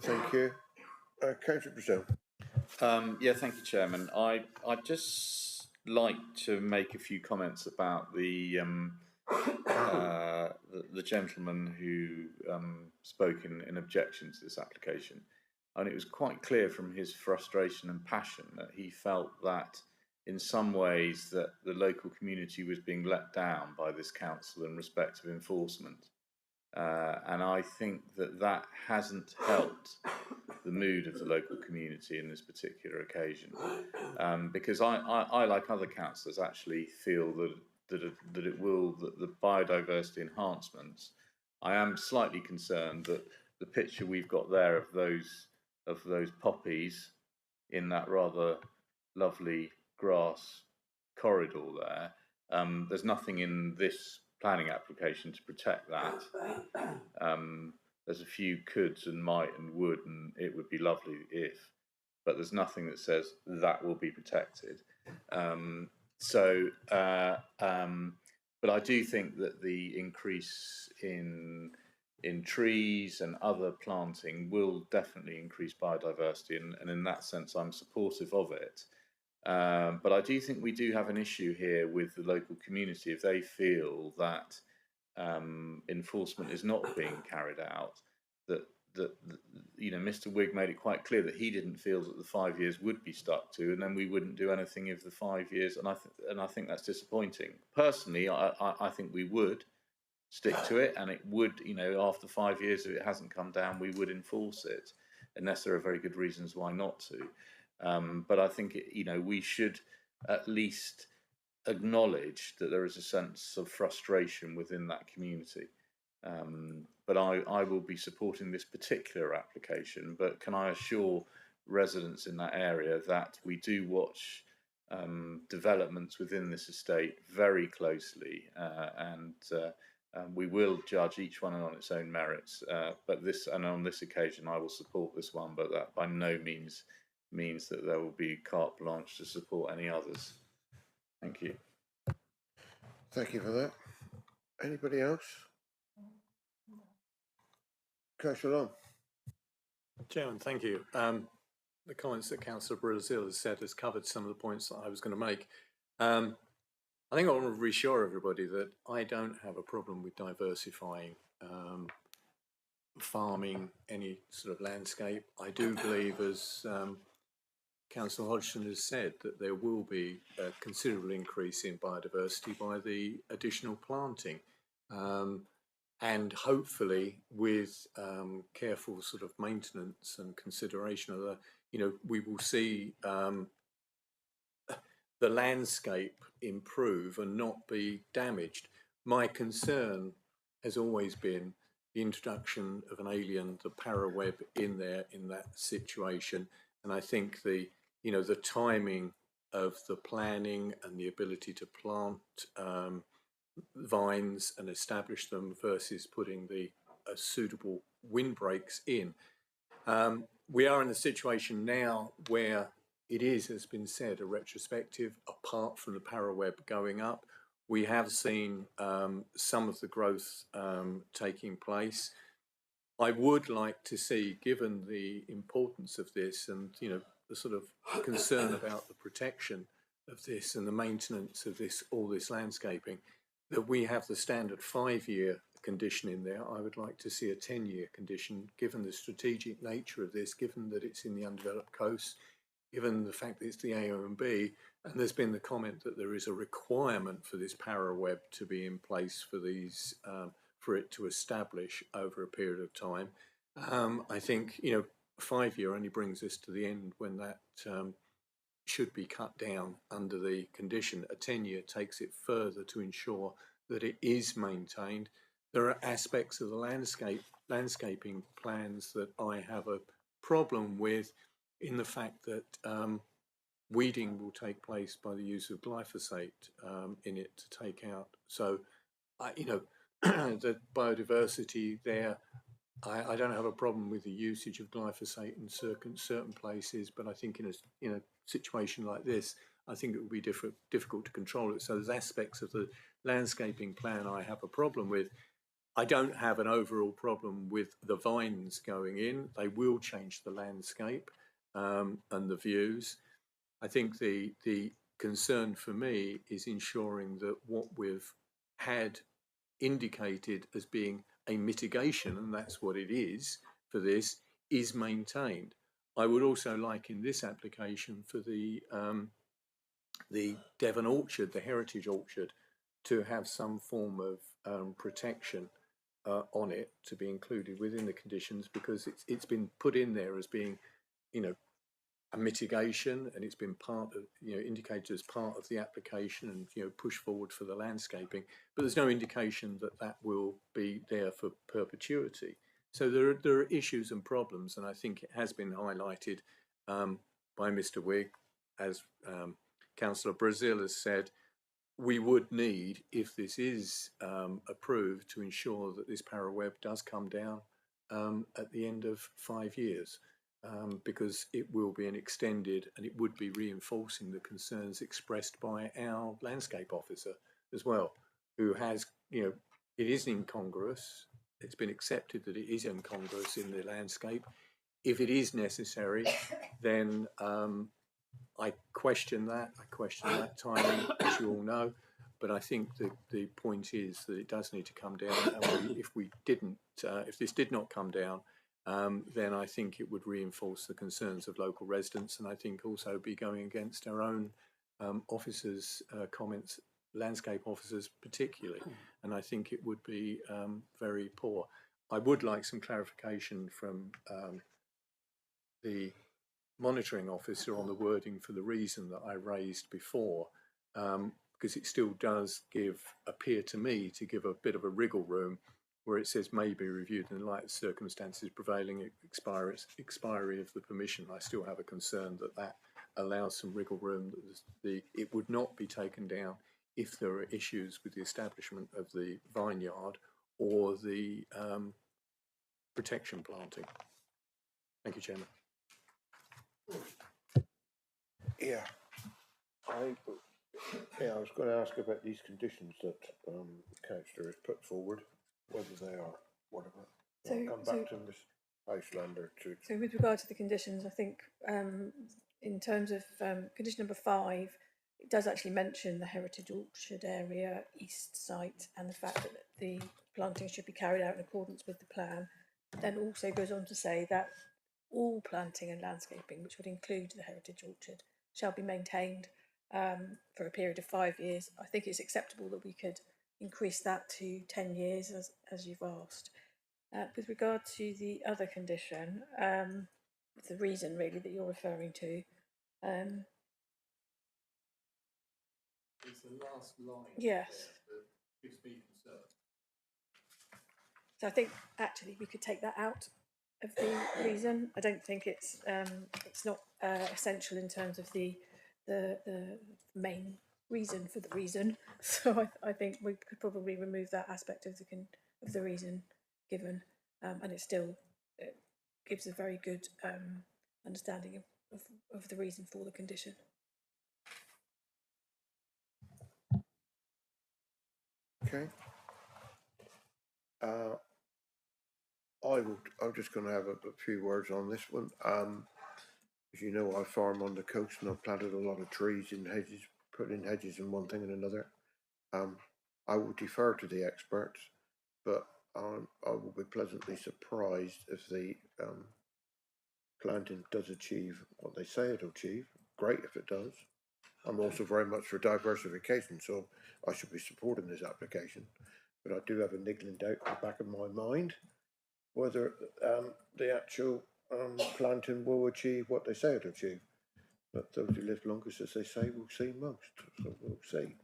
Thank you. Councillor Brazil? Yeah, thank you, Chairman. I'd just like to make a few comments about the gentleman who spoke in objection to this application. And it was quite clear from his frustration and passion that he felt that in some ways that the local community was being let down by this council in respect of enforcement. And I think that hasn't helped the mood of the local community in this particular occasion. Because I, like other councillors, actually feel that the biodiversity enhancements, I am slightly concerned that the picture we've got there of those poppies in that rather lovely grass corridor there, there's nothing in this planning application to protect that. There's a few coulds and might and would, and it would be lovely if, but there's nothing that says that will be protected. But I do think that the increase in trees and other planting will definitely increase biodiversity, and in that sense I'm supportive of it. But I do think we do have an issue here with the local community if they feel that enforcement is not being carried out. That Mr. Wigg made it quite clear that he didn't feel that the 5 years would be stuck to, and then we wouldn't do anything if the 5 years. And I think that's disappointing. Personally, I think we would stick to it, and it would, after 5 years, if it hasn't come down, we would enforce it, unless there are very good reasons why not to. But I think we should at least acknowledge that there is a sense of frustration within that community. But I will be supporting this particular application. But can I assure residents in that area that we do watch developments within this estate very closely, and we will judge each one on its own merits. But on this occasion, I will support this one, but that by no means means that there will be carte blanche to support any others. Thank you. Thank you for that. Anybody else? Councillor Long. Chairman, thank you. The comments that Councillor Brazil has said has covered some of the points that I was going to make. I think I want to reassure everybody that I don't have a problem with diversifying farming, any sort of landscape. I do believe, as Councillor Hodgson has said, that there will be a considerable increase in biodiversity by the additional planting. And hopefully with careful sort of maintenance and consideration of we will see the landscape improve and not be damaged. My concern has always been the introduction of an alien, the paraweb, in there in that situation. And I think the timing of the planning and the ability to plant vines and establish them versus putting the suitable windbreaks in. We are in a situation now where it is, has been said, a retrospective. Apart from the paraweb going up, we have seen some of the growth taking place. I would like to see, given the importance of this and the sort of concern about the protection of this and the maintenance of this, all this landscaping, that we have the standard 5-year condition in there. I would like to see a 10-year condition, given the strategic nature of this, given that it's in the undeveloped coast, given the fact that it's the AONB, And there's been the comment that there is a requirement for this para-web to be in place for these, for it to establish over a period of time. I think, you know, a 5-year only brings us to the end when that should be cut down under the condition. A 10-year takes it further to ensure that it is maintained. There are aspects of the landscaping plans that I have a problem with, in the fact that weeding will take place by the use of glyphosate in it to take out. So, you know, the biodiversity there, I don't have a problem with the usage of glyphosate in certain places, but I think in a situation like this, I think it would be difficult to control it. So there's aspects of the landscaping plan I have a problem with. I don't have an overall problem with the vines going in. They will change the landscape and the views. I think the concern for me is ensuring that what we've had indicated as being a mitigation, and that's what it is for this, is maintained. I would also like in this application for the Devon Orchard, the Heritage Orchard, to have some form of protection on it to be included within the conditions, because it's been put in there as being, you know, a mitigation, and it's been part of, you know, indicated as part of the application and, you know, push forward for the landscaping, but there's no indication that that will be there for perpetuity. So there are issues and problems, and I think it has been highlighted by Mr. Wigg, as Councillor Brazil has said. We would need, if this is approved, to ensure that this para-web does come down at the end of 5 years. Because it will be an extended, and it would be reinforcing the concerns expressed by our landscape officer as well, who has, you know, it is incongruous. It's been accepted that it is incongruous in the landscape. If it is necessary, then I question that. I question that timing, as you all know. But I think the point is that it does need to come down. And if this did not come down, then I think it would reinforce the concerns of local residents, and I think also be going against our own officers' comments, landscape officers particularly, and I think it would be very poor. I would like some clarification from the monitoring officer on the wording for the reason that I raised before, because it still does appear to me to give a bit of a wriggle room, where it says may be reviewed in light of circumstances prevailing at expiry of the permission. I still have a concern that allows some wriggle room, that it would not be taken down if there are issues with the establishment of the vineyard or the protection planting. Thank you, Chairman. Yeah. I was going to ask about these conditions that the councillor has put forward, whether they are whatever. I'll come back to Ms. Icelander too. So with regard to the conditions, I think in terms of condition number 5, it does actually mention the Heritage Orchard area, east site, and the fact that the planting should be carried out in accordance with the plan. Then also goes on to say that all planting and landscaping, which would include the Heritage Orchard, shall be maintained for a period of 5 years. I think it's acceptable that we could increase that to 10 years, as you've asked. With regard to the other condition, the reason really that you're referring to, it's the last line. Yes. That gives me concern. So I think actually we could take that out of the reason. I don't think it's not essential in terms of the main reason for the reason. So I think we could probably remove that aspect of the reason given, and it still gives a very good understanding of the reason for the condition. Okay. I'm just going to have a few words on this one. As you know, I farm on the coast and I've planted a lot of trees in hedges, put in hedges and one thing and another. I will defer to the experts, but I will be pleasantly surprised if the planting does achieve what they say it'll achieve. Great if it does. I'm also very much for diversification, so I should be supporting this application. But I do have a niggling doubt in the back of my mind whether the actual planting will achieve what they say it'll achieve. But those who live longest, as they say, will see most. So we'll see.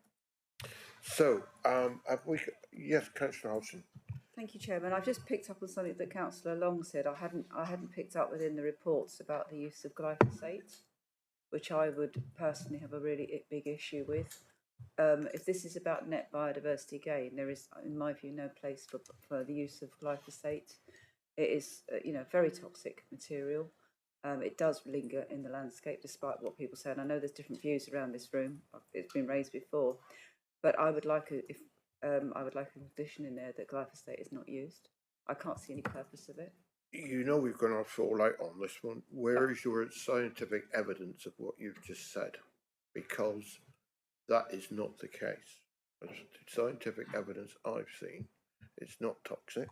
So, have we? Yes, Councillor Hodgson. Thank you, Chairman. I've just picked up on something that Councillor Long said. I hadn't picked up within the reports about the use of glyphosate, which I would personally have a really big issue with. If this is about net biodiversity gain, there is, in my view, no place for the use of glyphosate. It is, very toxic material. It does linger in the landscape, despite what people say. And I know there's different views around this room. It's been raised before, but I would like a condition in there that glyphosate is not used. I can't see any purpose of it. You know we're going to fall out on this one. Where is your scientific evidence of what you've just said? Because that is not the case. The scientific evidence I've seen, it's not toxic.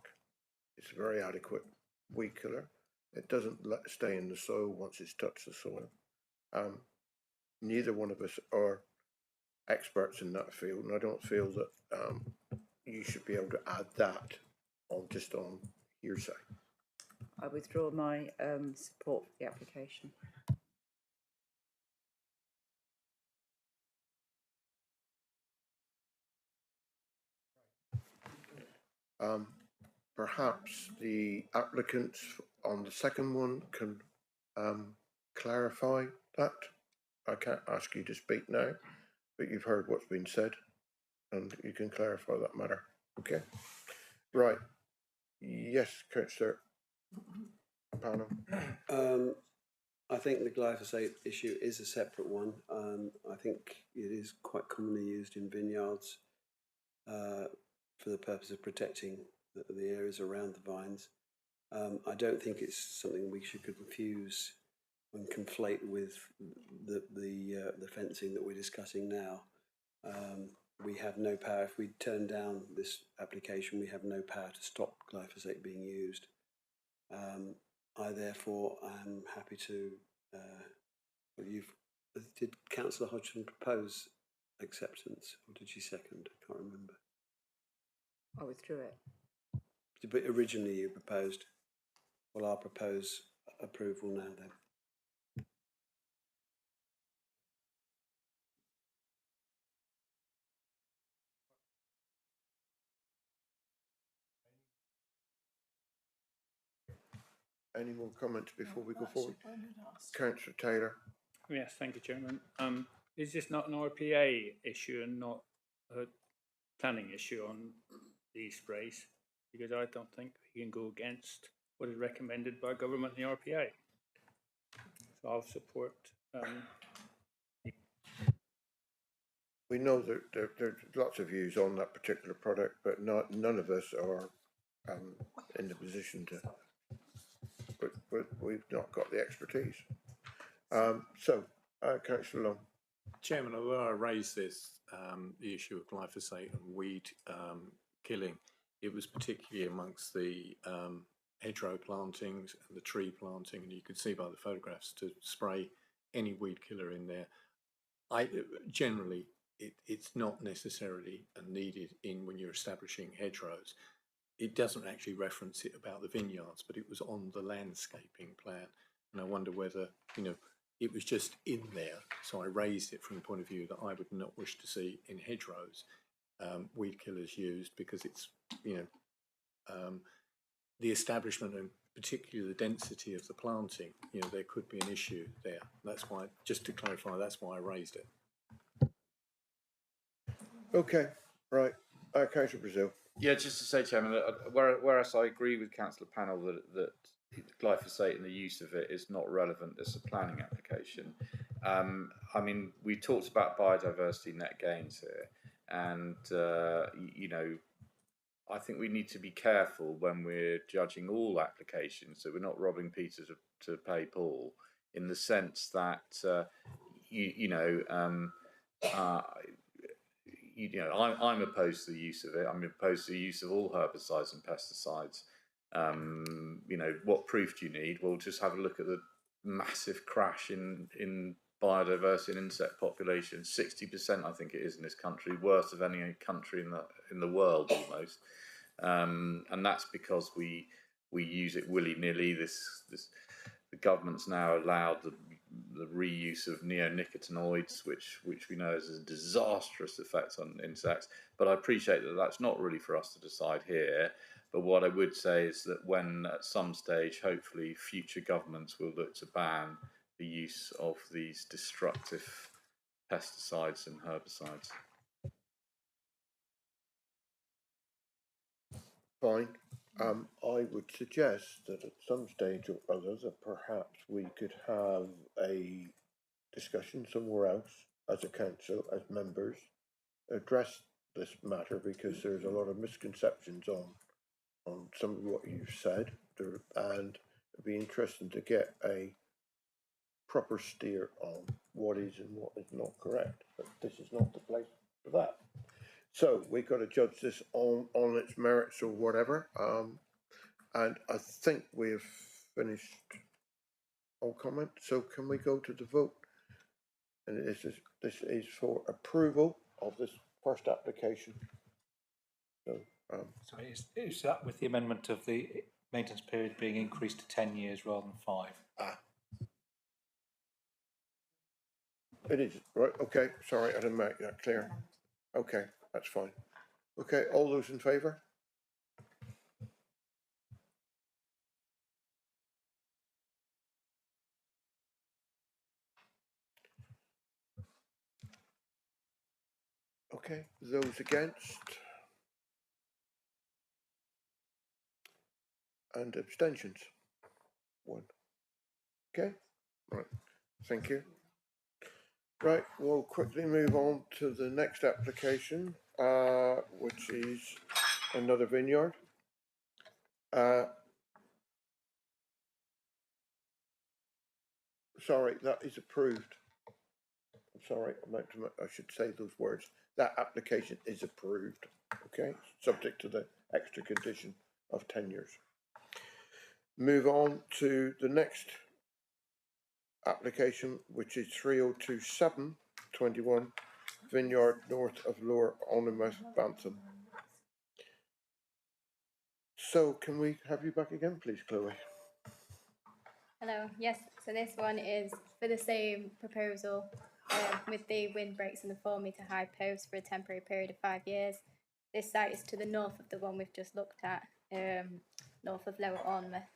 It's a very adequate weed killer. It doesn't stay in the soil once it's touched the soil. Neither one of us are experts in that field, and I don't feel that you should be able to add that on hearsay. I withdraw my support for the application. Perhaps the applicants on the second one can clarify that. I can't ask you to speak now, but you've heard what's been said, and you can clarify that matter. Okay. Right. Yes, Councillor Panel. I think the glyphosate issue is a separate one. I think it is quite commonly used in vineyards for the purpose of protecting the areas around the vines. I don't think it's something we should confuse and conflate with the fencing that we're discussing now. We have no power. If we turn down this application, we have no power to stop glyphosate being used. I therefore am happy to. Did Councillor Hodgson propose acceptance, or did she second? I can't remember. I withdrew it. But originally you proposed. Well, I'll propose approval now then. Any more comments before we go forward? Councillor Taylor. Yes, thank you, Chairman. Is this not an RPA issue and not a planning issue on these sprays? Because I don't think we can go against what is recommended by government and the RPA. So I'll support. We know that there's lots of views on that particular product, but none of us are in the position to. But we've not got the expertise. Councillor Long. Chairman, although I raised this, the issue of glyphosate and weed killing, it was particularly amongst the hedgerow plantings and the tree planting, and you could see by the photographs to spray any weed killer in there. Generally, it's not necessarily needed when you're establishing hedgerows. It doesn't actually reference it about the vineyards, but it was on the landscaping plan, and I wonder whether it was just in there. So I raised it from the point of view that I would not wish to see in hedgerows weed killers used, because it's the establishment and particularly the density of the planting. There could be an issue there. That's why, just to clarify, that's why I raised it. Okay, right. Councillor Brazil. Yeah, just to say, Chairman, whereas I agree with Councillor Panel that glyphosate and the use of it is not relevant as a planning application. I mean, we talked about biodiversity net gains here, and I think we need to be careful when we're judging all applications that we're not robbing Peter to pay Paul, in the sense that I'm opposed to the use of it. I'm opposed to the use of all herbicides and pesticides. What proof do you need? Well, just have a look at the massive crash in biodiversity and insect population, 60% I think it is in this country, worst of any country in the world almost, and that's because we use it willy nilly. The government's now allowed the reuse of neonicotinoids, which we know has a disastrous effect on insects. But I appreciate that that's not really for us to decide here. But what I would say is that when at some stage, hopefully, future governments will look to ban the use of these destructive pesticides and herbicides. Fine. I would suggest that at some stage or other that perhaps we could have a discussion somewhere else as a council, as members, address this matter, because there's a lot of misconceptions on some of what you've said, and it'd be interesting to get a proper steer on what is and what is not correct. But this is not the place for that. So we've got to judge this on its merits or whatever. And I think we've finished all comment. So can we go to the vote? And this is for approval of this first application. So, sorry, is that with the amendment of the maintenance period being increased to 10 years rather than 5? It is, right, okay, sorry, I didn't make that clear. Okay, that's fine. Okay, all those in favour? Okay, those against? And abstentions? 1. Okay, right, thank you. Right, we'll quickly move on to the next application, which is another vineyard. Sorry, that is approved. I'm sorry, I should say those words. That application is approved, okay? Subject to the extra condition of 10 years. Move on to the next application, which is 302721 Vineyard north of Lower Onmouth, Bantam. So can we have you back again, please, Chloe? Hello, yes, so this one is for the same proposal with the windbreaks and the 4 metre high posts for a temporary period of 5 years. This site is to the north of the one we've just looked at, north of Lower Onmouth.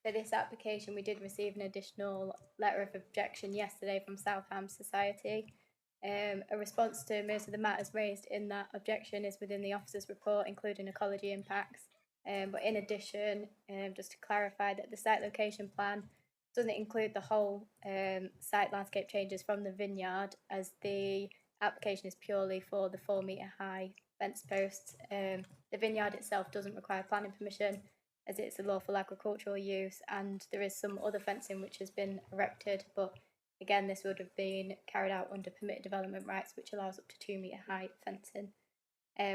For this application, we did receive an additional letter of objection yesterday from Southam Society. A response to most of the matters raised in that objection is within the officer's report, including ecology impacts. But in addition, just to clarify that the site location plan doesn't include the whole site landscape changes from the vineyard, as the application is purely for the 4 metre high fence posts. The vineyard itself doesn't require planning permission, as it's a lawful agricultural use, and there is some other fencing which has been erected, but again this would have been carried out under permitted development rights, which allows up to 2 metre high fencing.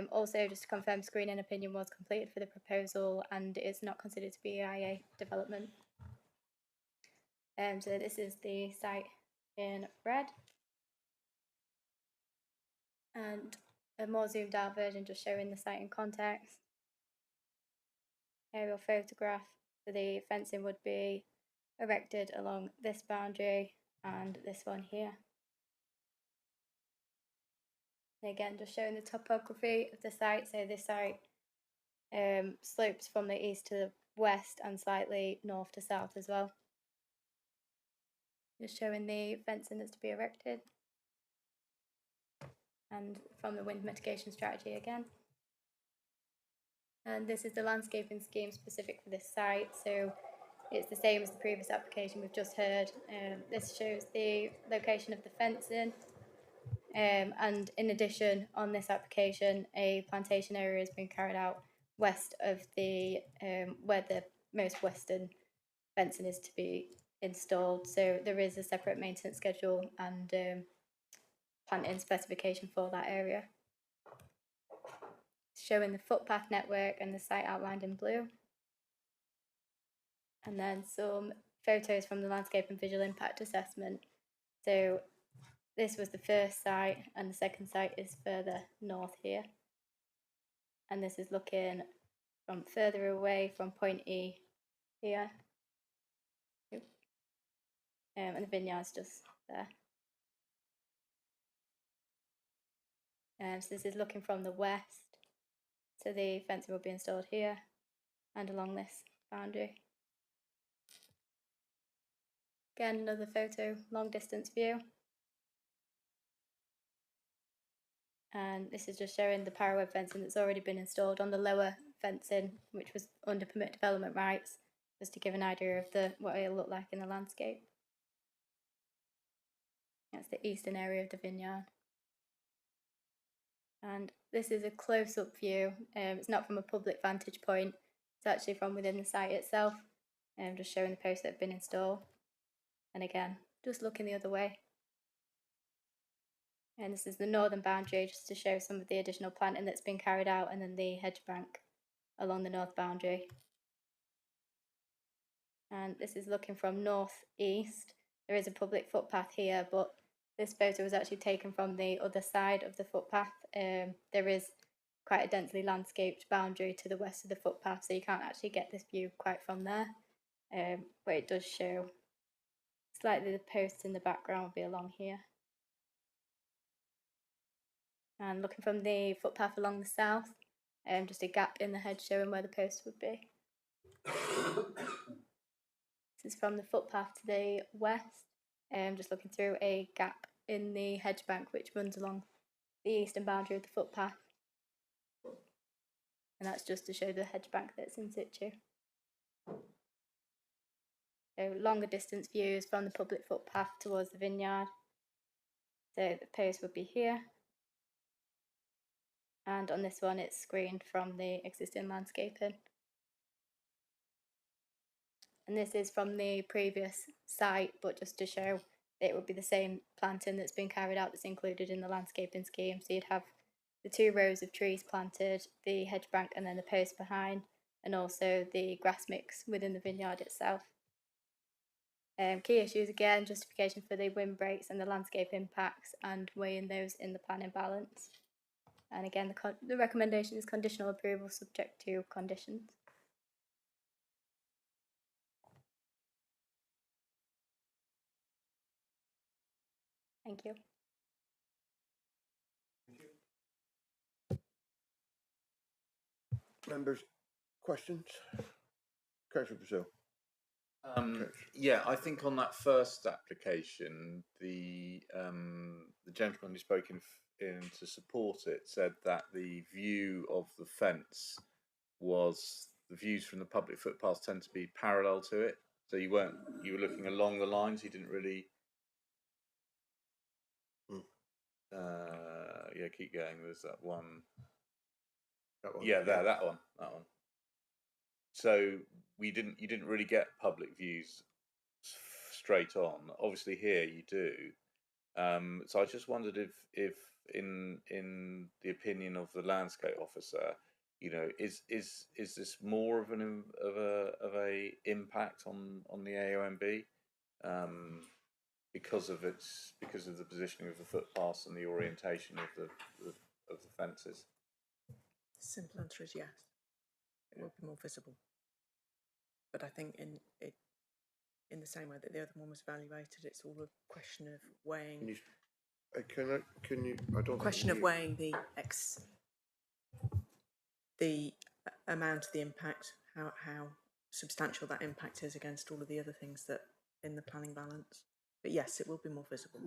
Also, just to confirm, screening opinion was completed for the proposal and it's not considered to be IA development. So this is the site in red, and a more zoomed out version just showing the site in context. Aerial photograph, so the fencing would be erected along this boundary and this one here. And again, just showing the topography of the site. So this site slopes from the east to the west and slightly north to south as well. Just showing the fencing that's to be erected. And from the wind mitigation strategy again. And this is the landscaping scheme specific for this site. So it's the same as the previous application we've just heard. This shows the location of the fencing. And in addition, on this application, a plantation area has been carried out west of the where the most western fencing is to be installed. So there is a separate maintenance schedule and planting specification for that area. Showing the footpath network and the site outlined in blue. And then some photos from the landscape and visual impact assessment. So this was the first site, and the second site is further north here. And this is looking from further away from point E here. And the vineyard's just there. So this is looking from the west. So the fencing will be installed here and along this boundary. Again, another photo, long distance view. And this is just showing the parallel fencing that's already been installed on the lower fencing, which was under permit development rights, just to give an idea of what it'll look like in the landscape. That's the eastern area of the vineyard. And this is a close-up view. It's not from a public vantage point, it's actually from within the site itself. Just showing the posts that have been installed. And again, just looking the other way. And this is the northern boundary, just to show some of the additional planting that's been carried out, and then the hedge bank along the north boundary. And this is looking from northeast. There is a public footpath here, but this photo was actually taken from the other side of the footpath. There is quite a densely landscaped boundary to the west of the footpath, so you can't actually get this view quite from there. But it does show slightly the posts in the background will be along here. And looking from the footpath along the south, just a gap in the hedge showing where the posts would be. This is from the footpath to the west, just looking through a gap in the hedge bank which runs along the eastern boundary of the footpath. And that's just to show the hedge bank that's in situ. So longer distance views from the public footpath towards the vineyard. So the post would be here. And on this one, it's screened from the existing landscaping. And this is from the previous site, but just to show it would be the same planting that's been carried out that's included in the landscaping scheme. So you'd have the 2 rows of trees planted, the hedge bank, and then the post behind, and also the grass mix within the vineyard itself. Key issues again, justification for the windbreaks and the landscape impacts, and weighing those in the planning balance. And again, the recommendation is conditional approval subject to conditions. Thank you. Members, questions? Councillor Brazil. Yeah, I think on that first application, the gentleman who spoke in to support it said that the view of the fence was the views from the public footpaths tend to be parallel to it. So you were looking along the lines. You didn't really. Yeah, keep going. There's that one. That one. Yeah, there, that one. So you didn't really get public views straight on. Obviously here you do. So I just wondered if in the opinion of the landscape officer, you know, is this more of a impact on the AONB because of the positioning of the footpaths and the orientation of the fences? Simple answer is yes. It will be more visible. But I think in the same way that the other one was evaluated, it's all a question of weighing. Can you? I don't. Question of weighing the amount of the impact, how substantial that impact is against all of the other things that in the planning balance. But yes, it will be more visible.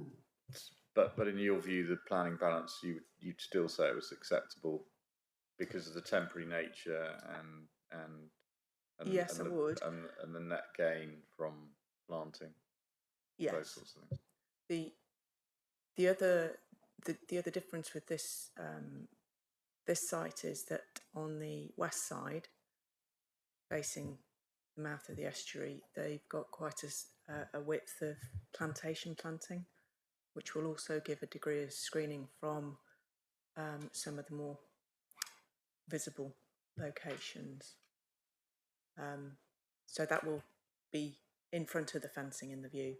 But in your view, the planning balance, you'd still say it was acceptable because of the temporary nature and yes, I would. And the net gain from planting. Yes. Those sorts of things. The other difference with this this site is that on the west side, facing the mouth of the estuary, they've got quite a width of planting, which will also give a degree of screening from some of the more visible locations. So that will be in front of the fencing in the view.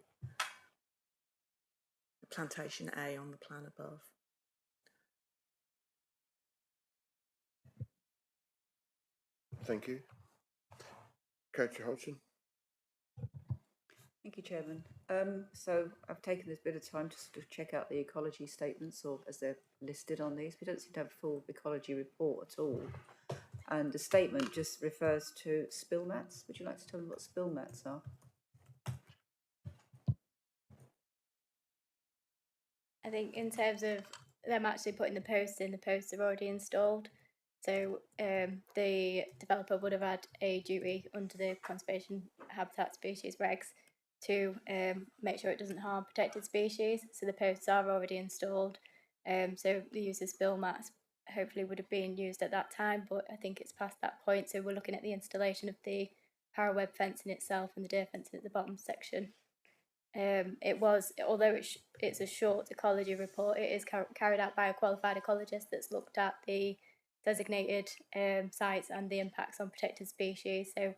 Plantation A on the plan above. Thank you. Councillor Hodgson. Thank you, Chairman. So I've taken this bit of time to sort of check out the ecology statements, or as they're listed on these. We don't seem to have a full ecology report at all. And the statement just refers to spill mats. Would you like to tell me what spill mats are? I think in terms of them actually putting the posts in, the posts are already installed. So the developer would have had a duty under the Conservation Habitat Species Regs to make sure it doesn't harm protected species. So the posts are already installed. So the use of spill mats hopefully would have been used at that time, but I think it's past that point. So we're looking at the installation of the paraweb fencing itself and the deer fencing at the bottom section. It was, although it's a short ecology report, it is carried out by a qualified ecologist that's looked at the designated sites and the impacts on protected species. So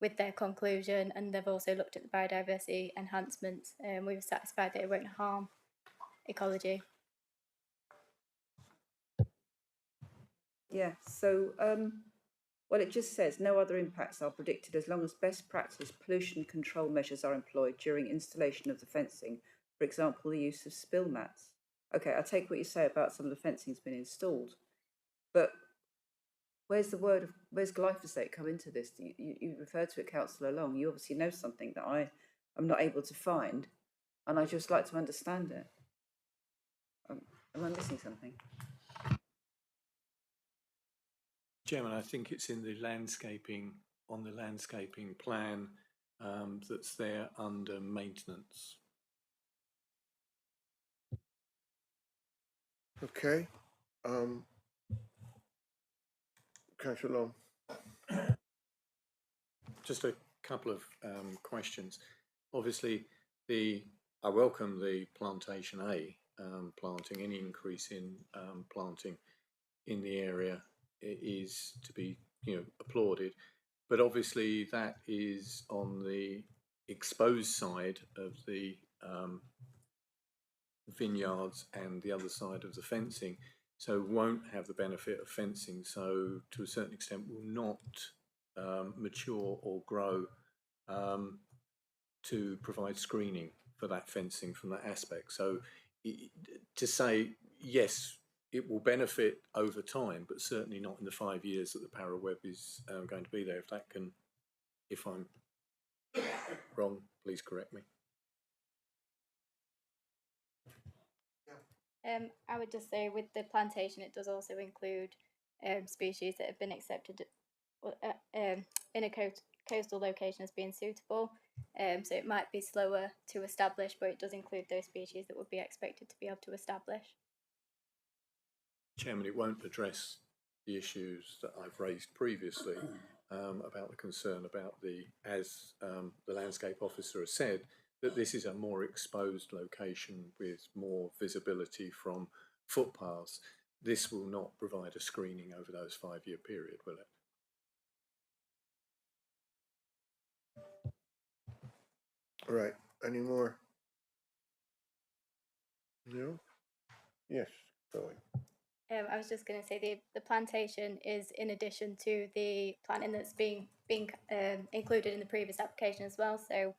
with their conclusion, and they've also looked at the biodiversity enhancements, we were satisfied that it won't harm ecology. Yeah, so, well, it just says no other impacts are predicted as long as best practice pollution control measures are employed during installation of the fencing, for example, the use of spill mats. Okay, I take what you say about some of the fencing's been installed, but where's glyphosate come into this? You referred to it, Councillor Long. You obviously know something that I am not able to find, and I'd just like to understand it. Am I missing something? Chairman, I think it's in the landscaping, on the landscaping plan that's there under maintenance. Okay. Councillor Long. Just a couple of questions. Obviously, I welcome the plantation A planting. Any increase in planting in the area is to be, applauded. But obviously, that is on the exposed side of the vineyards and the other side of the fencing, so won't have the benefit of fencing. So, to a certain extent, will not mature or grow to provide screening for that fencing from that aspect. So to say, yes, it will benefit over time, but certainly not in the 5 years that the paraweb is going to be there. If I'm wrong, please correct me. I would just say with the plantation, it does also include species that have been accepted in a coastal location as being suitable. So it might be slower to establish, but it does include those species that would be expected to be able to establish. Chairman, it won't address the issues that I've raised previously about the concern about as the landscape officer has said, that this is a more exposed location with more visibility from footpaths. This will not provide a screening over those 5-year period, will it? Right. Any more? No? Yes, going. I was just going to say the plantation is in addition to the planting that's being included in the previous application as well. So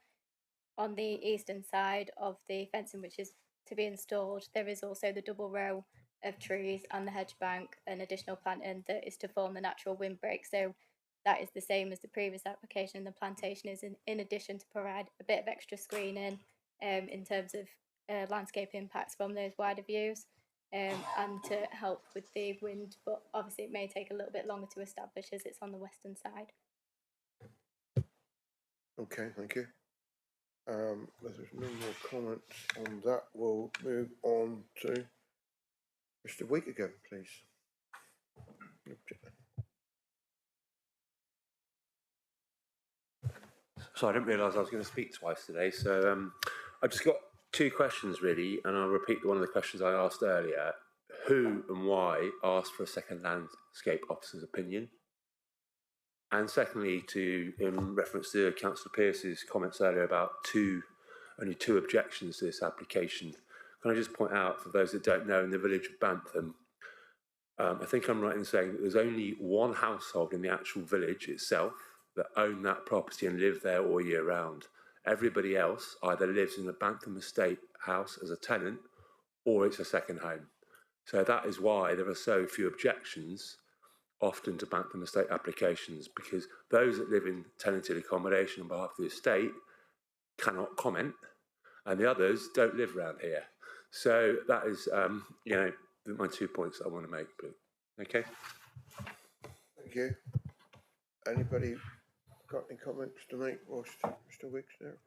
on the eastern side of the fencing, which is to be installed, there is also the double row of trees and the hedge bank and additional planting that is to form the natural windbreak. So that is the same as the previous application. The plantation is in addition to provide a bit of extra screening in terms of landscape impacts from those wider views. And to help with the wind, but obviously it may take a little bit longer to establish as it's on the western side. Okay, thank you. If there's no more comments on that, we'll move on to Mr. Week again, please. So I didn't realise I was going to speak twice today, so I've just got 2 questions really, and I'll repeat one of the questions I asked earlier. Who and why asked for a second landscape officer's opinion? And secondly, in reference to Councillor Pearce's comments earlier about only two objections to this application, can I just point out, for those that don't know, in the village of Bantham, I think I'm right in saying that there's only one household in the actual village itself that own that property and live there all year round. Everybody else either lives in the Bantham estate house as a tenant or it's a second home. So that is why there are so few objections often to Bantham estate applications, because those that live in tenanted accommodation on behalf of the estate cannot comment, and the others don't live around here. So that is, my 2 points I want to make. Okay. Thank you. Anybody got any comments to make, whilst Mr. Wicks there?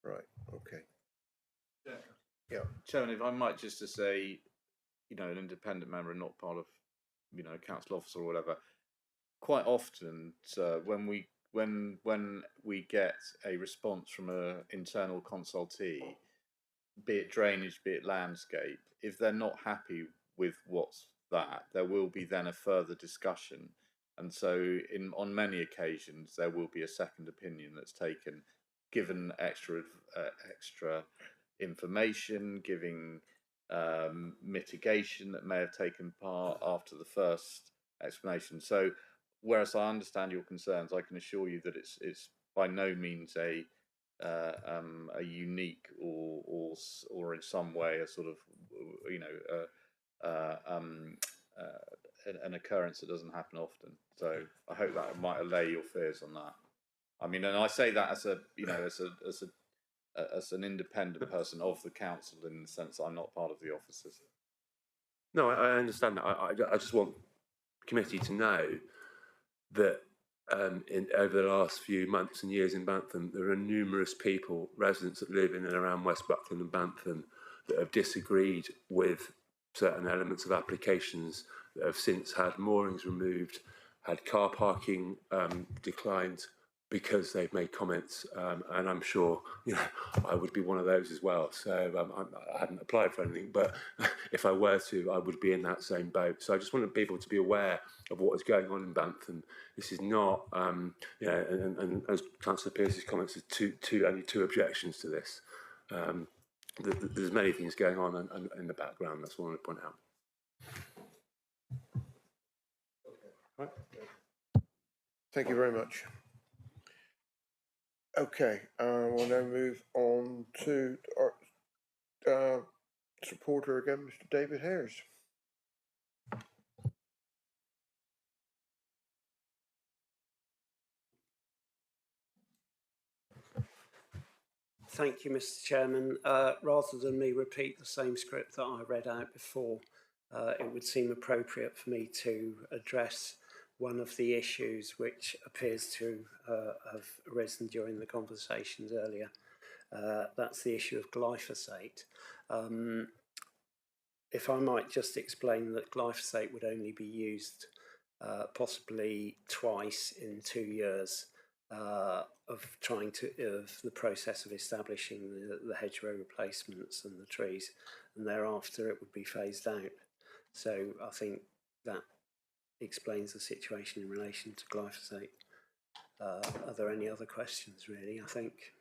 Right. Okay. Yeah. Chairman, if I might just to say, an independent member and not part of, council officer or whatever. Quite often, when we get a response from an internal consultee, be it drainage, be it landscape, if they're not happy with what's that, there will be then a further discussion. And so on many occasions, there will be a second opinion that's taken, given extra information, giving mitigation that may have taken part after the first explanation. So whereas I understand your concerns, I can assure you that it's by no means a unique or in some way a sort of an occurrence that doesn't happen often. So I hope that might allay your fears on that. I mean, and I say that as an independent person of the council, in the sense I'm not part of the officers. No, I understand that. I just want the committee to know that over the last few months and years in Bantham, there are numerous people, residents that live in and around West Buckland and Bantham, that have disagreed with certain elements of applications, that have since had moorings removed, had car parking declined because they've made comments, and I'm sure I would be one of those as well. So I hadn't applied for anything, but if I were to, I would be in that same boat. So I just wanted people to be aware of what is going on in Bantham. This is not, and as Councillor Pearce's comments, there's only two objections to this. There's many things going on in the background. That's what I want to point out. Right. Thank you very much. Okay, we'll now move on to our supporter again, Mr. David Hedges. Thank you, Mr. Chairman. Rather than me repeat the same script that I read out before, it would seem appropriate for me to address one of the issues which appears to have arisen during the conversations earlier. That's the issue of glyphosate. If I might just explain that glyphosate would only be used possibly twice in 2 years of the process of establishing the hedgerow replacements and the trees, and thereafter it would be phased out. So I think that explains the situation in relation to glyphosate. Are there any other questions, really? I think.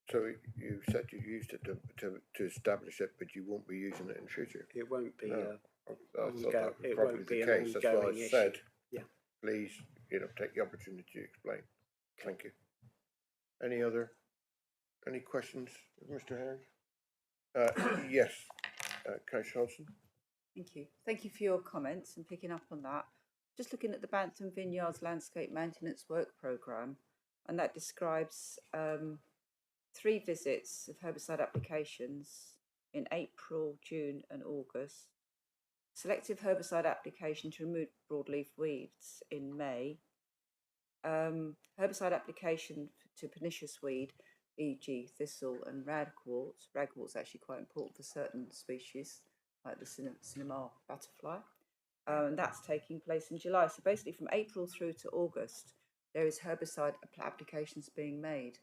So you said you used it to establish it, but you won't be using it in future? It won't be. No. I thought that was probably the case. That's why I said, yeah. Please, take the opportunity to explain. Thank you. Any questions, Mr. Hedge? Yes, Councillor Hodgson. Thank you. Thank you for your comments and picking up on that. Just looking at the Bantham Vineyards Landscape Maintenance Work Programme, and that describes 3 visits of herbicide applications in April, June and August. Selective herbicide application to remove broadleaf weeds in May. Herbicide application to pernicious weed, e.g. thistle and ragwort. Ragwort's actually quite important for certain species, like the cinema butterfly. And that's taking place in July. So basically from April through to August, there is herbicide applications being made.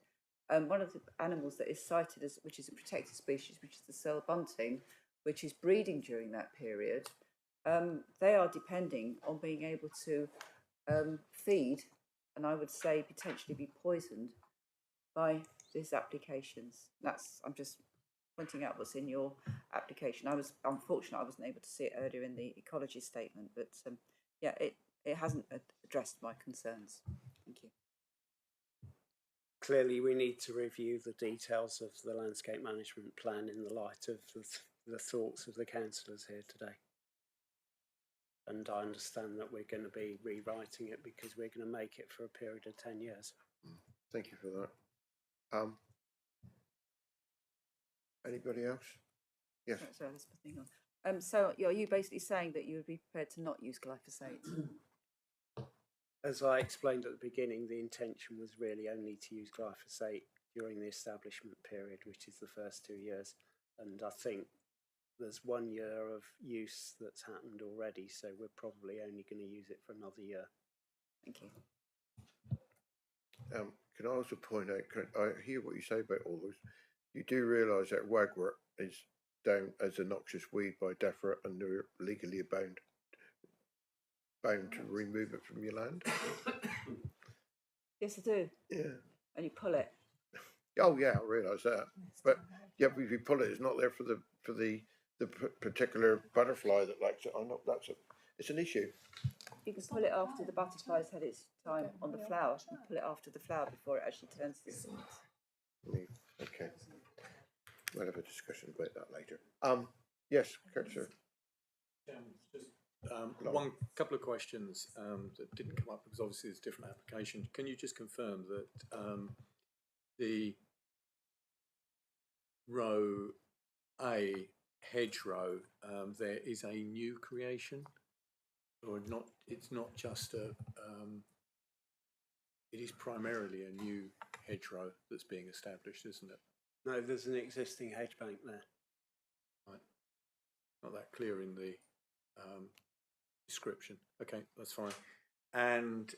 One of the animals that is cited, which is a protected species, which is the cell bunting, which is breeding during that period, they are depending on being able to feed and I would say potentially be poisoned by these applications. I'm just pointing out what's in your application. I was unfortunate I wasn't able to see it earlier in the ecology statement, but yeah, it hasn't addressed my concerns. Thank you. Clearly, we need to review the details of the landscape management plan in the light of the thoughts of the councillors here today. And I understand that we're going to be rewriting it because we're going to make it for a period of 10 years. Thank you for that. Anybody else? Yes. Sorry, there's nothing on. So are you basically saying that you would be prepared to not use glyphosate? As I explained at the beginning, the intention was really only to use glyphosate during the establishment period, which is the first 2 years. And I think there's 1 year of use that's happened already, so we're probably only going to use it for another year. Thank you. Can I also point out, I hear what you say about all those. You do realise that wagwort is down as a noxious weed by DEFRA and they're legally bound to remove it from your land? Yes, I do. Yeah. And you pull it. Oh yeah, I realise that. But yeah, if you pull it, it's not there for the particular butterfly that likes it. I know it's an issue. You can pull it after the butterfly's had its time on the flower, and pull it after the flower before it actually turns to seeds. Okay. We'll have a discussion about that later. Yes, Councillor. Just one couple of questions that didn't come up because obviously there's different applications. Can you just confirm that the row A, hedge row, there is a new creation, or not? It's not just a. It is primarily a new hedgerow that's being established, isn't it? No, there's an existing hedge bank there. Right. Not that clear in the description. Okay, that's fine. And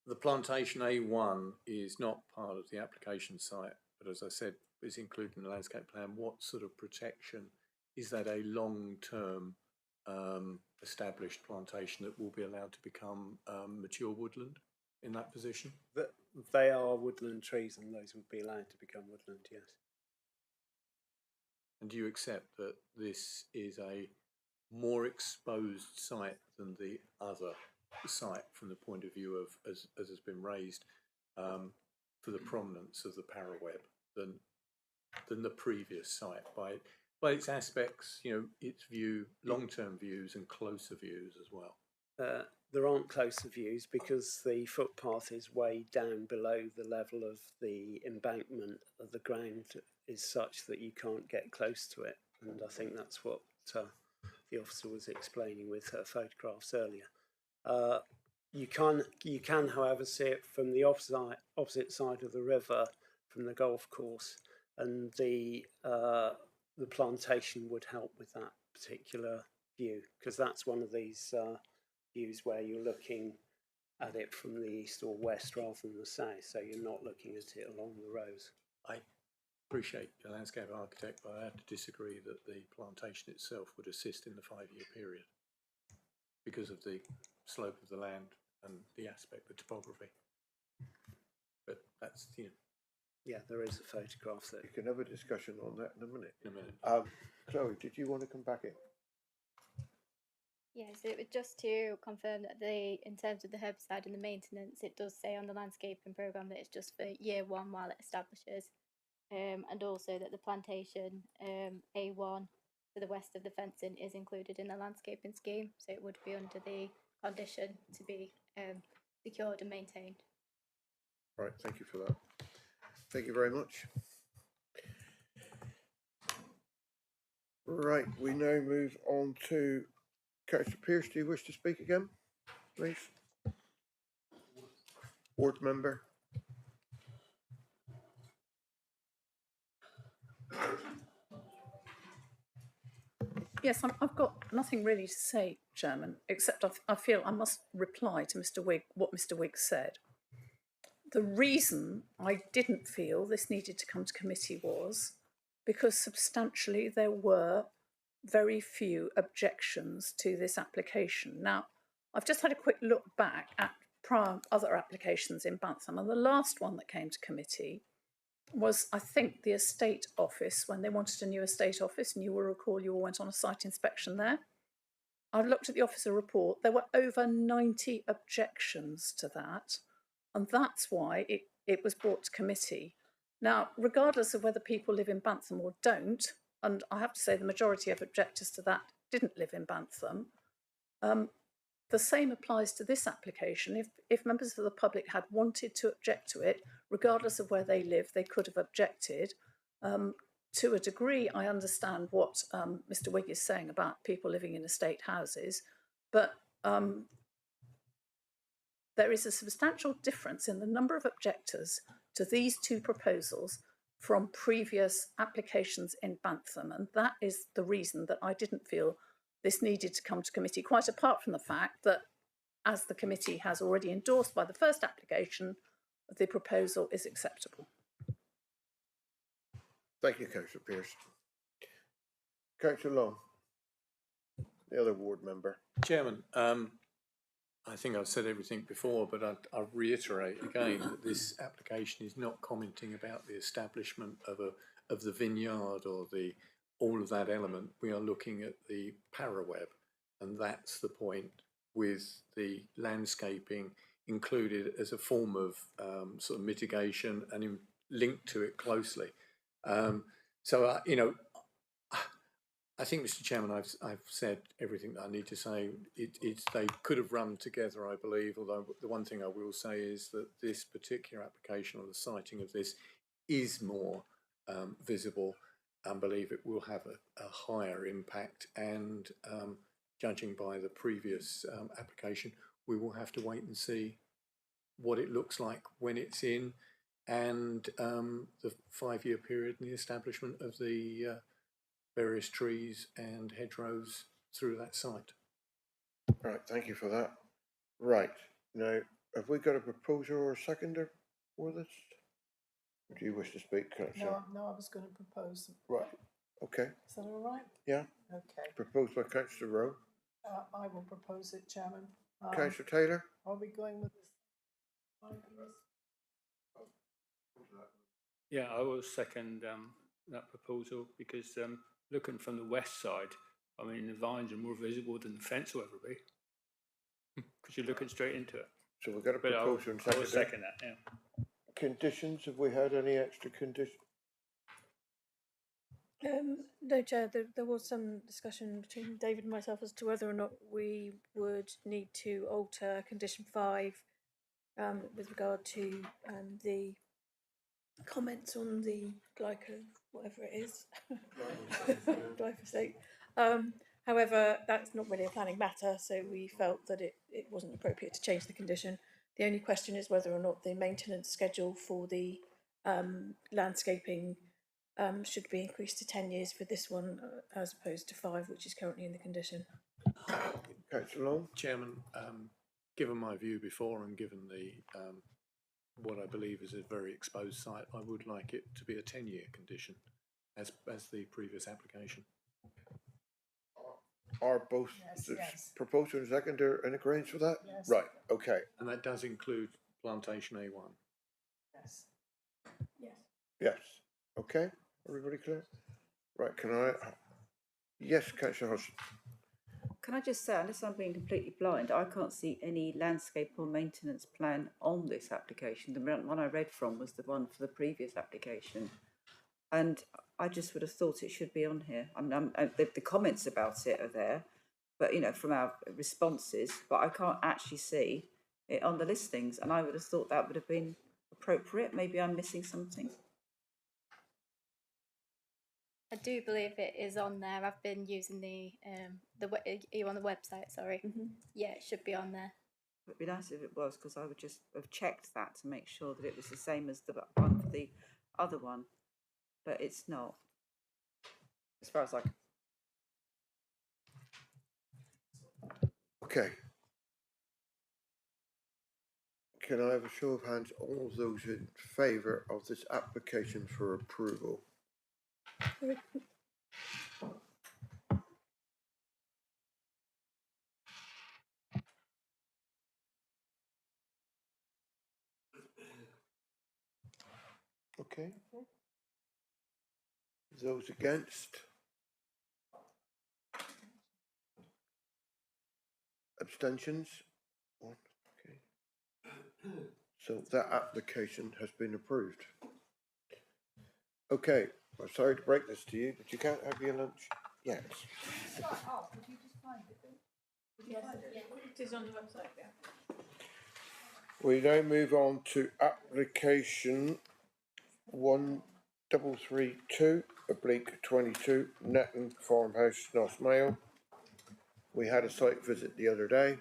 the plantation A1 is not part of the application site, but as I said, is included in the landscape plan. What sort of protection? Is that a long-term established plantation that will be allowed to become mature woodland in that position? They are woodland trees and those would be allowed to become woodland, yes. And do you accept that this is a more exposed site than the other site from the point of view of, as has been raised, for the prominence of the paraweb than the previous site by its aspects, you know, its view, long-term views and closer views as well? There aren't closer views because the footpath is way down below the level of the embankment of the ground is such that you can't get close to it. And I think that's what the officer was explaining with her photographs earlier. You can, however, see it from the opposite side of the river from the golf course, and the plantation would help with that particular view because that's one of these views where you're looking at it from the east or west rather than the south, so you're not looking at it along the rows. I appreciate the landscape architect, but I have to disagree that the plantation itself would assist in the 5-year period because of the slope of the land and the aspect, the topography. But that's, you know. Yeah, there is a photograph there. You can have a discussion on that in a minute. Chloe, did you want to come back in? Yes, it was just to confirm that in terms of the herbicide and the maintenance, it does say on the landscaping programme that it's just for year 1 while it establishes. And also that the plantation A1 to the west of the fencing is included in the landscaping scheme, so it would be under the condition to be secured and maintained. Right, thank you for that. Thank you very much. Right, we now move on to Councillor Pearce. Do you wish to speak again, please? Ward member. Yes, I've got nothing really to say, Chairman, except I feel I must reply to Mr. Wigg, what Mr. Wigg said. The reason I didn't feel this needed to come to committee was because substantially there were very few objections to this application. Now, I've just had a quick look back at other applications in Bantham, and the last one that came to committee was, I think, the estate office, when they wanted a new estate office, and you will recall you all went on a site inspection there. I've looked at the officer report. There were over 90 objections to that, and that's why it was brought to committee. Now, regardless of whether people live in Bantham or don't, and I have to say the majority of objectors to that didn't live in Bantham, the same applies to this application. If members of the public had wanted to object to it, regardless of where they live, they could have objected. To a degree, I understand what Mr. Wigg is saying about people living in estate houses, but there is a substantial difference in the number of objectors to these two proposals from previous applications in Bantham, and that is the reason that I didn't feel this needed to come to committee, quite apart from the fact that, as the committee has already endorsed by the first application, the proposal is acceptable. Thank you, Councillor Pearce. Councillor Long, the other ward member. Chairman, I think I've said everything before, but I'll reiterate again that this application is not commenting about the establishment of the vineyard or all of that element. We are looking at the paraweb, and that's the point, with the landscaping included as a form of sort of mitigation and linked to it closely. You know, I think, Mr. Chairman, I've said everything that I need to say. They could have run together, I believe, although the one thing I will say is that this particular application, or the siting of this, is more visible, and believe it will have a higher impact, and judging by the previous application, we will have to wait and see what it looks like when it's in, and the 5-year period and the establishment of the various trees and hedgerows through that site. Right, thank you for that. Right, now, have we got a proposer or a seconder for this? Or do you wish to speak, Councillor? No, I was going to propose. Right, okay. Is that all right? Yeah. Okay. Proposed by Councillor Rowe. I will propose it, Chairman. Councillor Taylor? Are we going with this? Yeah, I will second that proposal, because looking from the west side, I mean, the vines are more visible than the fence will ever be, because you're looking straight into it. So we've got a proposer and I will seconder. second that, yeah. Conditions, have we had any extra conditions? No, Chair, there was some discussion between David and myself as to whether or not we would need to alter condition 5 with regard to the comments on the whatever it is, glyphosate. However, that's not really a planning matter, so we felt that it wasn't appropriate to change the condition. The only question is whether or not the maintenance schedule for the landscaping should be increased to 10 years for this one, as opposed to 5, which is currently in the condition. Councillor Long? Chairman, given my view before, and given the what I believe is a very exposed site, I would like it to be a 10-year condition, as the previous application. Are both the proposer and seconder in agreement with that? Yes. Right, okay. And that does include plantation A1. Yes. Yes. Yes, okay. Everybody clear? Right, can I? Yes, Councillor Hodgson. Can I just say, unless I'm being completely blind, I can't see any landscape or maintenance plan on this application. The one I read from was the one for the previous application, and I just would have thought it should be on here. The comments about it are there, but you know, from our responses, but I can't actually see it on the listings, and I would have thought that would have been appropriate. Maybe I'm missing something. I do believe it is on there. I've been using are you on the website? Sorry. Yeah, it should be on there. It'd be nice if it was, because I would just have checked that to make sure that it was the same as the one for the other one, but it's not. As far as I can. Okay. Can I have a show of hands, all those in favour of this application for approval? Okay. Those against? Abstentions? One. Okay. So that application has been approved. Okay, I'm sorry to break this to you, but you can't have your lunch yet. Yes, it is on the website, yeah. We now move on to application 1332/22, Netton Farmhouse, North Mayo. We had a site visit the other day.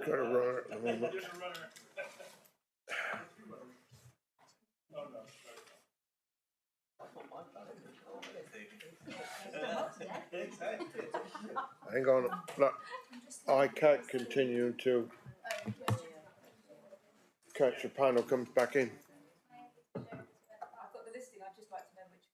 Got a runner at the moment. Hang on, look, I can't continue until Councillor Panel comes back in. I've got the listing, I'd just like to know which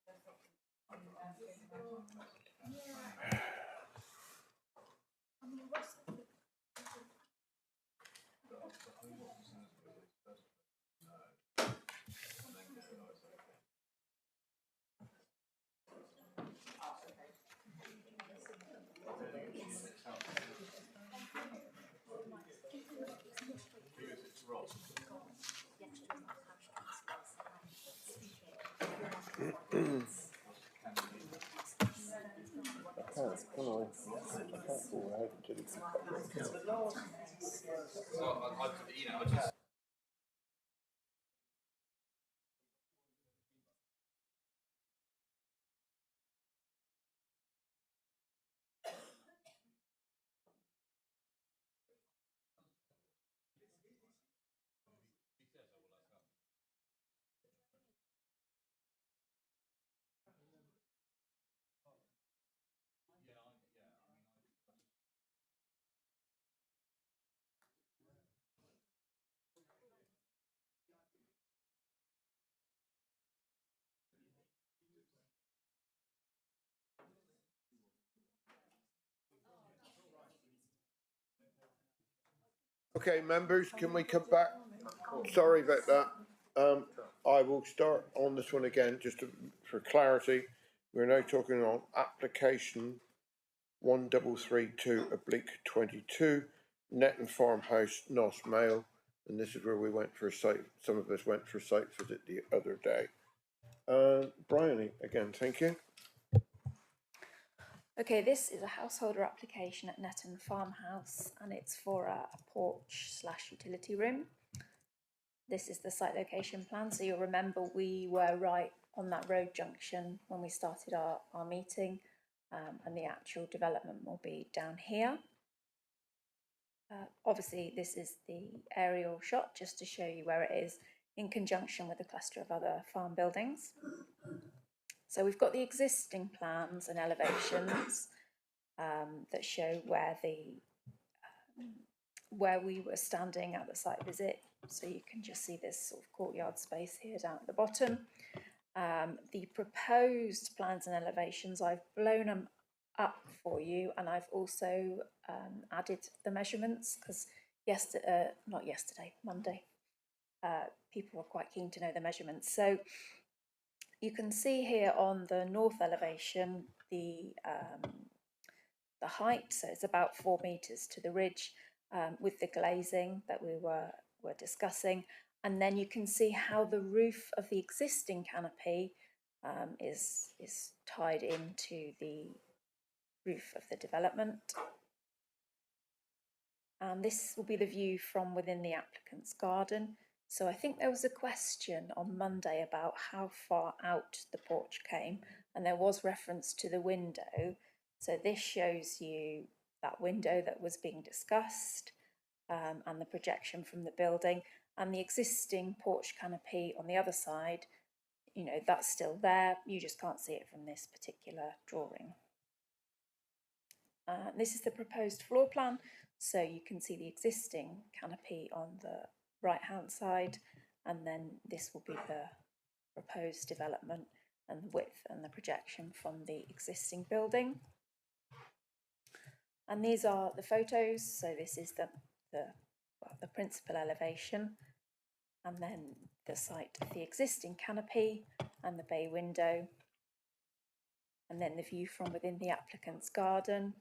Okay, members, can we come back? Sorry about that. I will start on this one again, just for clarity. We're now talking on application 1332/22, Netton Farmhouse, North Mayo, and this is where we went for a site. Some of us went for a site visit the other day. Bryony, again, thank you. Okay, this is a householder application at Netton Farmhouse and it's for a porch/utility room. This is the site location plan, so you'll remember we were right on that road junction when we started our meeting, and the actual development will be down here. Obviously this is the aerial shot just to show you where it is in conjunction with a cluster of other farm buildings. So we've got the existing plans and elevations that show where we were standing at the site visit. So you can just see this sort of courtyard space here down at the bottom. The proposed plans and elevations, I've blown them up for you, and I've also added the measurements because Monday, people were quite keen to know the measurements. So you can see here on the north elevation the height, so it's about 4 metres to the ridge, with the glazing that we were discussing, and then you can see how the roof of the existing canopy is tied into the roof of the development. And this will be the view from within the applicant's garden. So I think there was a question on Monday about how far out the porch came, and there was reference to the window. So this shows you that window that was being discussed, and the projection from the building, and the existing porch canopy on the other side, you know, that's still there. You just can't see it from this particular drawing. This is the proposed floor plan. So you can see the existing canopy on the right hand side, and then this will be the proposed development and the width and the projection from the existing building. And these are the photos. So this is the the principal elevation, and then the site of the existing canopy and the bay window, and then the view from within the applicant's garden.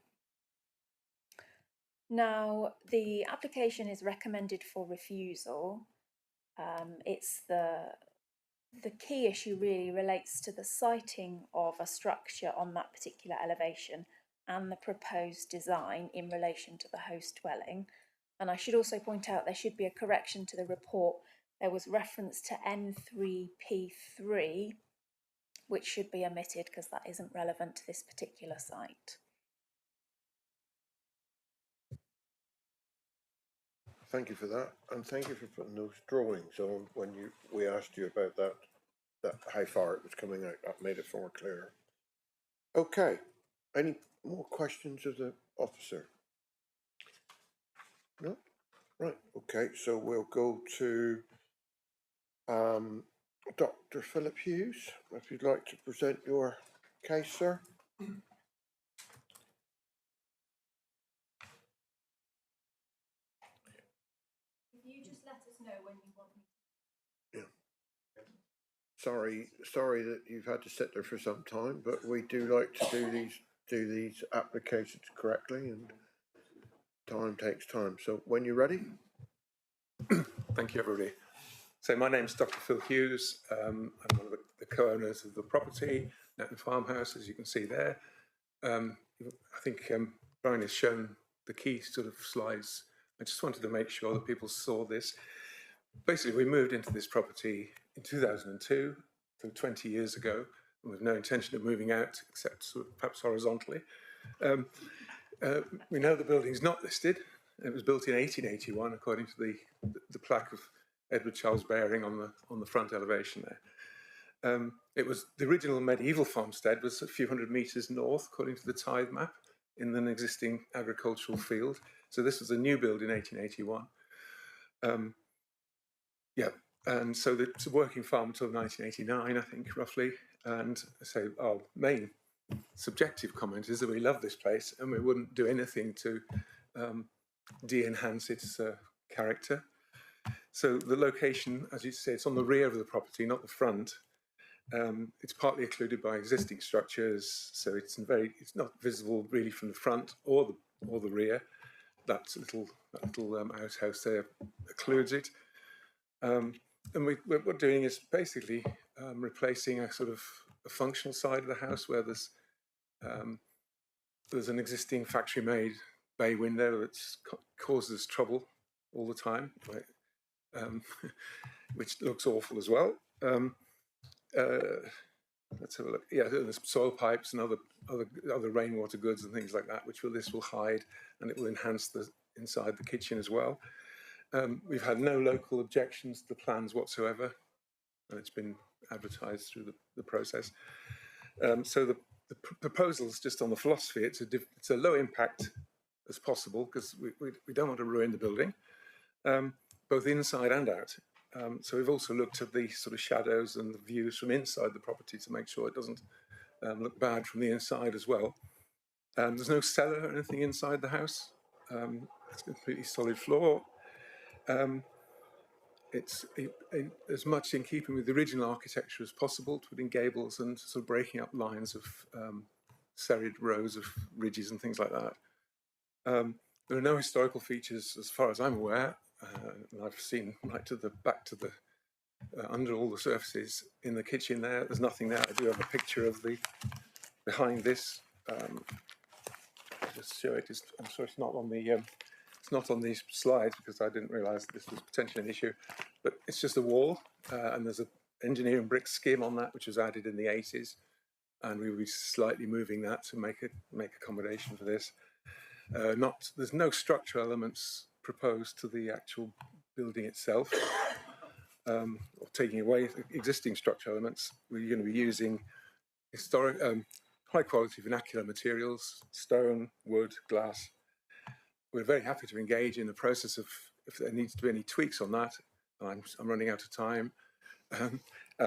Now, the application is recommended for refusal. It's the key issue really relates to the siting of a structure on that particular elevation and the proposed design in relation to the host dwelling. And I should also point out there should be a correction to the report. There was reference to N3P3, which should be omitted because that isn't relevant to this particular site. Thank you for that, and thank you for putting those drawings on when we asked you about that how far it was coming out. That made it far clearer. Okay, any more questions of the officer? No? Right, okay, so we'll go to Dr. Philip Hughes, if you'd like to present your case, sir. If you just let us know when you want me to. Yeah. Sorry that you've had to sit there for some time, but we do like to do these applications correctly, and time takes time. So when you're ready. Thank you, everybody. So my name's Dr. Phil Hughes. I'm one of the co-owners of the property, Yampton Farmhouse, as you can see there. I think Brian has shown the key sort of slides. I just wanted to make sure that people saw this. Basically, we moved into this property in 2002, so 20 years ago, and with no intention of moving out, except sort of perhaps horizontally. We know the building's not listed. It was built in 1881, according to the plaque of Edward Charles Baring on the front elevation there. It was the original medieval farmstead was a few hundred metres north, according to the tithe map, in an existing agricultural field. So this was a new build in 1881. And so it's a working farm until 1989, I think, roughly. And so our main subjective comment is that we love this place and we wouldn't do anything to de-enhance its character. So the location, as you say, it's on the rear of the property, not the front. It's partly occluded by existing structures, so it's not visible really from the front or the rear. That little outhouse there occludes it. And what we're doing is basically replacing a sort of a functional side of the house where there's an existing factory-made bay window that causes trouble all the time, which looks awful as well. Let's have a look. Yeah, there's soil pipes and other rainwater goods and things like that, which this will hide, and it will enhance the inside the kitchen as well. We've had no local objections to the plans whatsoever, and it's been advertised through the process. So the proposal is just on the philosophy. It's a low impact as possible because we don't want to ruin the building, both inside and out. So we've also looked at the sort of shadows and the views from inside the property to make sure it doesn't look bad from the inside as well. There's no cellar or anything inside the house. It's a completely solid floor. It's as much in keeping with the original architecture as possible, putting gables and sort of breaking up lines of serried rows of ridges and things like that. There are no historical features as far as I'm aware. And I've seen right to the back to the under all the surfaces in the kitchen there. There's nothing there. I do have a picture of the behind this. I'll just show it. I'm sorry, it's not on the. It's not on these slides because I didn't realise this was potentially an issue. But it's just a wall, and there's an engineering brick skim on that, which was added in the 80s, and we will be slightly moving that to make accommodation for this. There's no structural elements proposed to the actual building itself, or taking away existing structural elements. We're going to be using historic, high quality vernacular materials, stone, wood, glass. We're very happy to engage in the process of if there needs to be any tweaks on that. I'm running out of time.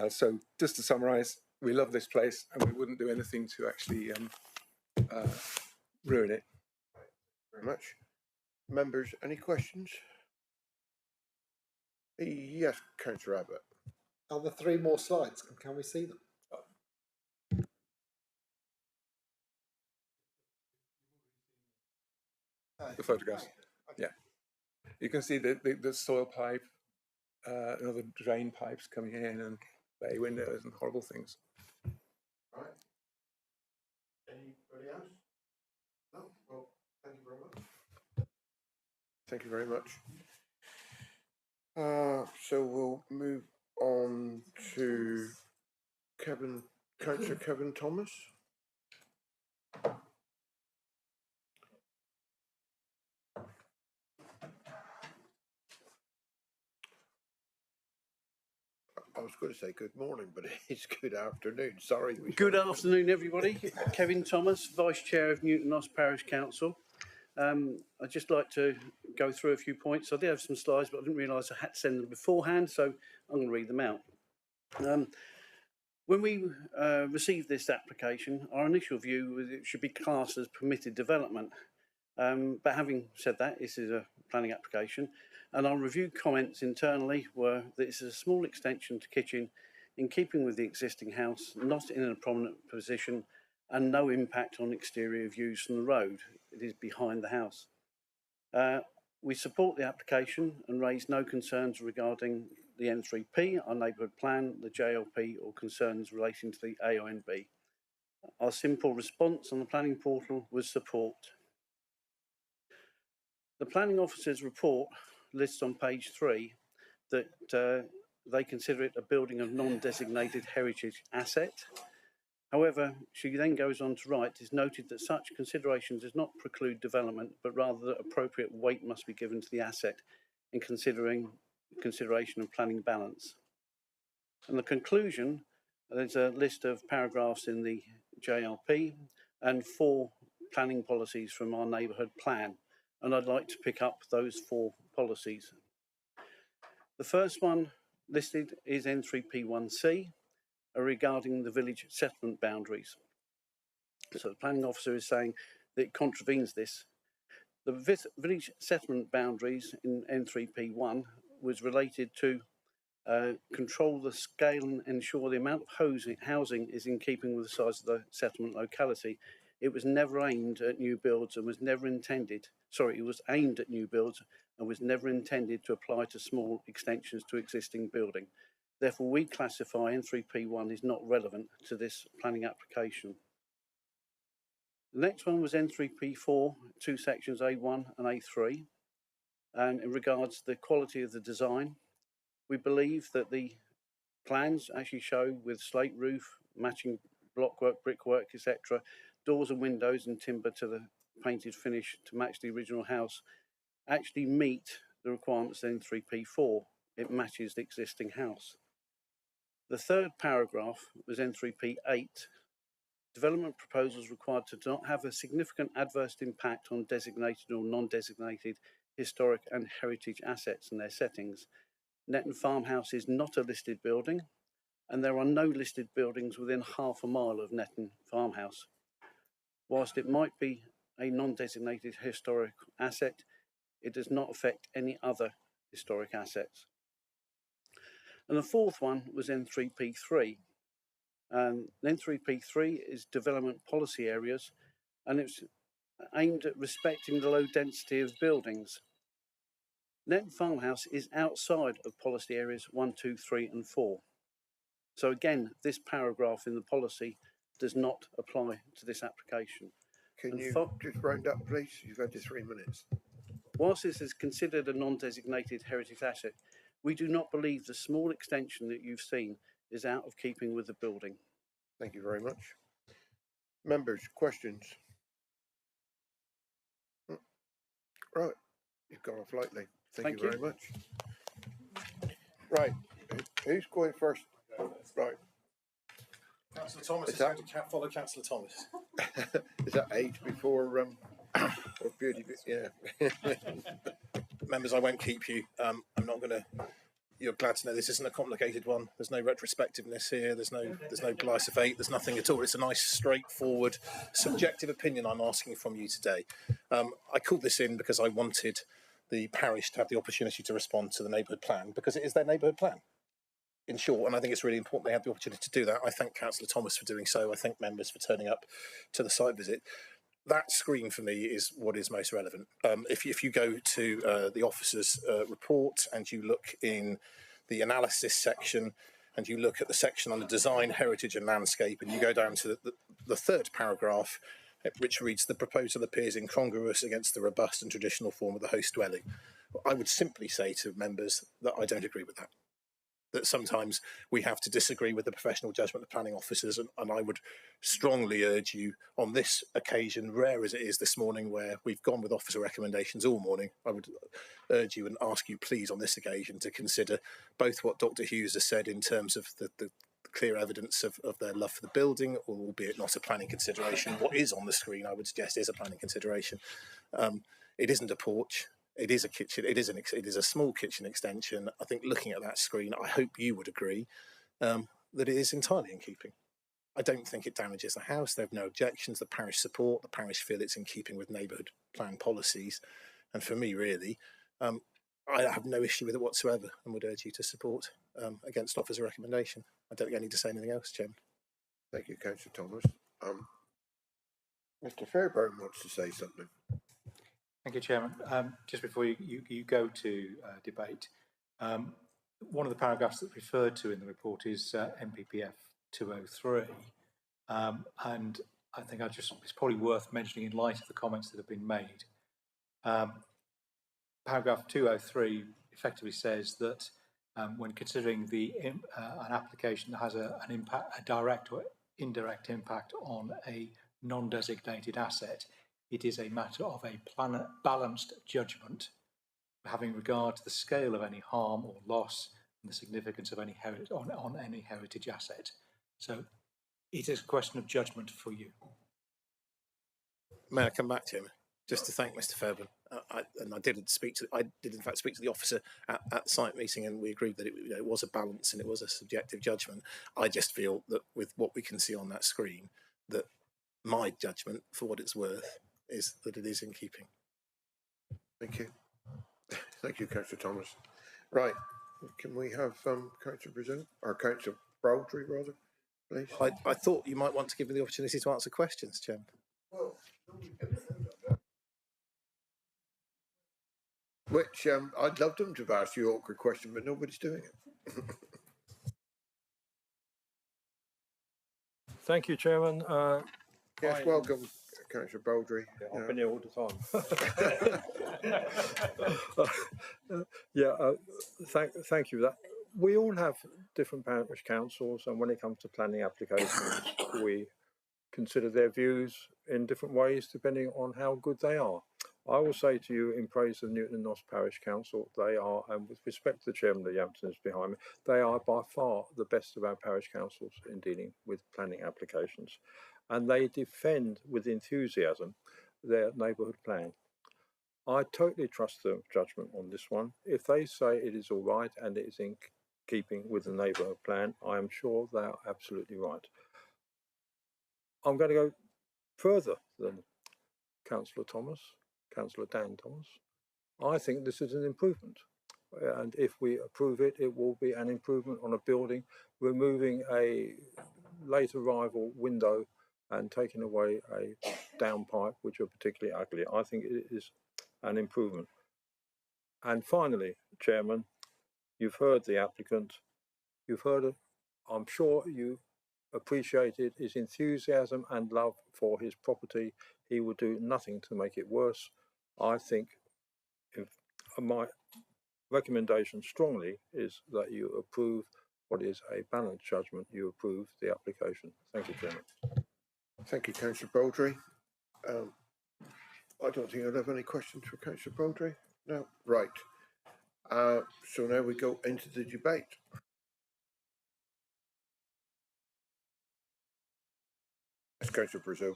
So just to summarise, we love this place and we wouldn't do anything to actually ruin it. Very much. Members, any questions? Yes, Councillor Abbott. Are there 3 more slides? Can we see them? The photographs. Yeah. You can see the soil pipe, and other drain pipes coming in, and bay windows and horrible things. Right. Anybody else? No? Well, thank you very much. Thank you very much. So we'll move on to Councillor Kevin Thomas. I was going to say good morning, but it's good afternoon. Sorry. Good afternoon, everybody. Kevin Thomas, Vice Chair of Newton Nos Parish Council. I'd just like to go through a few points. I did have some slides, but I didn't realise I had to send them beforehand, so I'm going to read them out. When we received this application, our initial view was it should be classed as permitted development. But having said that, this is a planning application, and our review comments internally were that it's a small extension to kitchen in keeping with the existing house, not in a prominent position, and no impact on exterior views from the road. It is behind the house. We support the application and raise no concerns regarding the N3P, our neighbourhood plan, the JLP, or concerns relating to the AONB. Our simple response on the planning portal was support. The planning officer's report lists on page 3 that they consider it a building of non-designated heritage asset. However, she then goes on to write, it is noted that such consideration does not preclude development, but rather that appropriate weight must be given to the asset in consideration of planning balance. And the conclusion, there's a list of paragraphs in the JLP and 4 planning policies from our neighbourhood plan. And I'd like to pick up those 4 policies. The first one listed is N3P1C regarding the village settlement boundaries. So the planning officer is saying that it contravenes this. The village settlement boundaries in N3P1 was related to control the scale and ensure the amount of housing is in keeping with the size of the settlement locality. It was never aimed at new builds and was never intended, it was aimed at new builds and was never intended to apply to small extensions to existing building. Therefore, we classify N3P1 is not relevant to this planning application. The next one was N3P4, 2 sections A1 and A3. And in regards to the quality of the design, we believe that the plans actually show with slate roof, matching blockwork, brickwork, etc., doors and windows and timber to the painted finish to match the original house actually meet the requirements in N3P4. It matches the existing house. The third paragraph was N3P8. Development proposals required to not have a significant adverse impact on designated or non-designated historic and heritage assets and their settings. Netton Farmhouse is not a listed building, and there are no listed buildings within half a mile of Netton Farmhouse. Whilst it might be a non-designated historic asset, it does not affect any other historic assets. And the fourth one was N3P3. N3P3 is development policy areas, and it's aimed at respecting the low density of buildings. Netton Farmhouse is outside of policy areas 1, 2, 3 and 4. So again, this paragraph in the policy does not apply to this application. Can you just round up, please? You've had your 3 minutes. Whilst this is considered a non-designated heritage asset, we do not believe the small extension that you've seen is out of keeping with the building. Thank you very much. Members, questions? Right, you've gone off lightly. Thank you very much. Right, who's going first? Right. Councillor Thomas is going to follow Councillor Thomas. Is that age before or beauty? Yeah. Members, I won't keep you. I'm not going to you're glad to know this isn't a complicated one. There's no retrospectiveness here. There's no glyphosate. There's nothing at all. It's a nice, straightforward, subjective opinion I'm asking from you today. I called this in because I wanted the parish to have the opportunity to respond to the neighbourhood plan, because it is their neighbourhood plan, in short, and I think it's really important they have the opportunity to do that. I thank Councillor Thomas for doing so. I thank members for turning up to the site visit. That screen for me is what is most relevant. If you go to the officer's report and you look in the analysis section and you look at the section on the design, heritage and landscape, and you go down to the third paragraph, which reads, the proposal appears incongruous against the robust and traditional form of the host dwelling. I would simply say to members that I don't agree with that. That sometimes we have to disagree with the professional judgment of planning officers, and I would strongly urge you on this occasion, rare as it is this morning, where we've gone with officer recommendations all morning, I would urge you and ask you please on this occasion to consider both what Dr. Hughes has said in terms of the clear evidence of their love for the building, albeit not a planning consideration. What is on the screen, I would suggest, is a planning consideration. It isn't a porch. It is a kitchen. It is a small kitchen extension. I think looking at that screen, I hope you would agree that it is entirely in keeping. I don't think it damages the house. There have no objections. The parish support. The parish feel it's in keeping with neighbourhood plan policies. And for me, really, I have no issue with it whatsoever, and would urge you to support against officer recommendation. I don't think I need to say anything else, Chairman. Thank you, Councillor Thomas. Mr. Fairbairn wants to say something. Thank you, Chairman. Just before you go to debate, one of the paragraphs that's referred to in the report is MPPF 203, and I think it's probably worth mentioning in light of the comments that have been made. Paragraph 203 effectively says that when considering an application that has a direct or indirect impact on a non-designated asset, it is a matter of a balanced judgment, having regard to the scale of any harm or loss and the significance of any on any heritage asset. So it is a question of judgment for you. May I come back to him just to thank Mr. Fairbairn? I did in fact speak to the officer at the site meeting, and we agreed that it was a balance and it was a subjective judgment. I just feel that with what we can see on that screen, that my judgment, for what it's worth, is that it is in keeping. Thank you. Thank you, Councillor Thomas. Right, can we have Councillor Brazil, or Councillor Baldry, rather, please? I thought you might want to give me the opportunity to answer questions, Chairman. Well, which I'd love them to have asked you an awkward question, but nobody's doing it. Thank you, Chairman. Yes, welcome, Councillor Baldry. Yeah, I've been here all the time. Thank you. We all have different parish councils, and when it comes to planning applications, we consider their views in different ways depending on how good they are. I will say to you, in praise of Newton and Noss Parish Council, they are, and with respect to the chairman of the Yampton behind me, they are by far the best of our parish councils in dealing with planning applications. And they defend with enthusiasm their neighbourhood plan. I totally trust their judgment on this one. If they say it is all right and it is in keeping with the neighbourhood plan, I am sure they are absolutely right. I'm going to go further than Councillor Dan Thomas. I think this is an improvement. And if we approve it, it will be an improvement on a building, removing a late arrival window and taking away a downpipe, which are particularly ugly. I think it is an improvement. And finally, Chairman, you've heard the applicant. You've heard it. I'm sure you appreciated his enthusiasm and love for his property. He will do nothing to make it worse. I think my recommendation strongly is that you approve what is a balanced judgment. You approve the application. Thank you, Chairman. Thank you, Councillor Baldry. I don't think I'd have any questions for Councillor Baldry. No, right. So now we go into the debate. Yes, Councillor Brazil.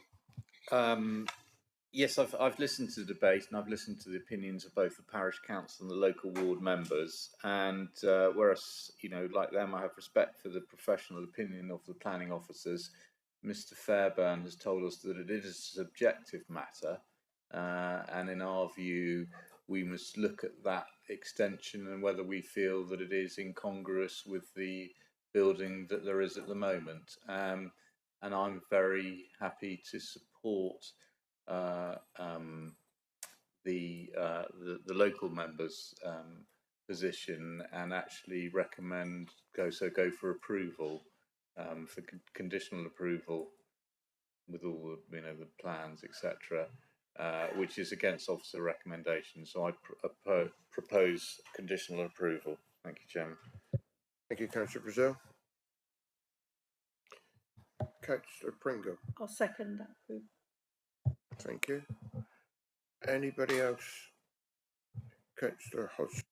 Yes, I've listened to the debate and I've listened to the opinions of both the parish council and the local ward members. And whereas, like them, I have respect for the professional opinion of the planning officers, Mr. Fairbairn has told us that it is a subjective matter. And in our view, we must look at that extension and whether we feel that it is incongruous with the building that there is at the moment. And I'm very happy to support the local members' position and actually recommend go for approval, for conditional approval with all the plans, etc., which is against officer recommendations. So I propose conditional approval. Thank you, Chairman. Thank you, Councillor Brazil. Councillor Pringle. I'll second that. Thank you. Anybody else? Councillor Hodgson.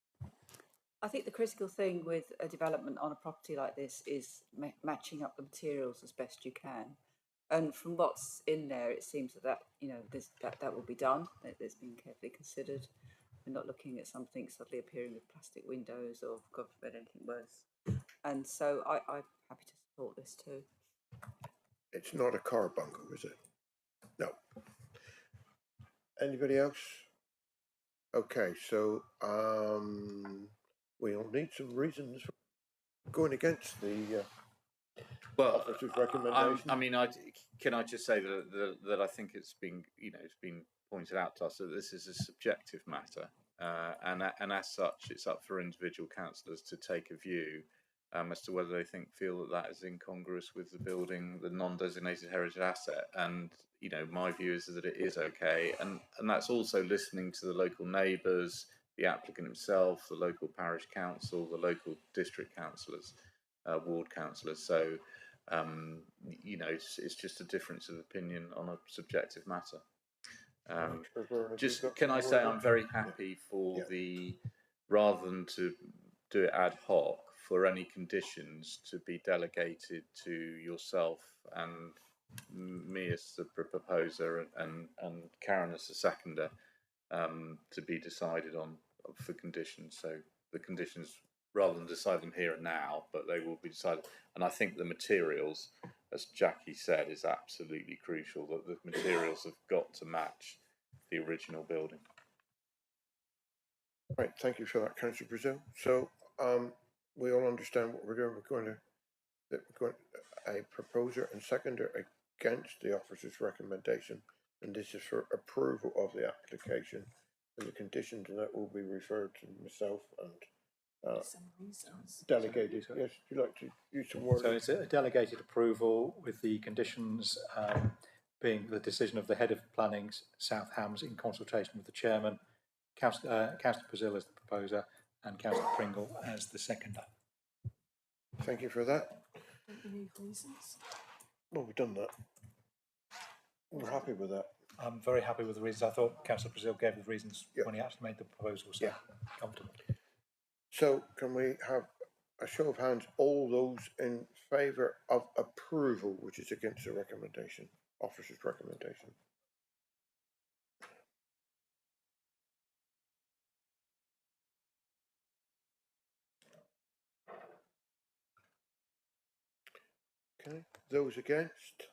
I think the critical thing with a development on a property like this is matching up the materials as best you can. And from what's in there, it seems that that will be done. It's been carefully considered. We're not looking at something suddenly appearing with plastic windows or, God forbid, anything worse. And so I'm happy to support this too. It's not a car bungle, is it? No. Anybody else? Okay, so we'll need some reasons for going against the officer's recommendation. Can I just say that I think it's been pointed out to us that this is a subjective matter, and as such, it's up for individual councillors to take a view as to whether they feel that is incongruous with the building, the non-designated heritage asset. And my view is that it is okay, and that's also listening to the local neighbours, the applicant himself, the local parish council, the local district councillors, ward councillors. So it's just a difference of opinion on a subjective matter. Can I say I'm very happy for rather than to do it ad hoc, for any conditions to be delegated to yourself and me as the proposer and Karen as the seconder, to be decided on for conditions. So the conditions, rather than decide them here and now, but they will be decided. And I think the materials, as Jackie said, is absolutely crucial, that the materials have got to match the original building. Right, thank you for that, Councillor Brazil. So we all understand what we're doing. We're going a proposer and seconder against the officer's recommendation, and this is for approval of the application. And the conditions and that will be referred to myself and delegated. Yes, would you like to use some words? So it's a delegated approval with the conditions being the decision of the head of planning, South Hams, in consultation with the chairman, Councillor Brazil as the proposer, and Councillor Pringle as the seconder. Thank you for that. Well, we've done that. We're happy with that. I'm very happy with the reasons. I thought Councillor Brazil gave the reasons when he actually made the proposal, so comfortable. So can we have a show of hands, all those in favour of approval, which is against the recommendation, officer's recommendation? Okay, those against?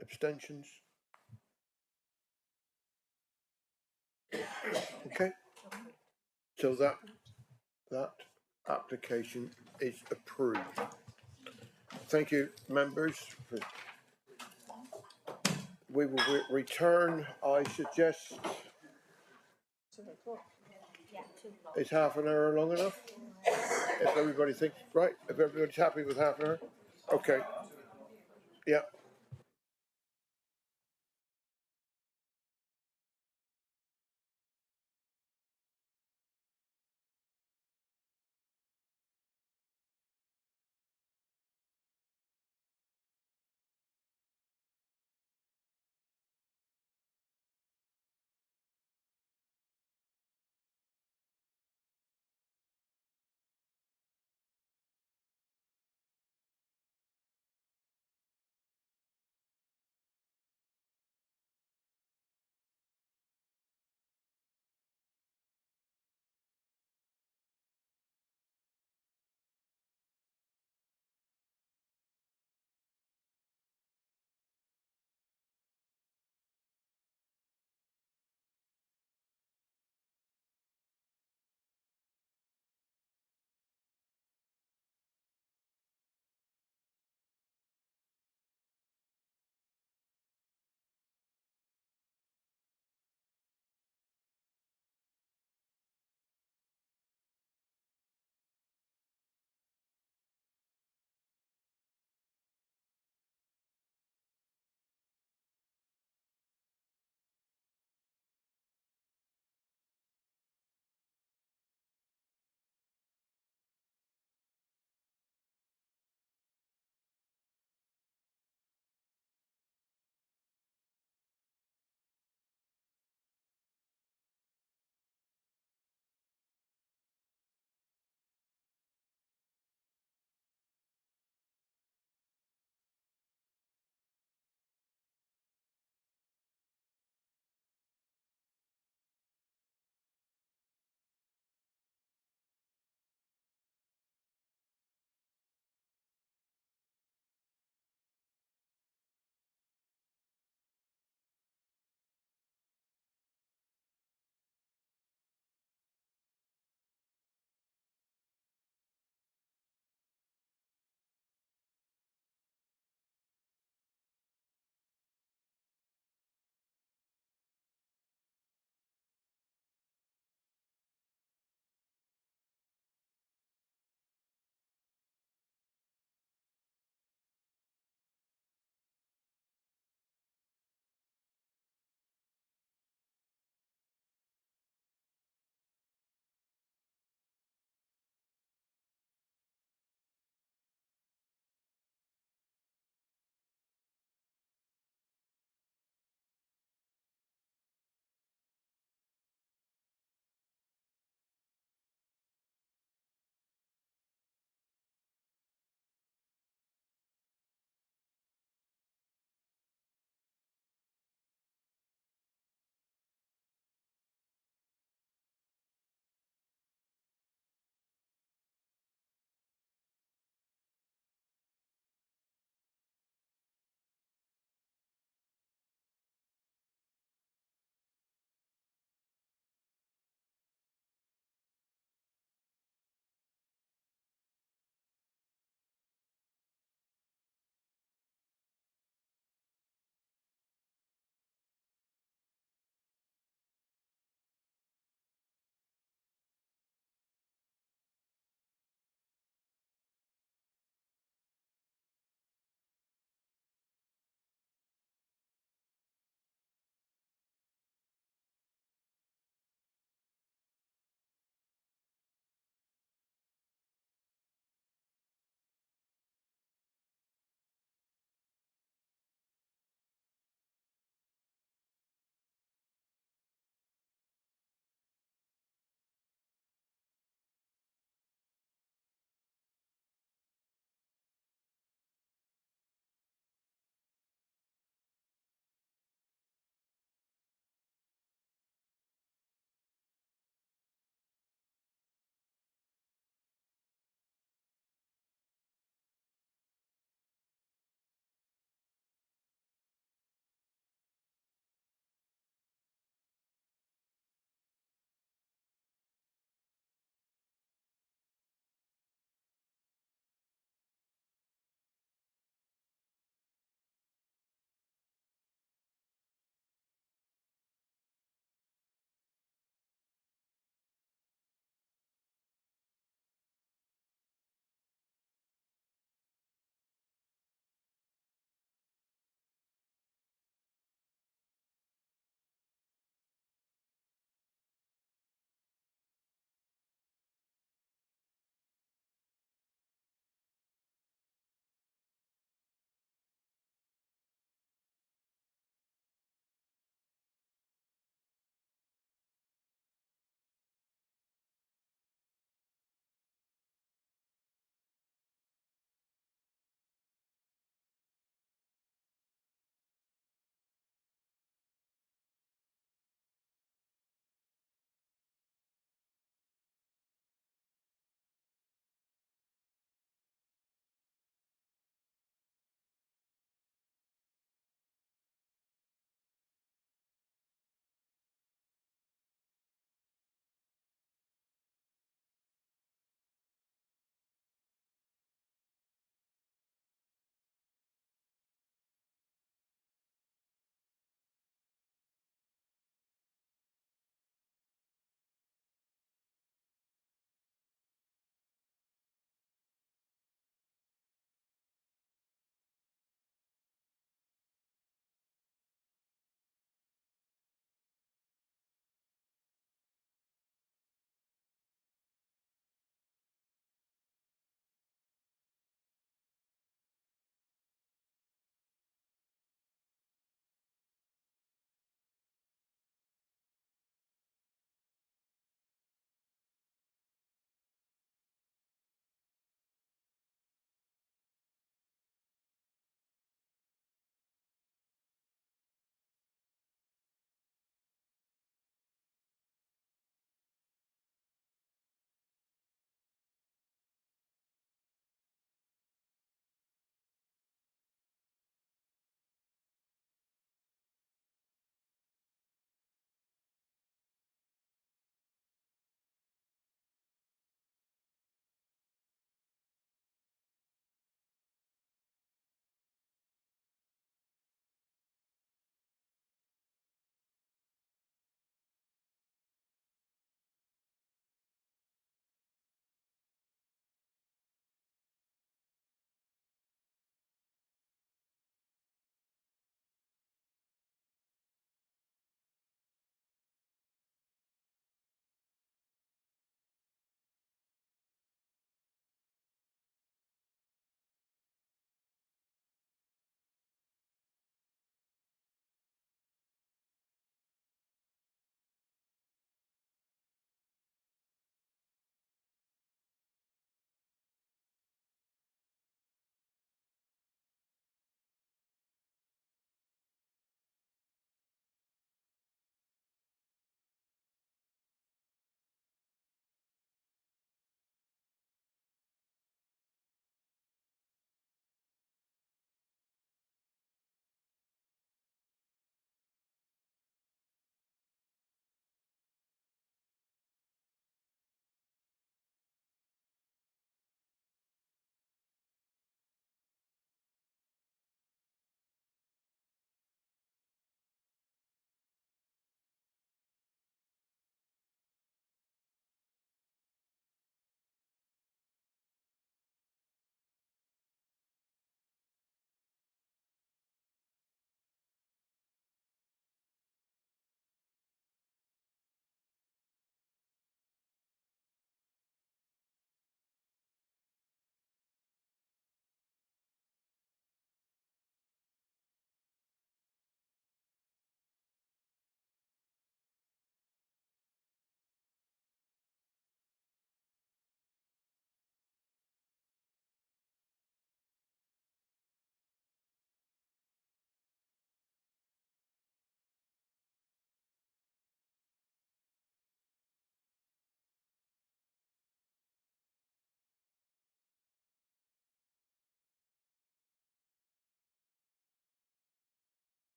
Abstentions? Okay, so that application is approved. Thank you, members. We will return, I suggest. Is half an hour long enough? If everybody thinks, right, if everybody's happy with half an hour? Okay. Yeah.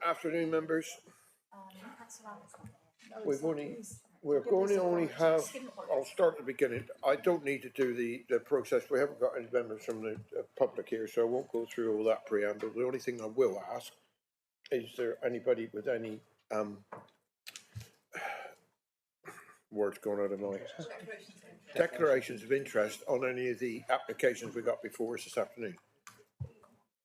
Afternoon, members. We're going to only have, I'll start at the beginning. I don't need to do the process. We haven't got any members from the public here, so I won't go through all that preamble. The only thing I will ask, is there anybody with any words going out of my declarations of interest on any of the applications we got before us this afternoon?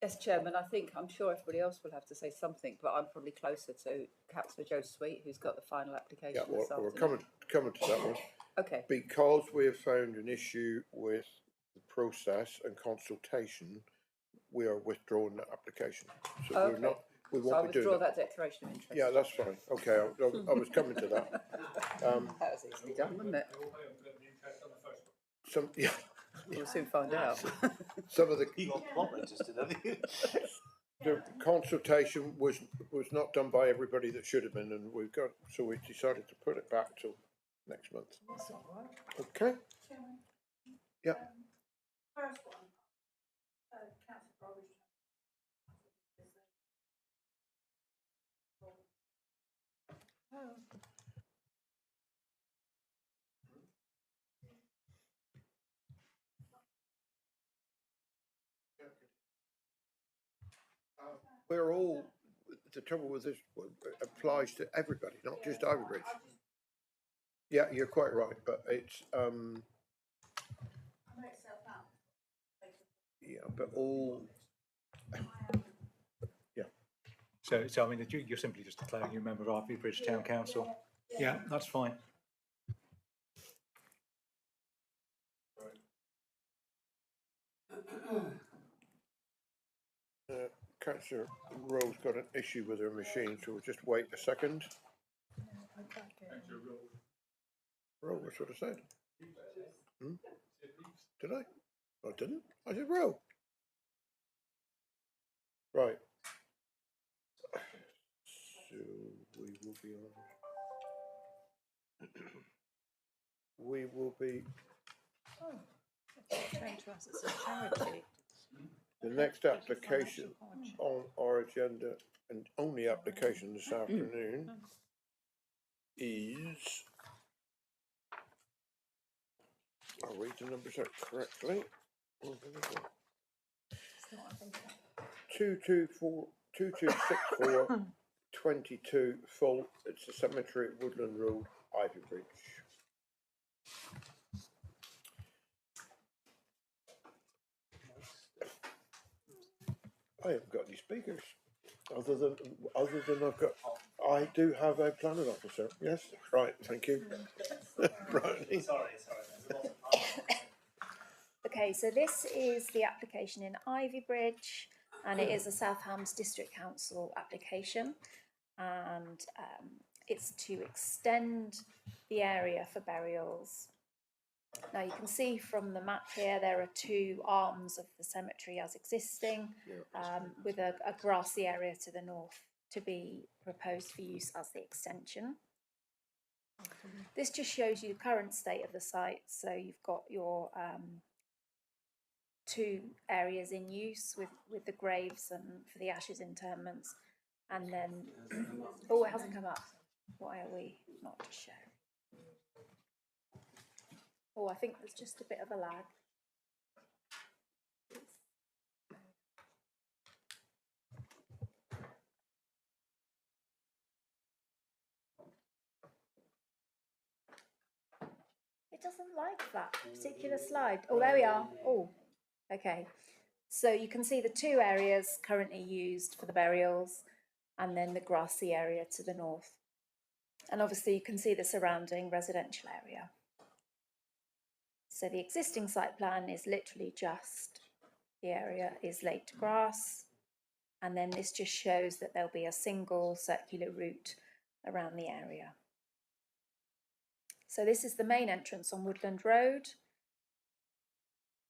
Yes, Chairman, I'm sure everybody else will have to say something, but I'm probably closer to Councillor Joe Sweet, who's got the final application Yeah, well, this afternoon. we're coming to that one. Okay. Because we have found an issue with the process and consultation, we are withdrawing that application. So Okay. we're not. We So won't I'll be doing withdraw that declaration of interest. Yeah, that's fine. Okay, I was coming to that. That was easily done, wasn't it? Yeah. We'll soon find out. Some of the You got proper interested, have you? the consultation was not done by everybody that should have been, and we decided to put it back till next month. That's all right. Okay. Yeah. First one, Councillor Roberts. We're all, the trouble with this applies to everybody, not just Ivy Bridge. Yeah, you're quite right, but it's yeah, but all yeah. So I mean, you're simply just declaring you a member of Ivy Bridge Town Council. Yeah, that's fine. Councillor Rowe's got an issue with her machine, so we'll just wait a second. Rowe, that's what I said. Did I? I didn't. I said Rowe. Right. So we will be on. We will be. Came to us as a charity. The next application on our agenda, and only application this afternoon, is. I'll read the numbers out correctly. 2264 22 full. It's the cemetery at Woodland Road, Ivy Bridge. I haven't got any speakers, other than I've got. I do have a planning officer. Yes, right. Thank you. Right. Sorry. Okay, so this is the application in Ivy Bridge, and it is a South Hams District Council application, and it's to extend the area for burials. Now you can see from the map here there are two arms of the cemetery as existing, with a grassy area to the north to be proposed for use as the extension. This just shows you the current state of the site. So you've got your two areas in use with the graves and for the ashes interments, and then oh, it hasn't come up. Why are we not to show? Oh, I think there's just a bit of a lag. It doesn't like that particular slide. Oh, there we are. Oh, okay. So you can see the two areas currently used for the burials, and then the grassy area to the north. And obviously you can see the surrounding residential area. So the existing site plan is literally just the area is laid to grass, and then this just shows that there'll be a single circular route around the area. So this is the main entrance on Woodland Road,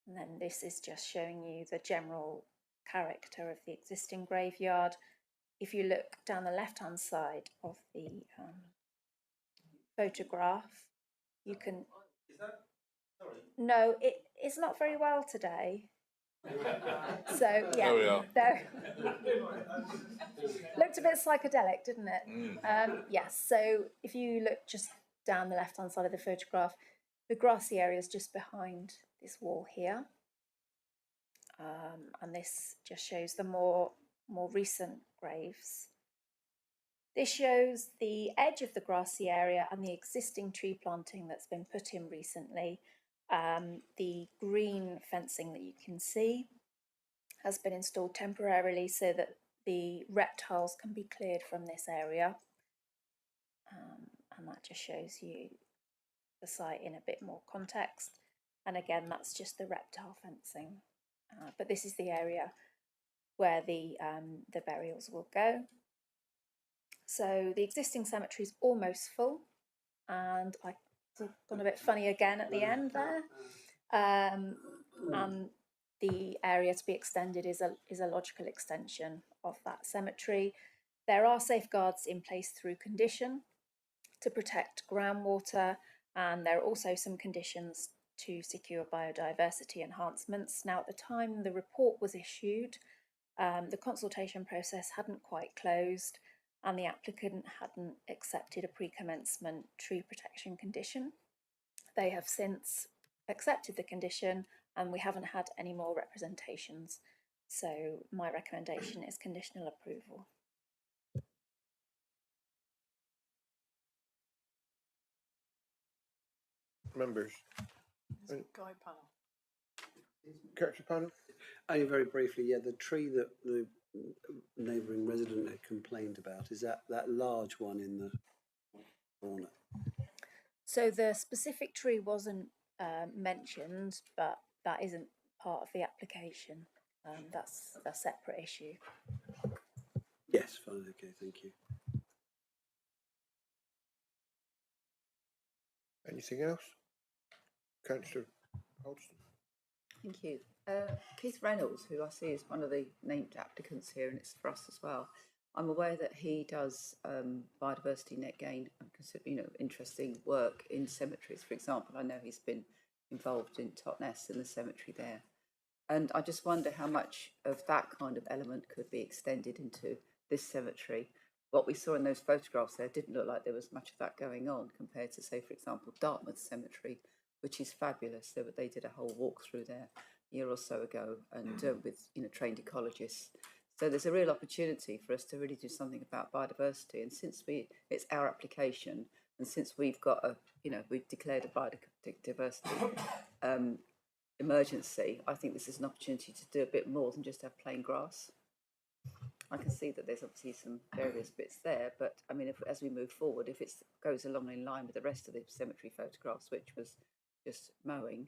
and then this is just showing you the general character of the existing graveyard. If you look down the left-hand side of the photograph, you can... No, it's not very well today. So yeah, There we are. there. Looked a bit psychedelic, didn't it? Yes. So if you look just down the left-hand side of the photograph, the grassy area is just behind this wall here, and this just shows the more recent graves. This shows the edge of the grassy area and the existing tree planting that's been put in recently. The green fencing that you can see has been installed temporarily so that the reptiles can be cleared from this area. And that just shows you the site in a bit more context. And again, that's just the reptile fencing. But this is the area where the burials will go. So the existing cemetery is almost full, and I've gone a bit funny again at the end there. And the area to be extended is a logical extension of that cemetery. There are safeguards in place through condition to protect groundwater, and there are also some conditions to secure biodiversity enhancements. Now, at the time the report was issued, the consultation process hadn't quite closed, and the applicant hadn't accepted a pre-commencement tree protection condition. They have since accepted the condition, and we haven't had any more representations. So my recommendation is conditional approval. Members. Guy panel. Character panel? Only very briefly, yeah, the tree that the neighbouring resident had complained about, is that large one in the corner? So the specific tree wasn't mentioned, but that isn't part of the application. That's a separate issue. Yes, fine, okay, thank you. Anything else? Councillor Hodgson. Thank you. Keith Reynolds, who I see is one of the named applicants here, and it's for us as well. I'm aware that he does biodiversity net gain and interesting work in cemeteries. For example, I know he's been involved in Totnes in the cemetery there. And I just wonder how much of that kind of element could be extended into this cemetery. What we saw in those photographs there didn't look like there was much of that going on compared to, say, for example, Dartmouth Cemetery, which is fabulous. They did a whole walkthrough there a year or so ago, and with trained ecologists. So there's a real opportunity for us to really do something about biodiversity. And since it's our application, and since we've got we've declared a biodiversity emergency, I think this is an opportunity to do a bit more than just have plain grass. I can see that there's obviously some various bits there, but I mean, as we move forward, if it goes along in line with the rest of the cemetery photographs, which was just mowing,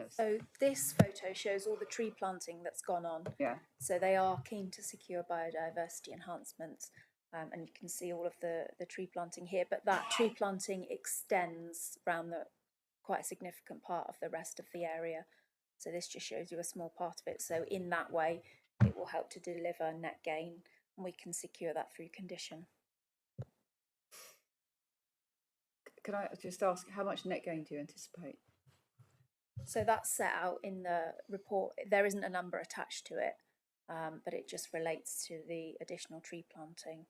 So this photo shows all the tree planting that's gone on. Yeah. So they are keen to secure biodiversity enhancements, and you can see all of the tree planting here. But that tree planting extends around quite a significant part of the rest of the area. So this just shows you a small part of it. So in that way, it will help to deliver net gain, and we can secure that through condition. Can I just ask, how much net gain do you anticipate? So that's set out in the report. There isn't a number attached to it, but it just relates to the additional tree planting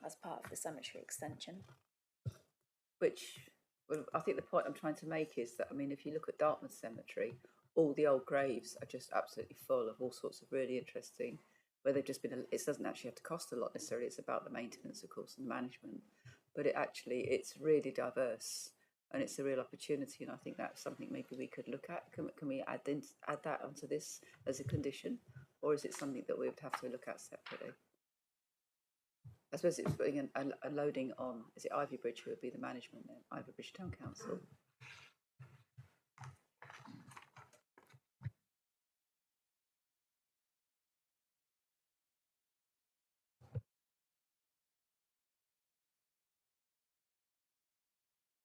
as part of the cemetery extension. Well, I think the point I'm trying to make is that, I mean, if you look at Dartmouth Cemetery, all the old graves are just absolutely full of all sorts of really interesting, where they've just been, it doesn't actually have to cost a lot necessarily, it's about the maintenance, of course, and the management, but it's really diverse, and it's a real opportunity, and I think that's something maybe we could look at. Can we add that onto this as a condition, or is it something that we would have to look at separately? I suppose it's putting a loading on, is it Ivy Bridge who would be the management then? Ivy Bridge Town Council.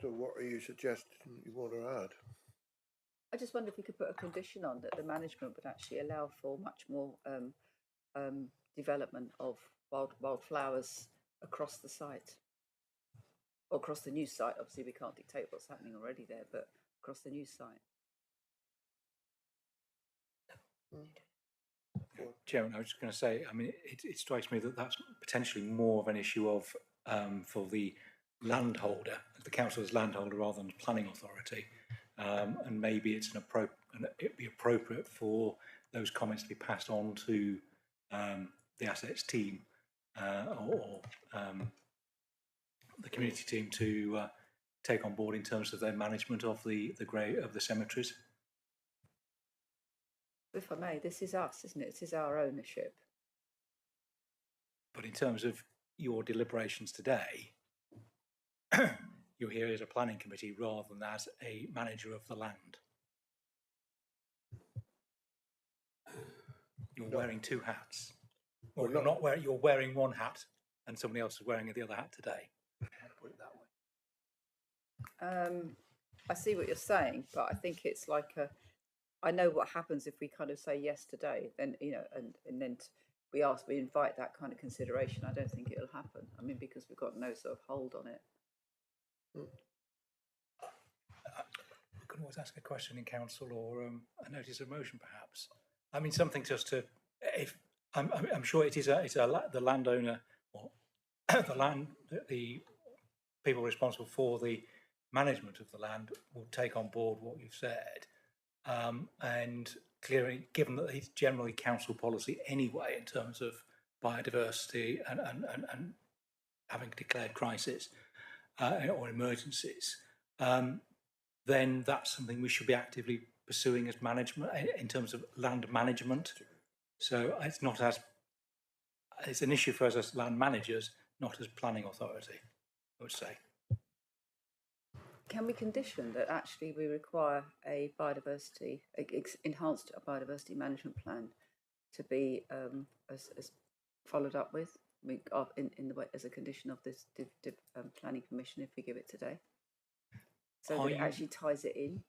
So what are you suggesting you want to add? I just wonder if we could put a condition on that the management would actually allow for much more development of wildflowers across the site, or across the new site. Obviously, we can't dictate what's happening already there, but across the new site. Chairman, I was just going to say, I mean, it strikes me that that's potentially more of an issue of for the landholder, the council as landholder rather than the planning authority, and maybe it'd be appropriate for those comments to be passed on to the assets team or the community team to take on board in terms of their management of the cemeteries. If I may, this is us, isn't it? This is our ownership. But in terms of your deliberations today, you're here as a planning committee rather than as a manager of the land. You're wearing two hats. Well, you're not wearing. You're wearing one hat, and somebody else is wearing the other hat today. Put it that way. I see what you're saying, but I think it's like I know what happens if we kind of say yes today, then and then we invite that kind of consideration. I don't think it'll happen. I mean, because we've got no sort of hold on it. We can always ask a question in council or a notice of motion, perhaps. I mean, something just to. If I'm sure it is the landowner or the people responsible for the management of the land will take on board what you've said. And clearly, given that it's generally council policy anyway in terms of biodiversity and having declared crisis or emergencies, then that's something we should be actively pursuing as management in terms of land management. So it's an issue for us as land managers, not as planning authority, I would say. Can we condition that actually we require a biodiversity, enhanced biodiversity management plan to be as followed up with in the way as a condition of this planning permission if we give it today? So that it actually ties it in?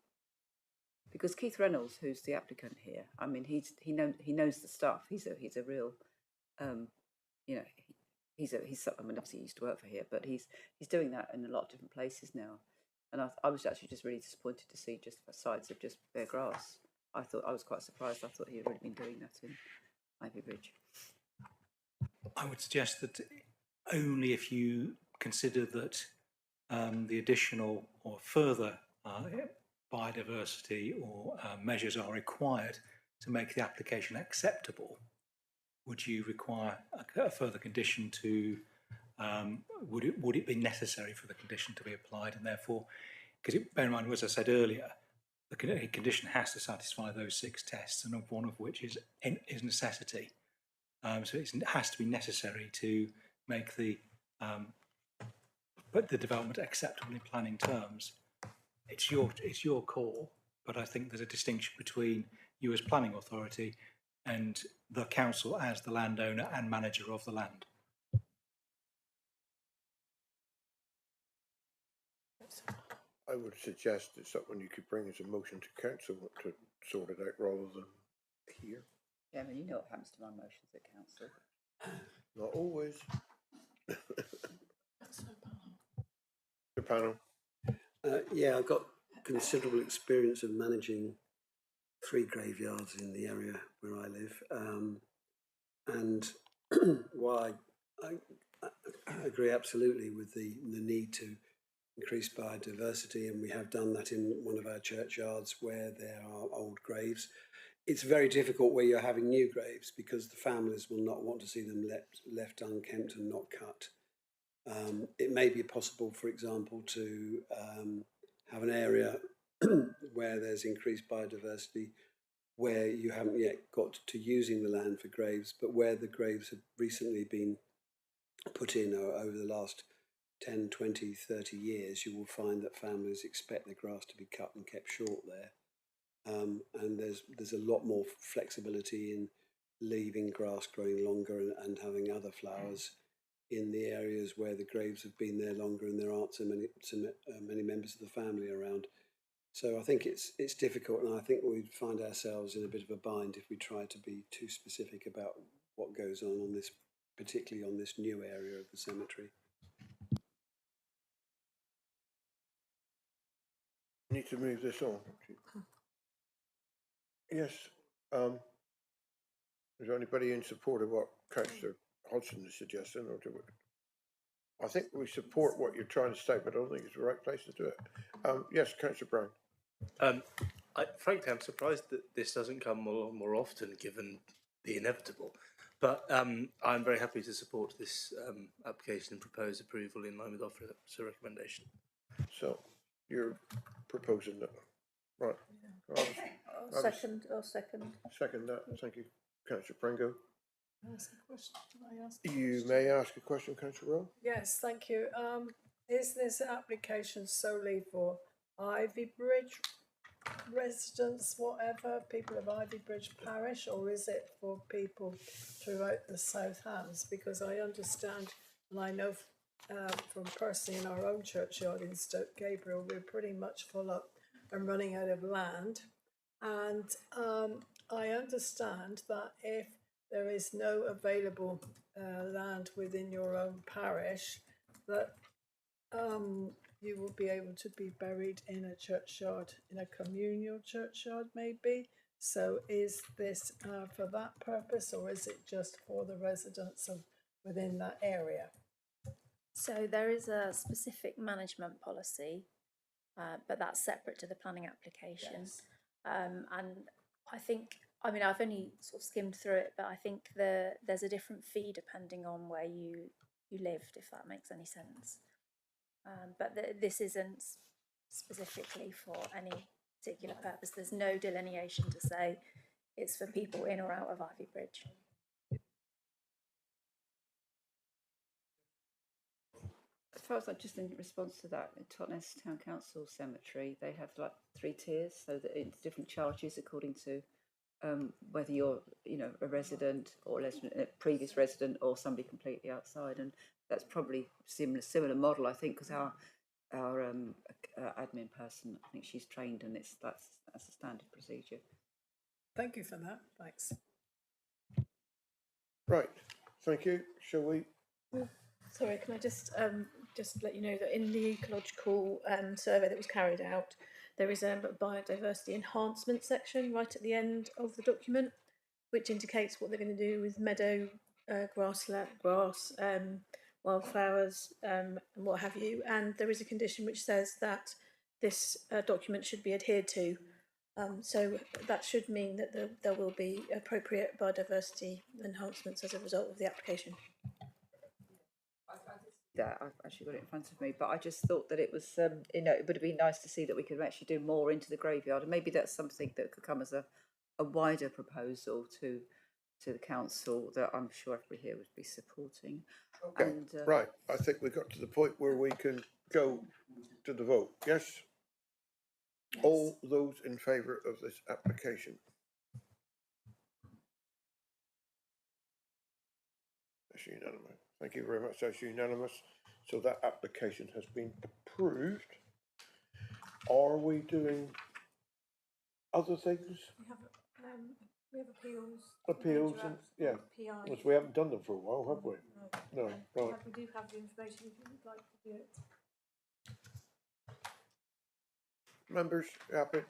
Because Keith Reynolds, who's the applicant here, I mean, he knows the stuff. He's a real, he's I mean, obviously he used to work for here, but he's doing that in a lot of different places now. And I was actually just really disappointed to see just sides of just bare grass. I was quite surprised. I thought he had already been doing that in Ivy Bridge. I would suggest that only if you consider that the additional or further biodiversity or measures are required to make the application acceptable, would you require a further condition to, would it be necessary for the condition to be applied? And therefore, because bear in mind, as I said earlier, the condition has to satisfy those 6 tests, and one of which is necessity. So it has to be necessary to make the development acceptable in planning terms. It's your call, but I think there's a distinction between you as planning authority and the council as the landowner and manager of the land. I would suggest it's something you could bring as a motion to council to sort it out rather than here. Yeah, I mean, you know what happens to my motions at council. Not always. The panel. Yeah, I've got considerable experience of managing 3 graveyards in the area where I live, and while I agree absolutely with the need to increase biodiversity, and we have done that in one of our churchyards where there are old graves. It's very difficult where you're having new graves because the families will not want to see them left unkempt and not cut. It may be possible, for example, to have an area where there's increased biodiversity, where you haven't yet got to using the land for graves, but where the graves have recently been put in over the last 10, 20, 30 years, you will find that families expect the grass to be cut and kept short there. And there's a lot more flexibility in leaving grass growing longer and having other flowers in the areas where the graves have been there longer and there aren't so many members of the family around. So I think it's difficult, and I think we'd find ourselves in a bit of a bind if we try to be too specific about what goes on this, particularly on this new area of the cemetery. Need to move this on. Yes, Is there anybody in support of what Councillor Hodgson is suggesting, or do we? I think we support what you're trying to state, but I don't think it's the right place to do it. Yes, Councillor Brown. Frankly, I'm surprised that this doesn't come more often, given the inevitable. But I'm very happy to support this application and propose approval in line with officer's recommendation. So you're proposing that, right? I'll second. Second that. Thank you, Councillor Pringle. Ask a question. Can I ask You may ask a question, Councillor Rowe. Yes, thank you. Is this application solely for Ivy Bridge residents, whatever, people of Ivy Bridge Parish, or is it for people throughout the South Hams? Because I understand, and I know from personally in our own churchyard in Stoke Gabriel, we're pretty much full up and running out of land. And I understand that if there is no available land within your own parish, that you will be able to be buried in a churchyard, in a communal churchyard maybe. So is this for that purpose, or is it just for the residents of within that area? So there is a specific management policy, but that's separate to the planning application. Yes. And I think, I mean, I've only sort of skimmed through it, but I think there's a different fee depending on where you lived, if that makes any sense. But this isn't specifically for any particular purpose. There's no delineation to say it's for people in or out of Ivy Bridge. As far as just in response to that, in Totnes Town Council Cemetery, they have like 3 tiers, so that it's different charges according to whether you're, a resident or a previous resident or somebody completely outside, and that's probably similar model, I think, because our admin person, I think she's trained, and that's a standard procedure. Thank you for that. Thanks. Right. Thank you. Shall we? Sorry, can I just let you know that in the ecological survey that was carried out, there is a biodiversity enhancement section right at the end of the document, which indicates what they're going to do with meadow, grass, wildflowers, and what have you. And there is a condition which says that this document should be adhered to. So that should mean that there will be appropriate biodiversity enhancements as a result of the application. That I've actually got it in front of me, but I just thought that it was, it would have been nice to see that we could actually do more into the graveyard, and maybe that's something that could come as a wider proposal to the council that I'm sure everybody here would be supporting. Okay. And, right. I think we got to the point where we can go to the vote. Yes? Yes. All those in favour of this application? That's unanimous. Thank you very much. That's unanimous. So that application has been approved. Are we doing other things? We have appeals. Appeals, and, yeah. Because we haven't done them for a while, have we? No. Right. We do have the information if you would like to do it. Members, happy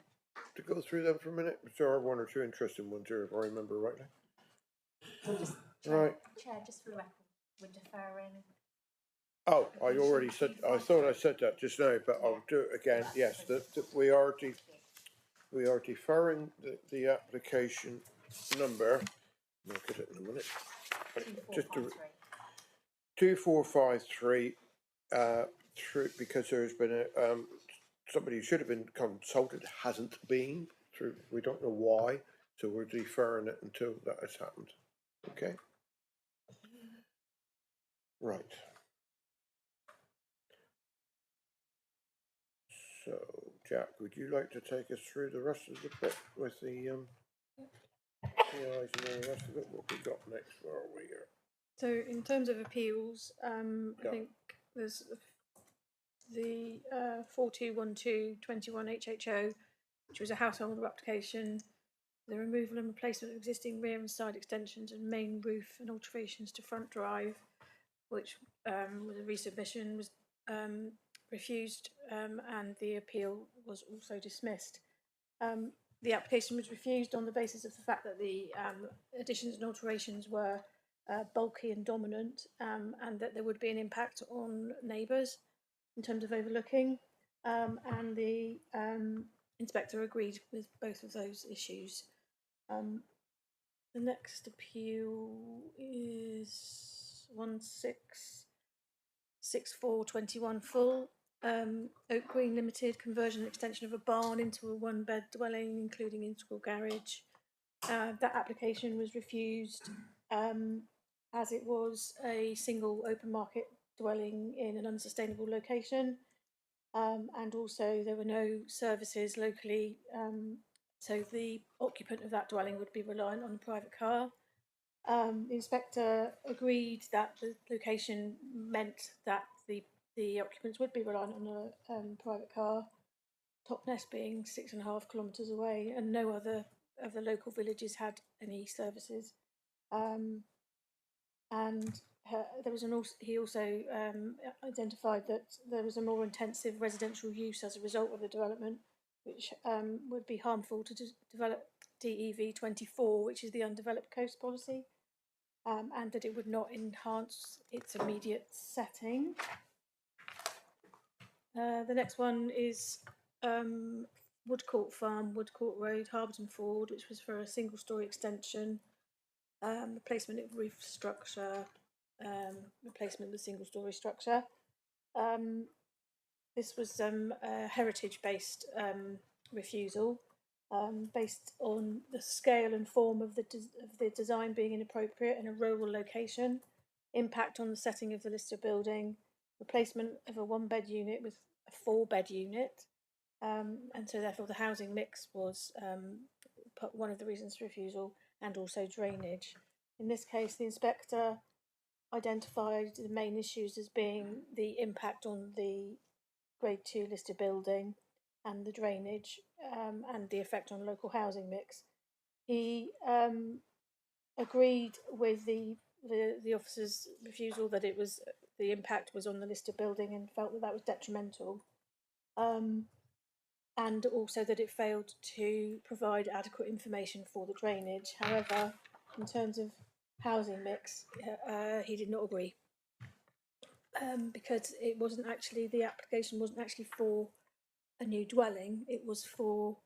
to go through them for a minute? There are 1 or 2 interesting ones here, if I remember rightly. Right. Chair, just for the record, we're deferring. Oh, I already said, I thought I said that just now, but I'll do it again. Yes, we are deferring the application number. I'll get it in a minute. 2453. Because there's been somebody who should have been consulted hasn't been through. We don't know why, so we're deferring it until that has happened. Okay. Right. So, Jack, would you like to take us through the rest of the bit with the PIs and all the rest of it? What we got next? Where are we here? So, in terms of appeals, I think there's the 421221 HHO, which was a household application, the removal and replacement of existing rear and side extensions and main roof and alterations to front drive, which was a resubmission, was refused, and the appeal was also dismissed. The the application was refused on the basis of the fact that the additions and alterations were bulky and dominant, and that there would be an impact on neighbours in terms of overlooking. And the inspector agreed with both of those issues. The next appeal is 166421 full. Oak Green Limited, conversion and extension of a barn into a one-bed dwelling, including integral garage. That application was refused as it was a single open market dwelling in an unsustainable location. And also there were no services locally, so the occupant of that dwelling would be reliant on a private car. The inspector agreed that the location meant that the occupants would be reliant on a private car, Totnes being 6.5 kilometres away, and no other of the local villages had any services. And there was he also identified that there was a more intensive residential use as a result of the development, which would be harmful to develop DEV 24, which is the undeveloped coast policy, and that it would not enhance its immediate setting. The next one is Woodcourt Farm, Woodcourt Road, Harborton Ford, which was for a single-storey extension, replacement of roof structure, replacement with single-storey structure. This was a heritage-based refusal, based on the scale and form of the design being inappropriate in a rural location, impact on the setting of the listed building, replacement of a one-bed unit with a four-bed unit, and so therefore the housing mix was one of the reasons for refusal, and also drainage. In this case, the inspector identified the main issues as being the impact on the Grade 2 listed building and the drainage, and the effect on local housing mix. He agreed with the officer's refusal that it was the impact was on the listed building, and felt that that was detrimental, and also that it failed to provide adequate information for the drainage. However, in terms of housing mix, he did not agree, because it wasn't actually, the application wasn't actually for a new dwelling, it was for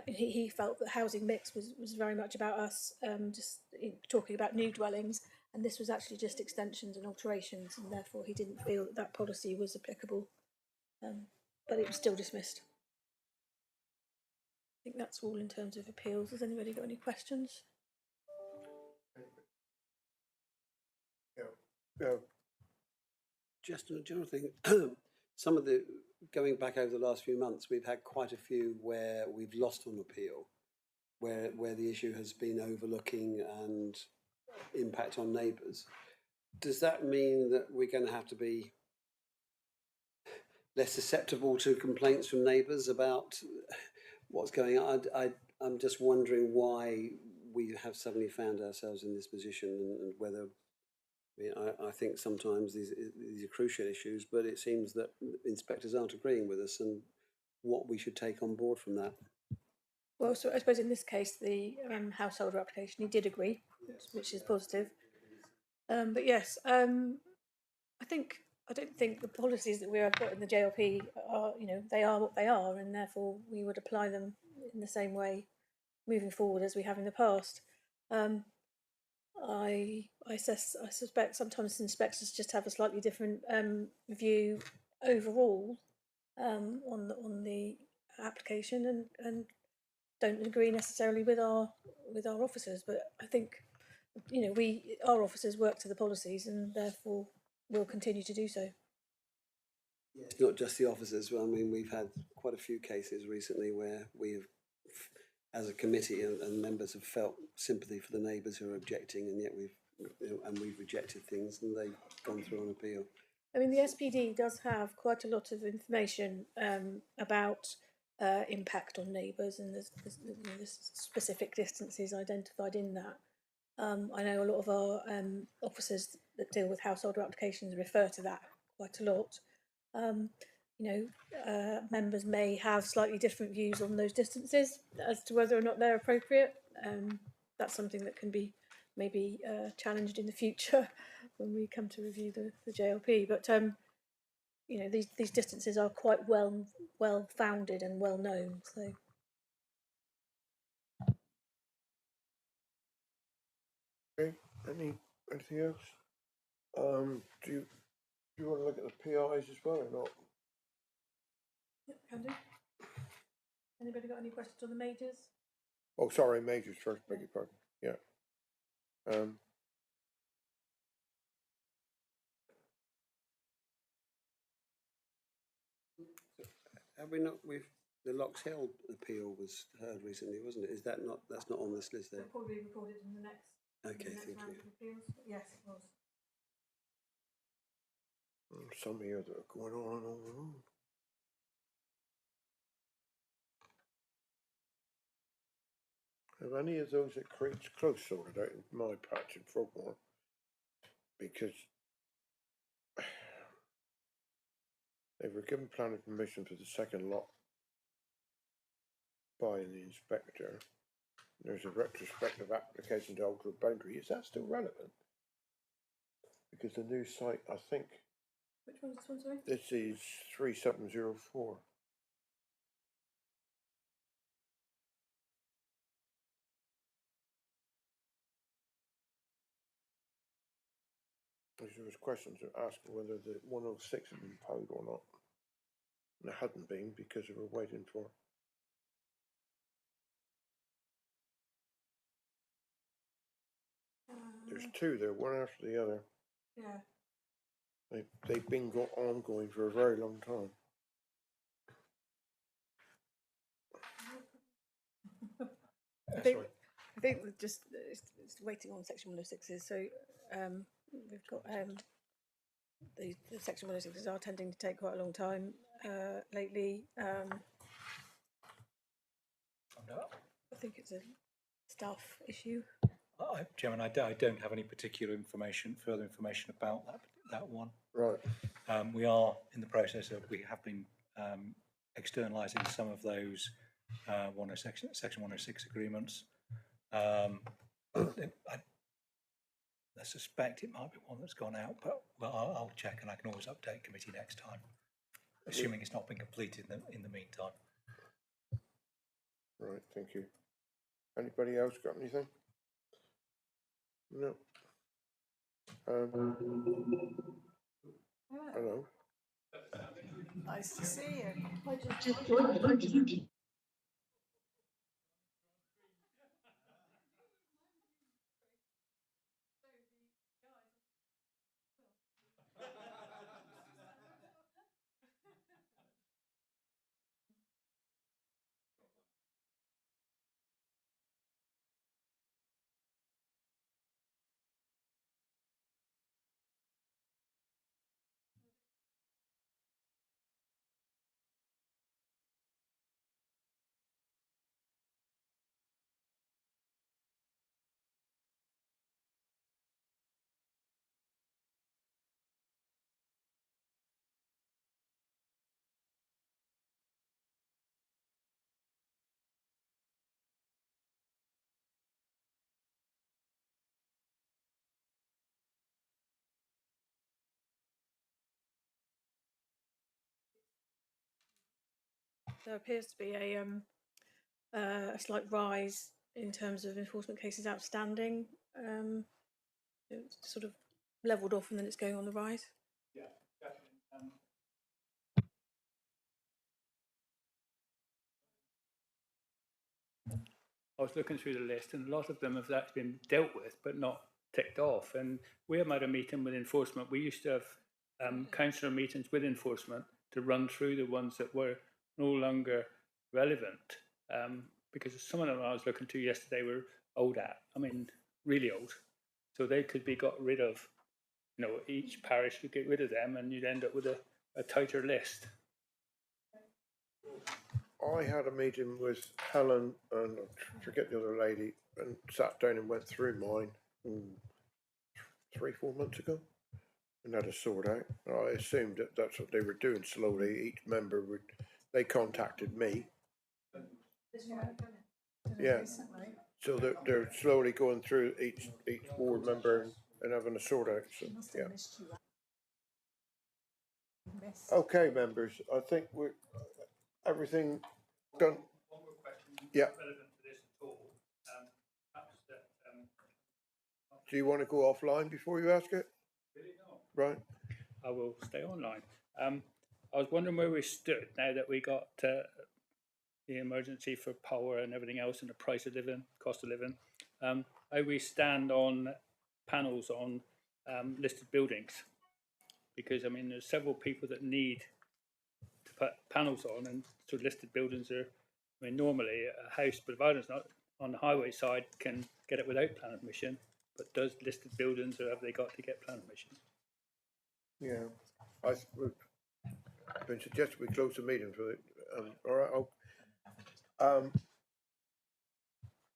he felt that housing mix was very much about us just talking about new dwellings, and this was actually just extensions and alterations, and therefore he didn't feel that that policy was applicable, but it was still dismissed. I think that's all in terms of appeals. Has anybody got any questions? Just a general thing, some of the, going back over the last few months, we've had quite a few where we've lost on appeal, where the issue has been overlooking and impact on neighbours. Does that mean that we're going to have to be less susceptible to complaints from neighbours about what's going on? I'm just wondering why we have suddenly found ourselves in this position, and whether, I mean, I think sometimes these are crucial issues, but it seems that inspectors aren't agreeing with us, and what we should take on board from that. Well, so I suppose in this case, the householder application, he did agree, which is positive. But yes, I don't think the policies that we have got in the JLP are, they are what they are, and therefore we would apply them in the same way moving forward as we have in the past. I suspect sometimes inspectors just have a slightly different view overall on the application, and don't agree necessarily with our officers. But I think our officers work to the policies, and therefore will continue to do so. It's not just the officers. I mean, we've had quite a few cases recently where we have, as a committee and members, have felt sympathy for the neighbours who are objecting, and yet we've rejected things, and they've gone through on appeal. I mean, the SPD does have quite a lot of information about impact on neighbours, and there's specific distances identified in that. I know a lot of our officers that deal with householder applications refer to that quite a lot. members may have slightly different views on those distances as to whether or not they're appropriate. That's something that can be maybe challenged in the future when we come to review the JLP. But these distances are quite well founded and well known. So. Okay. Anything else? Do you want to look at the PIs as well or not? Yep, can do. Anybody got any questions on the majors? Oh, sorry, majors first. Beg your pardon. Yeah. Have we not? The Locks Hill appeal was heard recently, wasn't it? That's not on this list there. It'll probably be recorded in the next. Okay, thank round you. of appeals. Yes, it was. Some here that are going on and on and on. Have any of those at Creek's Close sorted out in my patch in Frogmore? Because they were given planning permission for the second lot by the inspector. There's a retrospective application to alter a boundary. Is that still relevant? Because the new site, I think. Which one's this one, sorry? This is 3704. There was questions asking whether the 106 had been paid or not. And it hadn't been because they were waiting for. There's two there, one after the other. Yeah. They've been ongoing for a very long time. I think we're just it's waiting on Section 106s. So we've got the Section 106s are tending to take quite a long time lately. I think it's a staff issue. Chairman, I don't have any particular further information about that one. Right. We are in the process of, we have been externalising some of those Section 106 agreements. I suspect it might be one that's gone out, but I'll check and I can always update committee next time, assuming it's not been completed in the meantime. Right, thank you. Anybody else got anything? No. Hello. Nice to see you. There appears to be a slight rise in terms of enforcement cases outstanding. It's sort of levelled off and then it's going on the rise. Yeah, definitely. I was looking through the list and a lot of them have actually been dealt with but not ticked off. And we have had a meeting with enforcement. We used to have councillor meetings with enforcement to run through the ones that were no longer relevant, because some of them I was looking to yesterday were old really old. So they could be got rid of, each parish could get rid of them and you'd end up with a tighter list. I had a meeting with Helen and I forget the other lady and sat down and went through mine 3-4 months ago. and had a sort out. I assumed that that's what they were doing slowly. Each member would, they contacted me. Yeah. So they're slowly going through each board member and having a sort out. So, yeah. Okay, members. I think we're everything done. Yeah. Do you want to go offline before you ask it? Right. I will stay online. I was wondering where we stood now that we got the emergency for power and everything else and the price of living, cost of living. How we stand on panels on listed buildings. Because, I mean, there's several people that need to put panels on, and so listed buildings are, I mean, normally a house provider's not on the highway side can get it without planning permission, but does listed buildings or have they got to get planning permission? Yeah, I've been suggested we close the meeting for it. All right.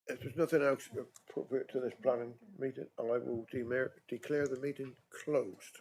If there's nothing else appropriate to this planning meeting, I will declare the meeting closed.